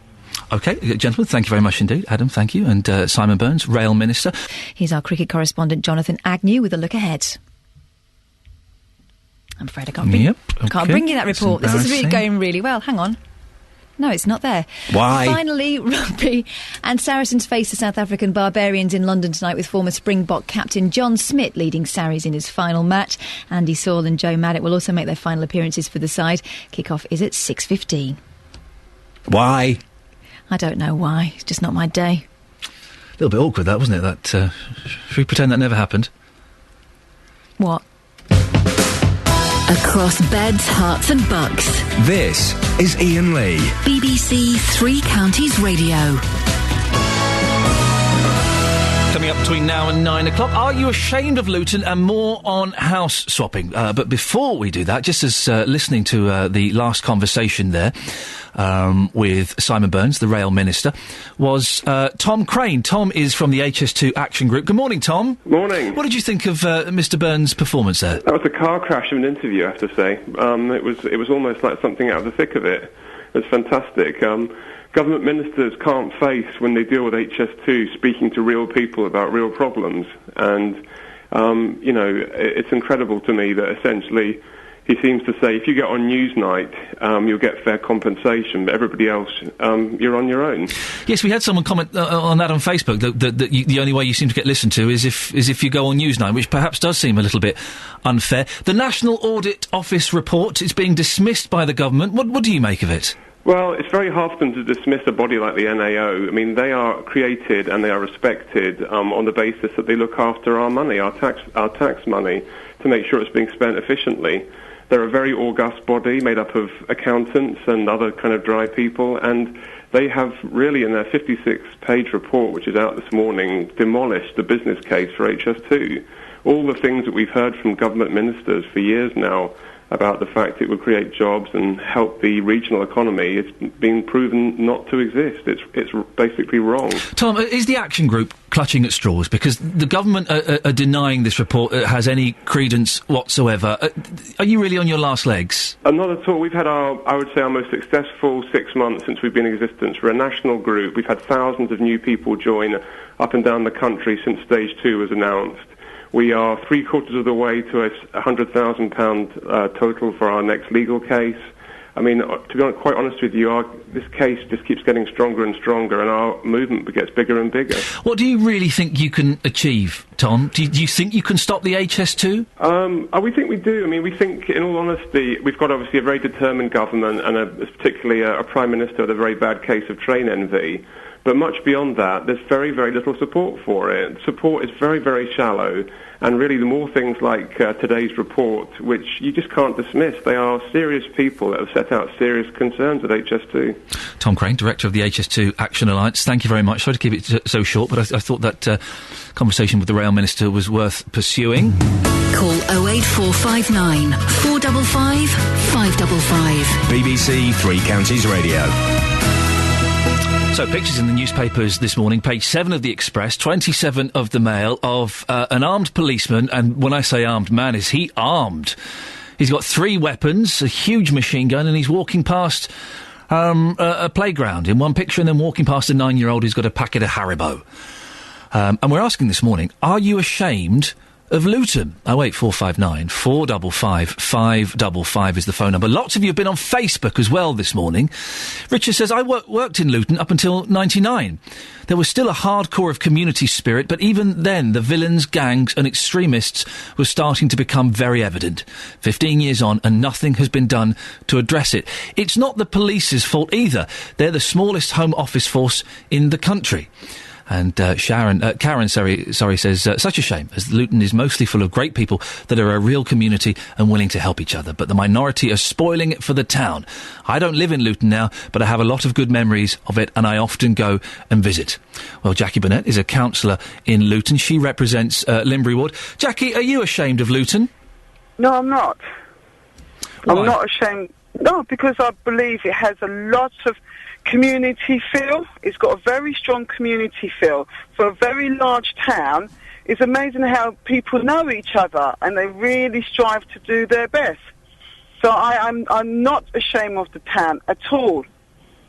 OK, gentlemen, thank you very much indeed. Adam, thank you. And Simon Burns, Rail Minister. Here's our cricket correspondent, Jonathan Agnew, with a look ahead. I'm afraid I can't bring you that report. This is really going really well. Hang on. No, it's not there. Why? Finally, rugby. And Saracens face the South African Barbarians in London tonight with former Springbok captain John Smith leading Sarries in his final match. Andy Saul and Joe Maddock will also make their final appearances for the side. Kick-off is at 6:15. Why? I don't know why. It's just not my day. A little bit awkward, that, wasn't it? Should we pretend that never happened? What? Across beds, hearts and bucks. This is Iain Lee. BBC Three Counties Radio. Coming up between now and 9 o'clock. Are you ashamed of Luton? And more on house swapping. But before we do that, just as listening to the last conversation there with Simon Burns, the rail minister, was Tom Crane. Tom is from the HS2 Action Group. Good morning, Tom. Morning. What did you think of Mr. Burns' performance there? That was a car crash of an interview, I have to say. It was almost like something out of the thick of it. It was fantastic. Government ministers can't face, when they deal with HS2, speaking to real people about real problems. And, it's incredible to me that essentially he seems to say, if you get on Newsnight, you'll get fair compensation, but everybody else, you're on your own. Yes, we had someone comment on that on Facebook, that the only way you seem to get listened to is if you go on Newsnight, which perhaps does seem a little bit unfair. The National Audit Office report is being dismissed by the government. What do you make of it? Well, it's very hard for them to dismiss a body like the NAO. I mean, they are created and they are respected on the basis that they look after our money, our tax money, to make sure it's being spent efficiently. They're a very august body made up of accountants and other kind of dry people, and they have really, in their 56-page report, which is out this morning, demolished the business case for HS2. All the things that we've heard from government ministers for years now about the fact it would create jobs and help the regional economy, it's been proven not to exist. It's basically wrong. Tom, is the Action Group clutching at straws? Because the government are denying this report has any credence whatsoever. Are you really on your last legs? Not at all. We've had our most successful 6 months since we've been in existence. We're a national group. We've had thousands of new people join up and down the country since Stage 2 was announced. We are 3/4 of the way to a £100,000 total for our next legal case. I mean, to be quite honest with you, this case just keeps getting stronger and stronger, and our movement gets bigger and bigger. What do you really think you can achieve, Tom? Do you think you can stop the HS2? We think we do. I mean, we think, in all honesty, we've got obviously a very determined government and particularly a Prime Minister with a very bad case of train envy. But much beyond that, there's very, very little support for it. Support is very, very shallow. And really, the more things like today's report, which you just can't dismiss, they are serious people that have set out serious concerns at HS2. Tom Crane, Director of the HS2 Action Alliance, thank you very much. Sorry to keep it so short, but I thought that conversation with the Rail Minister was worth pursuing. Call 08459 455 555. BBC Three Counties Radio. So, pictures in the newspapers this morning, page 7 of the Express, 27 of the Mail, of an armed policeman, and when I say armed, man, is he armed? He's got 3 weapons, a huge machine gun, and he's walking past a playground in one picture, and then walking past a 9-year-old who's got a packet of Haribo. And we're asking this morning, are you ashamed of Luton? 08459 455 555 is the phone number. Lots of you have been on Facebook as well this morning. Richard says, I worked in Luton up until 99. There was still a hardcore of community spirit, but even then the villains, gangs and extremists were starting to become very evident. 15 years on and nothing has been done to address it. It's not the police's fault either. They're the smallest Home Office force in the country. And Karen says, such a shame, as Luton is mostly full of great people that are a real community and willing to help each other. But the minority are spoiling it for the town. I don't live in Luton now, but I have a lot of good memories of it, and I often go and visit. Well, Jackie Burnett is a councillor in Luton. She represents Limbury Ward. Jackie, are you ashamed of Luton? No, I'm not. Why? I'm not ashamed. No, because I believe it has a lot of community feel. It's got a very strong community feel. For a very large town, it's amazing how people know each other and they really strive to do their best. So I'm not ashamed of the town at all.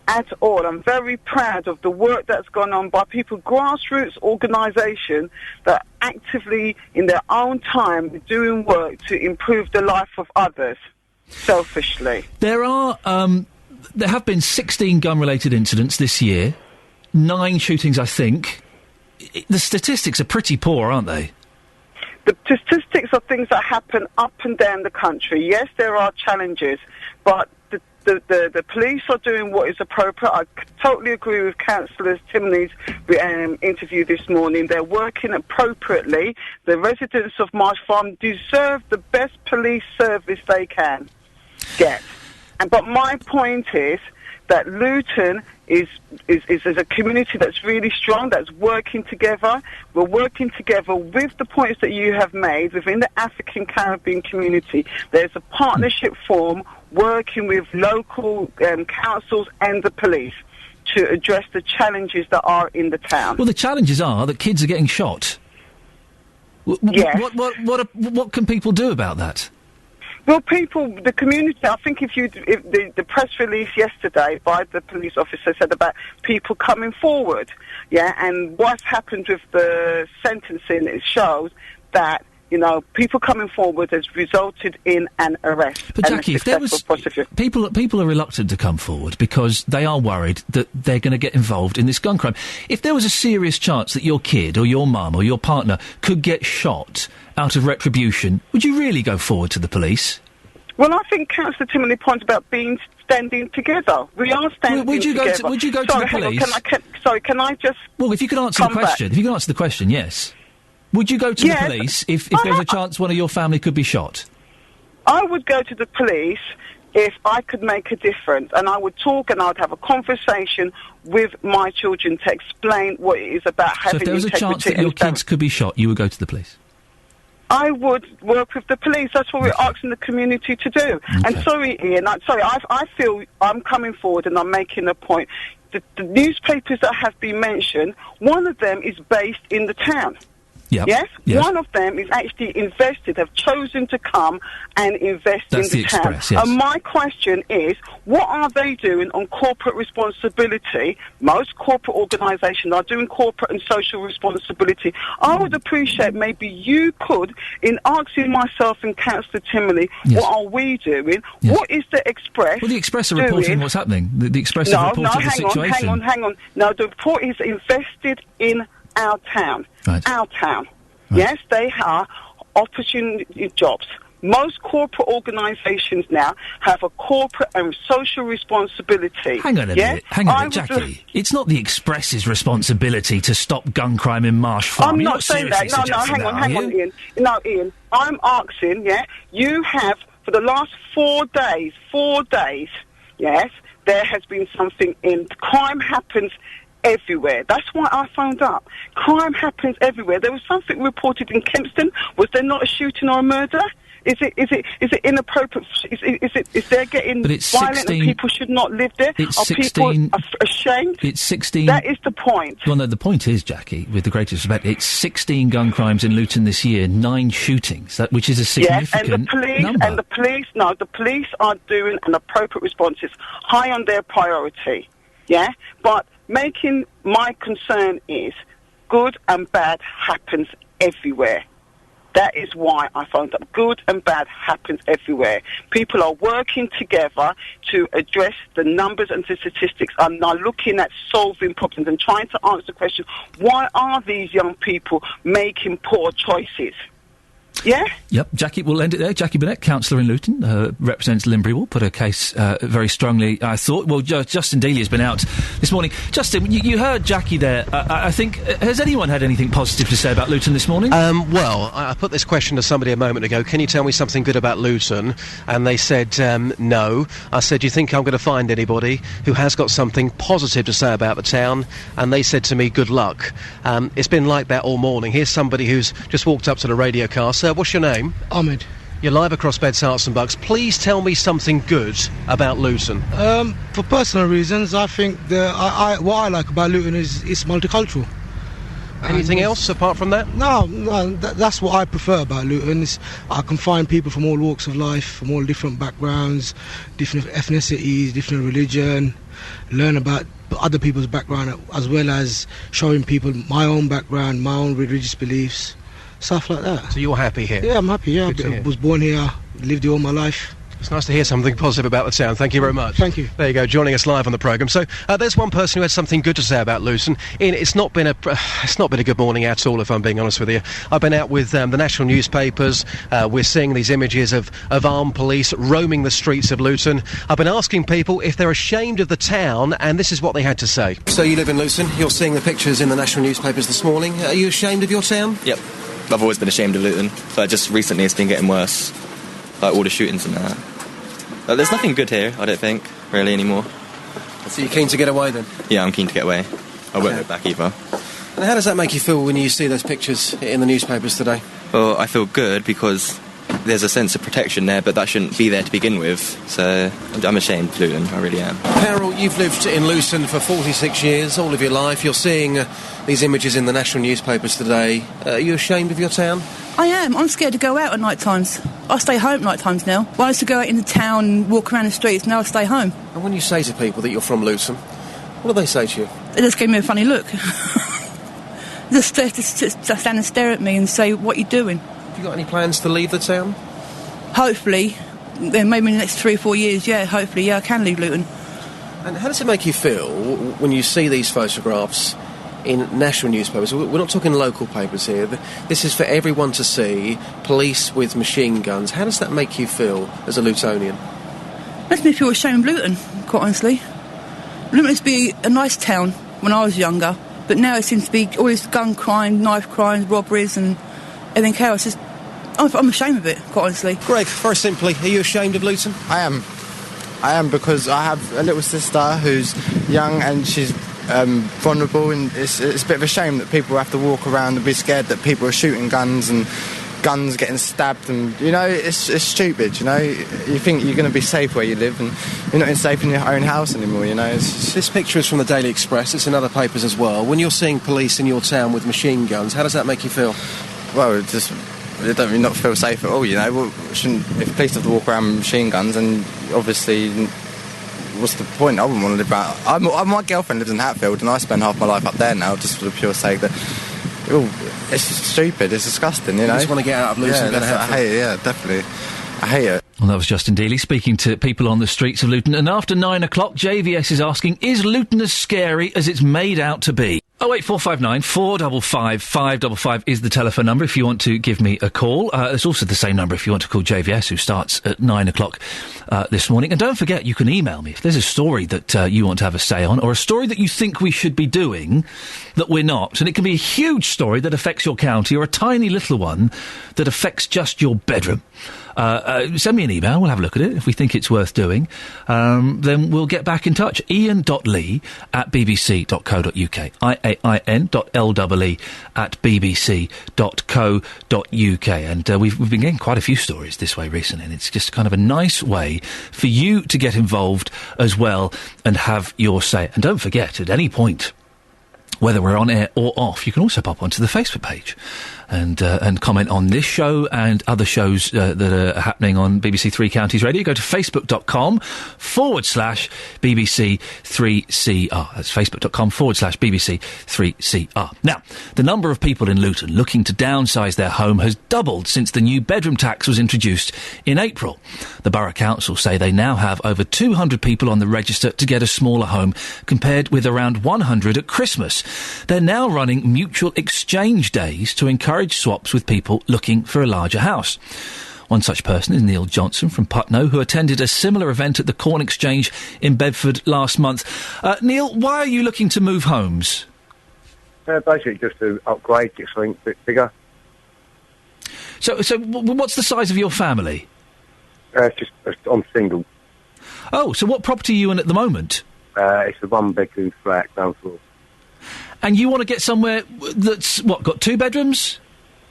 At all. I'm very proud of the work that's gone on by people, grassroots organisation that actively, in their own time, doing work to improve the life of others, selfishly. There have been 16 gun-related incidents this year, 9 shootings, I think. The statistics are pretty poor, aren't they? The statistics are things that happen up and down the country. Yes, there are challenges, but the police are doing what is appropriate. I totally agree with Councillor Timney's interview this morning. They're working appropriately. The residents of Marsh Farm deserve the best police service they can get. But my point is, that Luton is a community that's really strong, that's working together. We're working together with the points that you have made within the African Caribbean community. There's a partnership form working with local councils and the police to address the challenges that are in the town. Well, the challenges are that kids are getting shot. Yes. What can people do about that? Well, the community, I think if the press release yesterday by the police officer said about people coming forward, and what's happened with the sentencing, it shows that, people coming forward has resulted in an arrest. But Jackie, if there was people are reluctant to come forward because they are worried that they're going to get involved in this gun crime. If there was a serious chance that your kid or your mum or your partner could get shot out of retribution, would you really go forward to the police? Well, I think Councillor Timmerley points about standing together. We are standing together. Would you go to the police? Can I just? Well, if you could answer the question, yes. Would you go to the police if there was a chance one of your family could be shot? I would go to the police if I could make a difference, and I would talk and I would have a conversation with my children to explain what it is about having integrity. So if there was a chance that your kids could be shot, you would go to the police? I would work with the police. That's what we're asking the community to do. Okay. And sorry, Ian, I feel I'm coming forward and I'm making a point. The newspapers that have been mentioned, one of them is based in the town. Yep. Yes? Yes? One of them is actually invested, have chosen to come and invest in the town. Express, yes. And my question is, what are they doing on corporate responsibility? Most corporate organisations are doing corporate and social responsibility. I would appreciate maybe you could, in asking myself and Councillor Timmerley, what are we doing? Yes. What is the Express Well, the Express are reporting what's happening. The Express are reporting the situation. hang on. No, the report is invested in our town. Right. Our town. Right. Yes, they are opportunity jobs. Most corporate organisations now have a corporate and social responsibility. Hang on a minute, Jackie. It's not the Express's responsibility to stop gun crime in Marsh Farm. I'm You're not saying that. No, hang on, Ian. No, Ian. I'm asking, you have, for the last 4 days, yes, there has been something in. Crime happens everywhere. That's why I phoned up. Crime happens everywhere. There was something reported in Kempston. Was there not a shooting or a murder? Is it inappropriate? Is there getting violent and people should not live there? Are people ashamed? It's 16. That is the point. Well, no, the point is, Jackie, with the greatest respect, it's 16 gun crimes in Luton this year, 9 shootings, which is a significant number. And the police are doing an appropriate response. It's high on their priority. Yeah, but my concern is good and bad happens everywhere. That is why I found that good and bad happens everywhere. People are working together to address the numbers and the statistics. I'm now looking at solving problems and trying to answer the question, why are these young people making poor choices? Yeah? Yep, Jackie, we'll end it there. Jackie Burnett, councillor in Luton, represents Limbury, will put her case very strongly, I thought. Well, Justin Dealey has been out this morning. Justin, you heard Jackie there. I think, has anyone had anything positive to say about Luton this morning? Well, I put this question to somebody a moment ago. Can you tell me something good about Luton? And they said, no. I said, do you think I'm going to find anybody who has got something positive to say about the town? And they said to me, good luck. It's been like that all morning. Here's somebody who's just walked up to the radio car. Sir, what's your name? Ahmed. You're live across Beds, Herts and Bucks. Please tell me something good about Luton. For personal reasons, I think what I like about Luton is it's multicultural. Anything else apart from that? No, that's what I prefer about Luton. I can find people from all walks of life, from all different backgrounds, different ethnicities, different religion, learn about other people's background as well as showing people my own background, my own religious beliefs. Stuff like that. So you're happy here? Yeah, I'm happy, yeah. I was born here, lived here all my life. It's nice to hear something positive about the town. Thank you very much. Thank you. There you go, joining us live on the programme. So there's one person who had something good to say about Luton. Ian, it's not been a good morning at all, if I'm being honest with you. I've been out with the national newspapers. We're seeing these images of armed police roaming the streets of Luton. I've been asking people if they're ashamed of the town, and this is what they had to say. So you live in Luton. You're seeing the pictures in the national newspapers this morning. Are you ashamed of your town? Yep. I've always been ashamed of Luton, but just recently it's been getting worse. Like all the shootings and that. There's nothing good here, I don't think, really, anymore. So you're keen to get away then? Yeah, I'm keen to get away. I won't go back either. And how does that make you feel when you see those pictures in the newspapers today? Well, I feel good because there's a sense of protection there, but that shouldn't be there to begin with. So I'm ashamed of Luton, I really am. Carol, you've lived in Luton for 46 years, all of your life. You're seeing these images in the national newspapers today. Are you ashamed of your town? I am. I'm scared to go out at night times. I stay home at night times now. I used to go out in the town and walk around the streets, now I stay home. And when you say to people that you're from Luton, what do they say to you? They just give me a funny look. Just stand and stare at me and say, what are you doing? Have you got any plans to leave the town? Hopefully. Maybe in the next 3 or 4 years, hopefully, I can leave Luton. And how does it make you feel when you see these photographs in national newspapers? We're not talking local papers here. This is for everyone to see, police with machine guns. How does that make you feel as a Lutonian? It makes me feel ashamed of Luton, quite honestly. Luton used to be a nice town when I was younger, but now it seems to be all this gun crime, knife crimes, robberies and everything else. I'm ashamed of it, quite honestly. Greg, very simply, are you ashamed of Luton? I am because I have a little sister who's young and she's vulnerable, and it's a bit of a shame that people have to walk around and be scared that people are shooting guns and guns getting stabbed, and it's stupid. You think you're going to be safe where you live, and you're not safe in your own house anymore. This picture is from the Daily Express. It's in other papers as well. When you're seeing police in your town with machine guns, how does that make you feel? Well, they don't really not feel safe at all. If police have to walk around with machine guns, and obviously, what's the point? I wouldn't want to live out. My girlfriend lives in Hatfield, and I spend half my life up there now, just for the pure sake that. It's stupid. It's disgusting. You just want to get out of Luton. I hate it. Yeah, definitely. I hate it. Well, that was Justin Dealey speaking to people on the streets of Luton. And after 9 o'clock, JVS is asking, is Luton as scary as it's made out to be? 08459 455 555 is the telephone number if you want to give me a call. It's also the same number if you want to call JVS, who starts at 9 o'clock this morning. And don't forget, you can email me if there's a story that you want to have a say on, or a story that you think we should be doing that we're not. And it can be a huge story that affects your county, or a tiny little one that affects just your bedroom. Send me an email, we'll have a look at it. If we think it's worth doing, then we'll get back in touch. Iain.lee@bbc.co.uk. IAIN.LEE@bbc.co.uk. And we've been getting quite a few stories this way recently, and it's just kind of a nice way for you to get involved as well and have your say. And don't forget, at any point, whether we're on air or off, you can also pop onto the Facebook page and comment on this show and other shows that are happening on BBC Three Counties Radio. Go to facebook.com/BBC3CR. That's facebook.com/BBC3CR. Now, the number of people in Luton looking to downsize their home has doubled since the new bedroom tax was introduced in April. The Borough Council say they now have over 200 people on the register to get a smaller home, compared with around 100 at Christmas. They're now running mutual exchange days to encourage swaps with people looking for a larger house. One such person is Neil Johnson from Putney, who attended a similar event at the Corn Exchange in Bedford last month. Neil, why are you looking to move homes? Basically just to upgrade, get something a bit bigger. So what's the size of your family? I'm single. Oh, so what property are you in at the moment? It's a one-bedroom flat, ground floor. And you want to get somewhere that's, got 2 bedrooms?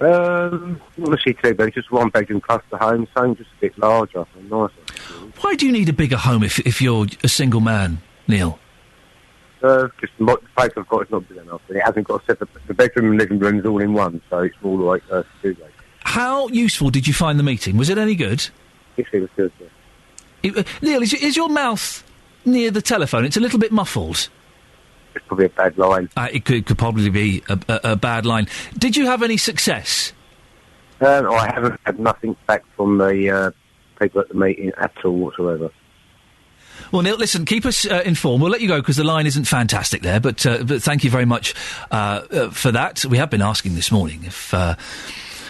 Not necessarily 2 bedrooms, just 1 bedroom plus the home, something just a bit larger and nicer. Why do you need a bigger home if you're a single man, Neil? Just the place I've got is not big enough, and it hasn't got a separate. The bedroom and living room is all in one, so it's more like 2 days. How useful did you find the meeting? Was it any good? Yes, it was good, yeah. Neil, is your mouth near the telephone? It's a little bit muffled. It's probably a bad line. It could probably be a bad line. Did you have any success? I haven't had nothing back from the people at the meeting at all whatsoever. Well, Neil, listen, keep us informed. We'll let you go because the line isn't fantastic there, but thank you very much for that. We have been asking this morning if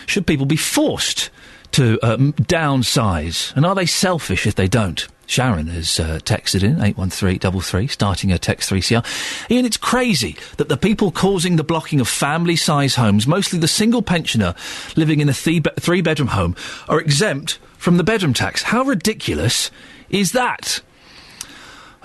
should people be forced to downsize, and are they selfish if they don't? Sharon has texted in 81333, starting her text 3CR. Iain, it's crazy that the people causing the blocking of family-size homes, mostly the single pensioner living in a 3-bedroom home, are exempt from the bedroom tax. How ridiculous is that?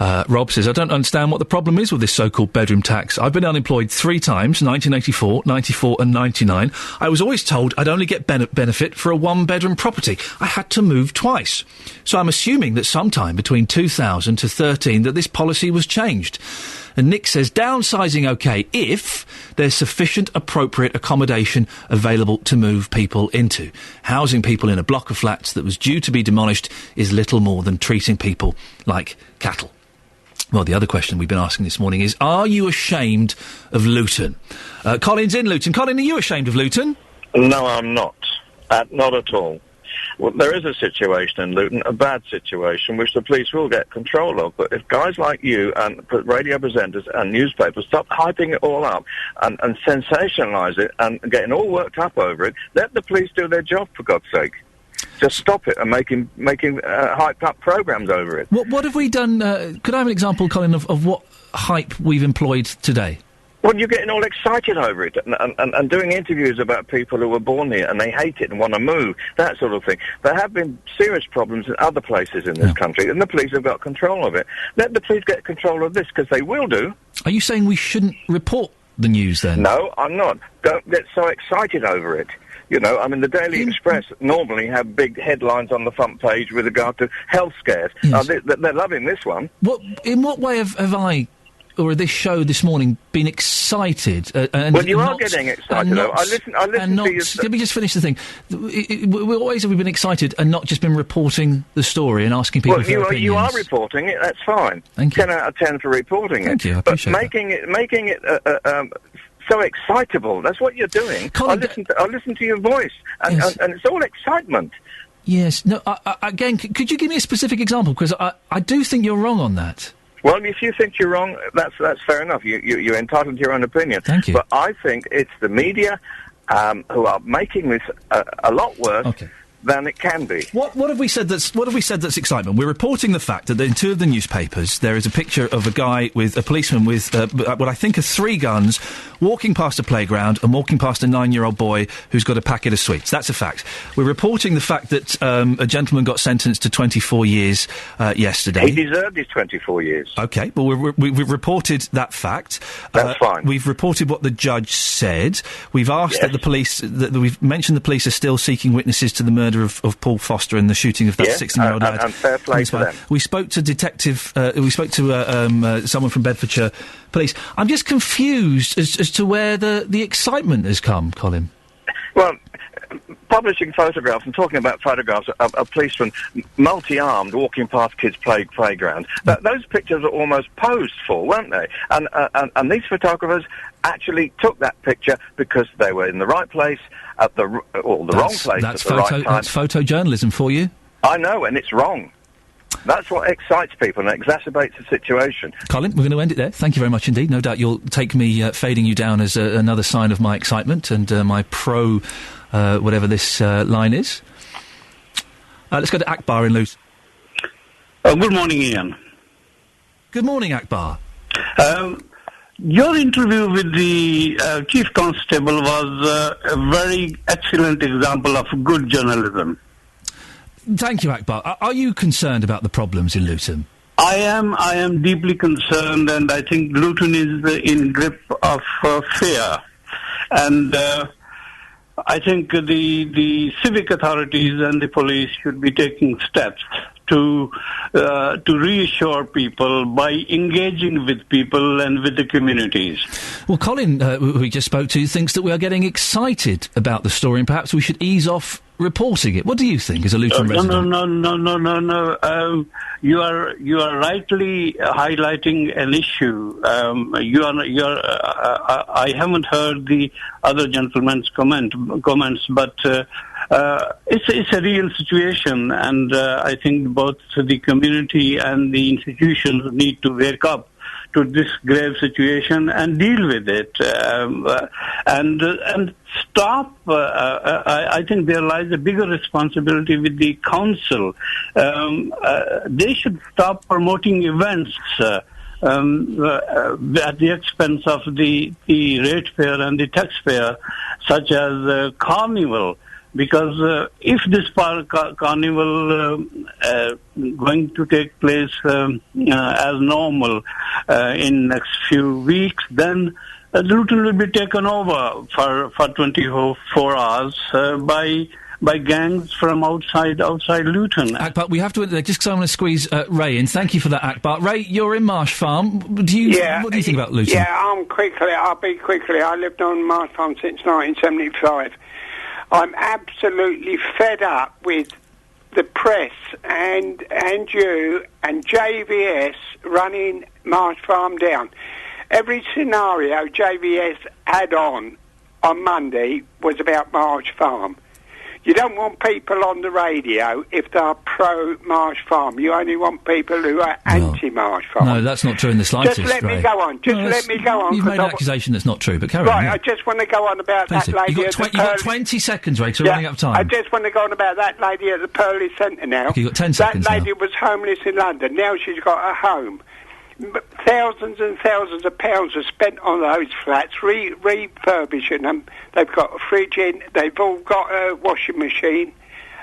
Rob says, I don't understand what the problem is with this so-called bedroom tax. I've been unemployed 3 times, 1984, 94 and 99. I was always told I'd only get benefit for a one-bedroom property. I had to move twice. So I'm assuming that sometime between 2000 to 13 that this policy was changed. And Nick says, downsizing okay if there's sufficient appropriate accommodation available to move people into. Housing people in a block of flats that was due to be demolished is little more than treating people like cattle. Well, the other question we've been asking this morning is, are you ashamed of Luton? Colin's in Luton. Colin, are you ashamed of Luton? No, I'm not. Not at all. Well, there is a situation in Luton, a bad situation, which the police will get control of. But if guys like you and radio presenters and newspapers stop hyping it all up and sensationalise it and getting all worked up over it, let the police do their job, for God's sake. Just stop it and making hyped-up programmes over it. What have we done? Could I have an example, Colin, of what hype we've employed today? Well, you're getting all excited over it and doing interviews about people who were born here and they hate it and want to move, that sort of thing. There have been serious problems in other places in this country, and the police have got control of it. Let the police get control of this, because they will do. Are you saying we shouldn't report the news, then? No, I'm not. Don't get so excited over it. You know, I mean, the Daily Express normally have big headlines on the front page with regard to health scares. Yes. They're loving this one. In what way have I... or this show this morning been excited? Well, you are getting excited, though. I listen to you... Let me just finish the thing. Always have we been excited and not just been reporting the story and asking people for their opinions? You are reporting it, that's fine. Thank you. 10 out of 10 for reporting it. Thank you, I appreciate that. Making it so excitable, that's what you're doing. Colin, I listen to your voice, and it's all excitement. Yes. No, again, could you give me a specific example? Because I do think you're wrong on that. Well, if you think you're wrong, that's fair enough. You're entitled to your own opinion. Thank you. But I think it's the media who are making this a lot worse than it can be. What have we said that's excitement? We're reporting the fact that in 2 of the newspapers there is a picture of a policeman with what I think are 3 guns, walking past a playground and walking past a 9-year-old boy who's got a packet of sweets. That's a fact. We're reporting the fact that a gentleman got sentenced to 24 years yesterday. He deserved his 24 years. Okay, well, we've reported that fact. That's fine. We've reported what the judge said. We've asked that the police... we've mentioned the police are still seeking witnesses to the murder of Paul Foster and the shooting of that 16-year-old lad. And fair play to them. We spoke to someone from Bedfordshire Police. I'm just confused as to where the excitement has come, Colin. Well, publishing photographs and talking about photographs of policemen multi-armed walking past kids' playground. Those pictures are almost posed for, weren't they? And these photographers actually took that picture because they were in the right place at the wrong place at the right time. That's photojournalism for you. I know, and it's wrong. That's what excites people and exacerbates the situation. Colin, we're going to end it there. Thank you very much indeed. No doubt you'll take me fading you down as another sign of my excitement and my pro... whatever this line is. Let's go to Akbar in Luton. Good morning, Iain. Good morning, Akbar. Your interview with the Chief Constable was a very excellent example of good journalism. Thank you, Akbar. Are you concerned about the problems in Luton? I am deeply concerned, and I think Luton is in grip of fear. And... I think the civic authorities and the police should be taking steps to reassure people by engaging with people and with the communities. Well, Colin, who we just spoke to, thinks that we are getting excited about the story and perhaps we should ease off reporting it. What do you think as a Luton resident? No. You are rightly highlighting an issue. I haven't heard the other gentleman's comments, but it's a real situation, and I think both the community and the institutions need to wake up to this grave situation and deal with it, and stop. I think there lies a bigger responsibility with the council. They should stop promoting events at the expense of the ratepayer and the taxpayer, such as Carnival. because if this carnival going to take place as normal in next few weeks, then Luton will be taken over for 24 hours by gangs from outside Luton. Akbar, we have to just because I want to squeeze Ray in. Thank you for that, Akbar. Ray, you're in Marsh Farm. What do you think about Luton? Yeah, I'll be quickly. I lived on Marsh Farm since 1975. I'm absolutely fed up with the press and you and JVS running Marsh Farm down. Every scenario JVS had on Monday was about Marsh Farm. You don't want people on the radio if they're pro-Marsh Farm. You only want people who are anti-Marsh Farm. No, that's not true in the slightest, Just let Ray. me go on. Let me go on. You've made an accusation that's not true, but carry on. Right, Yeah. I just want to go on about that lady You've got 20 seconds, Ray, because we're running out of time. I just want to go on about that lady at the Pearly Centre now. Okay, you've got 10 seconds That lady was homeless in London. Now she's got a home. Thousands and thousands of pounds are spent on those flats, refurbishing them. They've got a fridge in. They've all got a washing machine.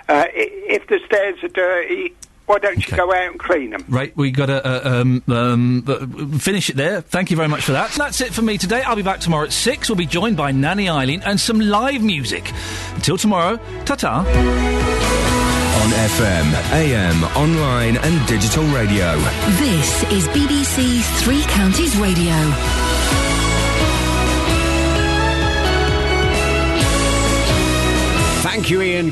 If the stairs are dirty, why don't you go out and clean them? Right, we got to finish it there. Thank you very much for that. That's it for me today. I'll be back tomorrow at 6. We'll be joined by Nanny Eileen and some live music. Until tomorrow, ta-ta. On FM, AM, online and digital radio. This is BBC Three Counties Radio. Thank you, Iain.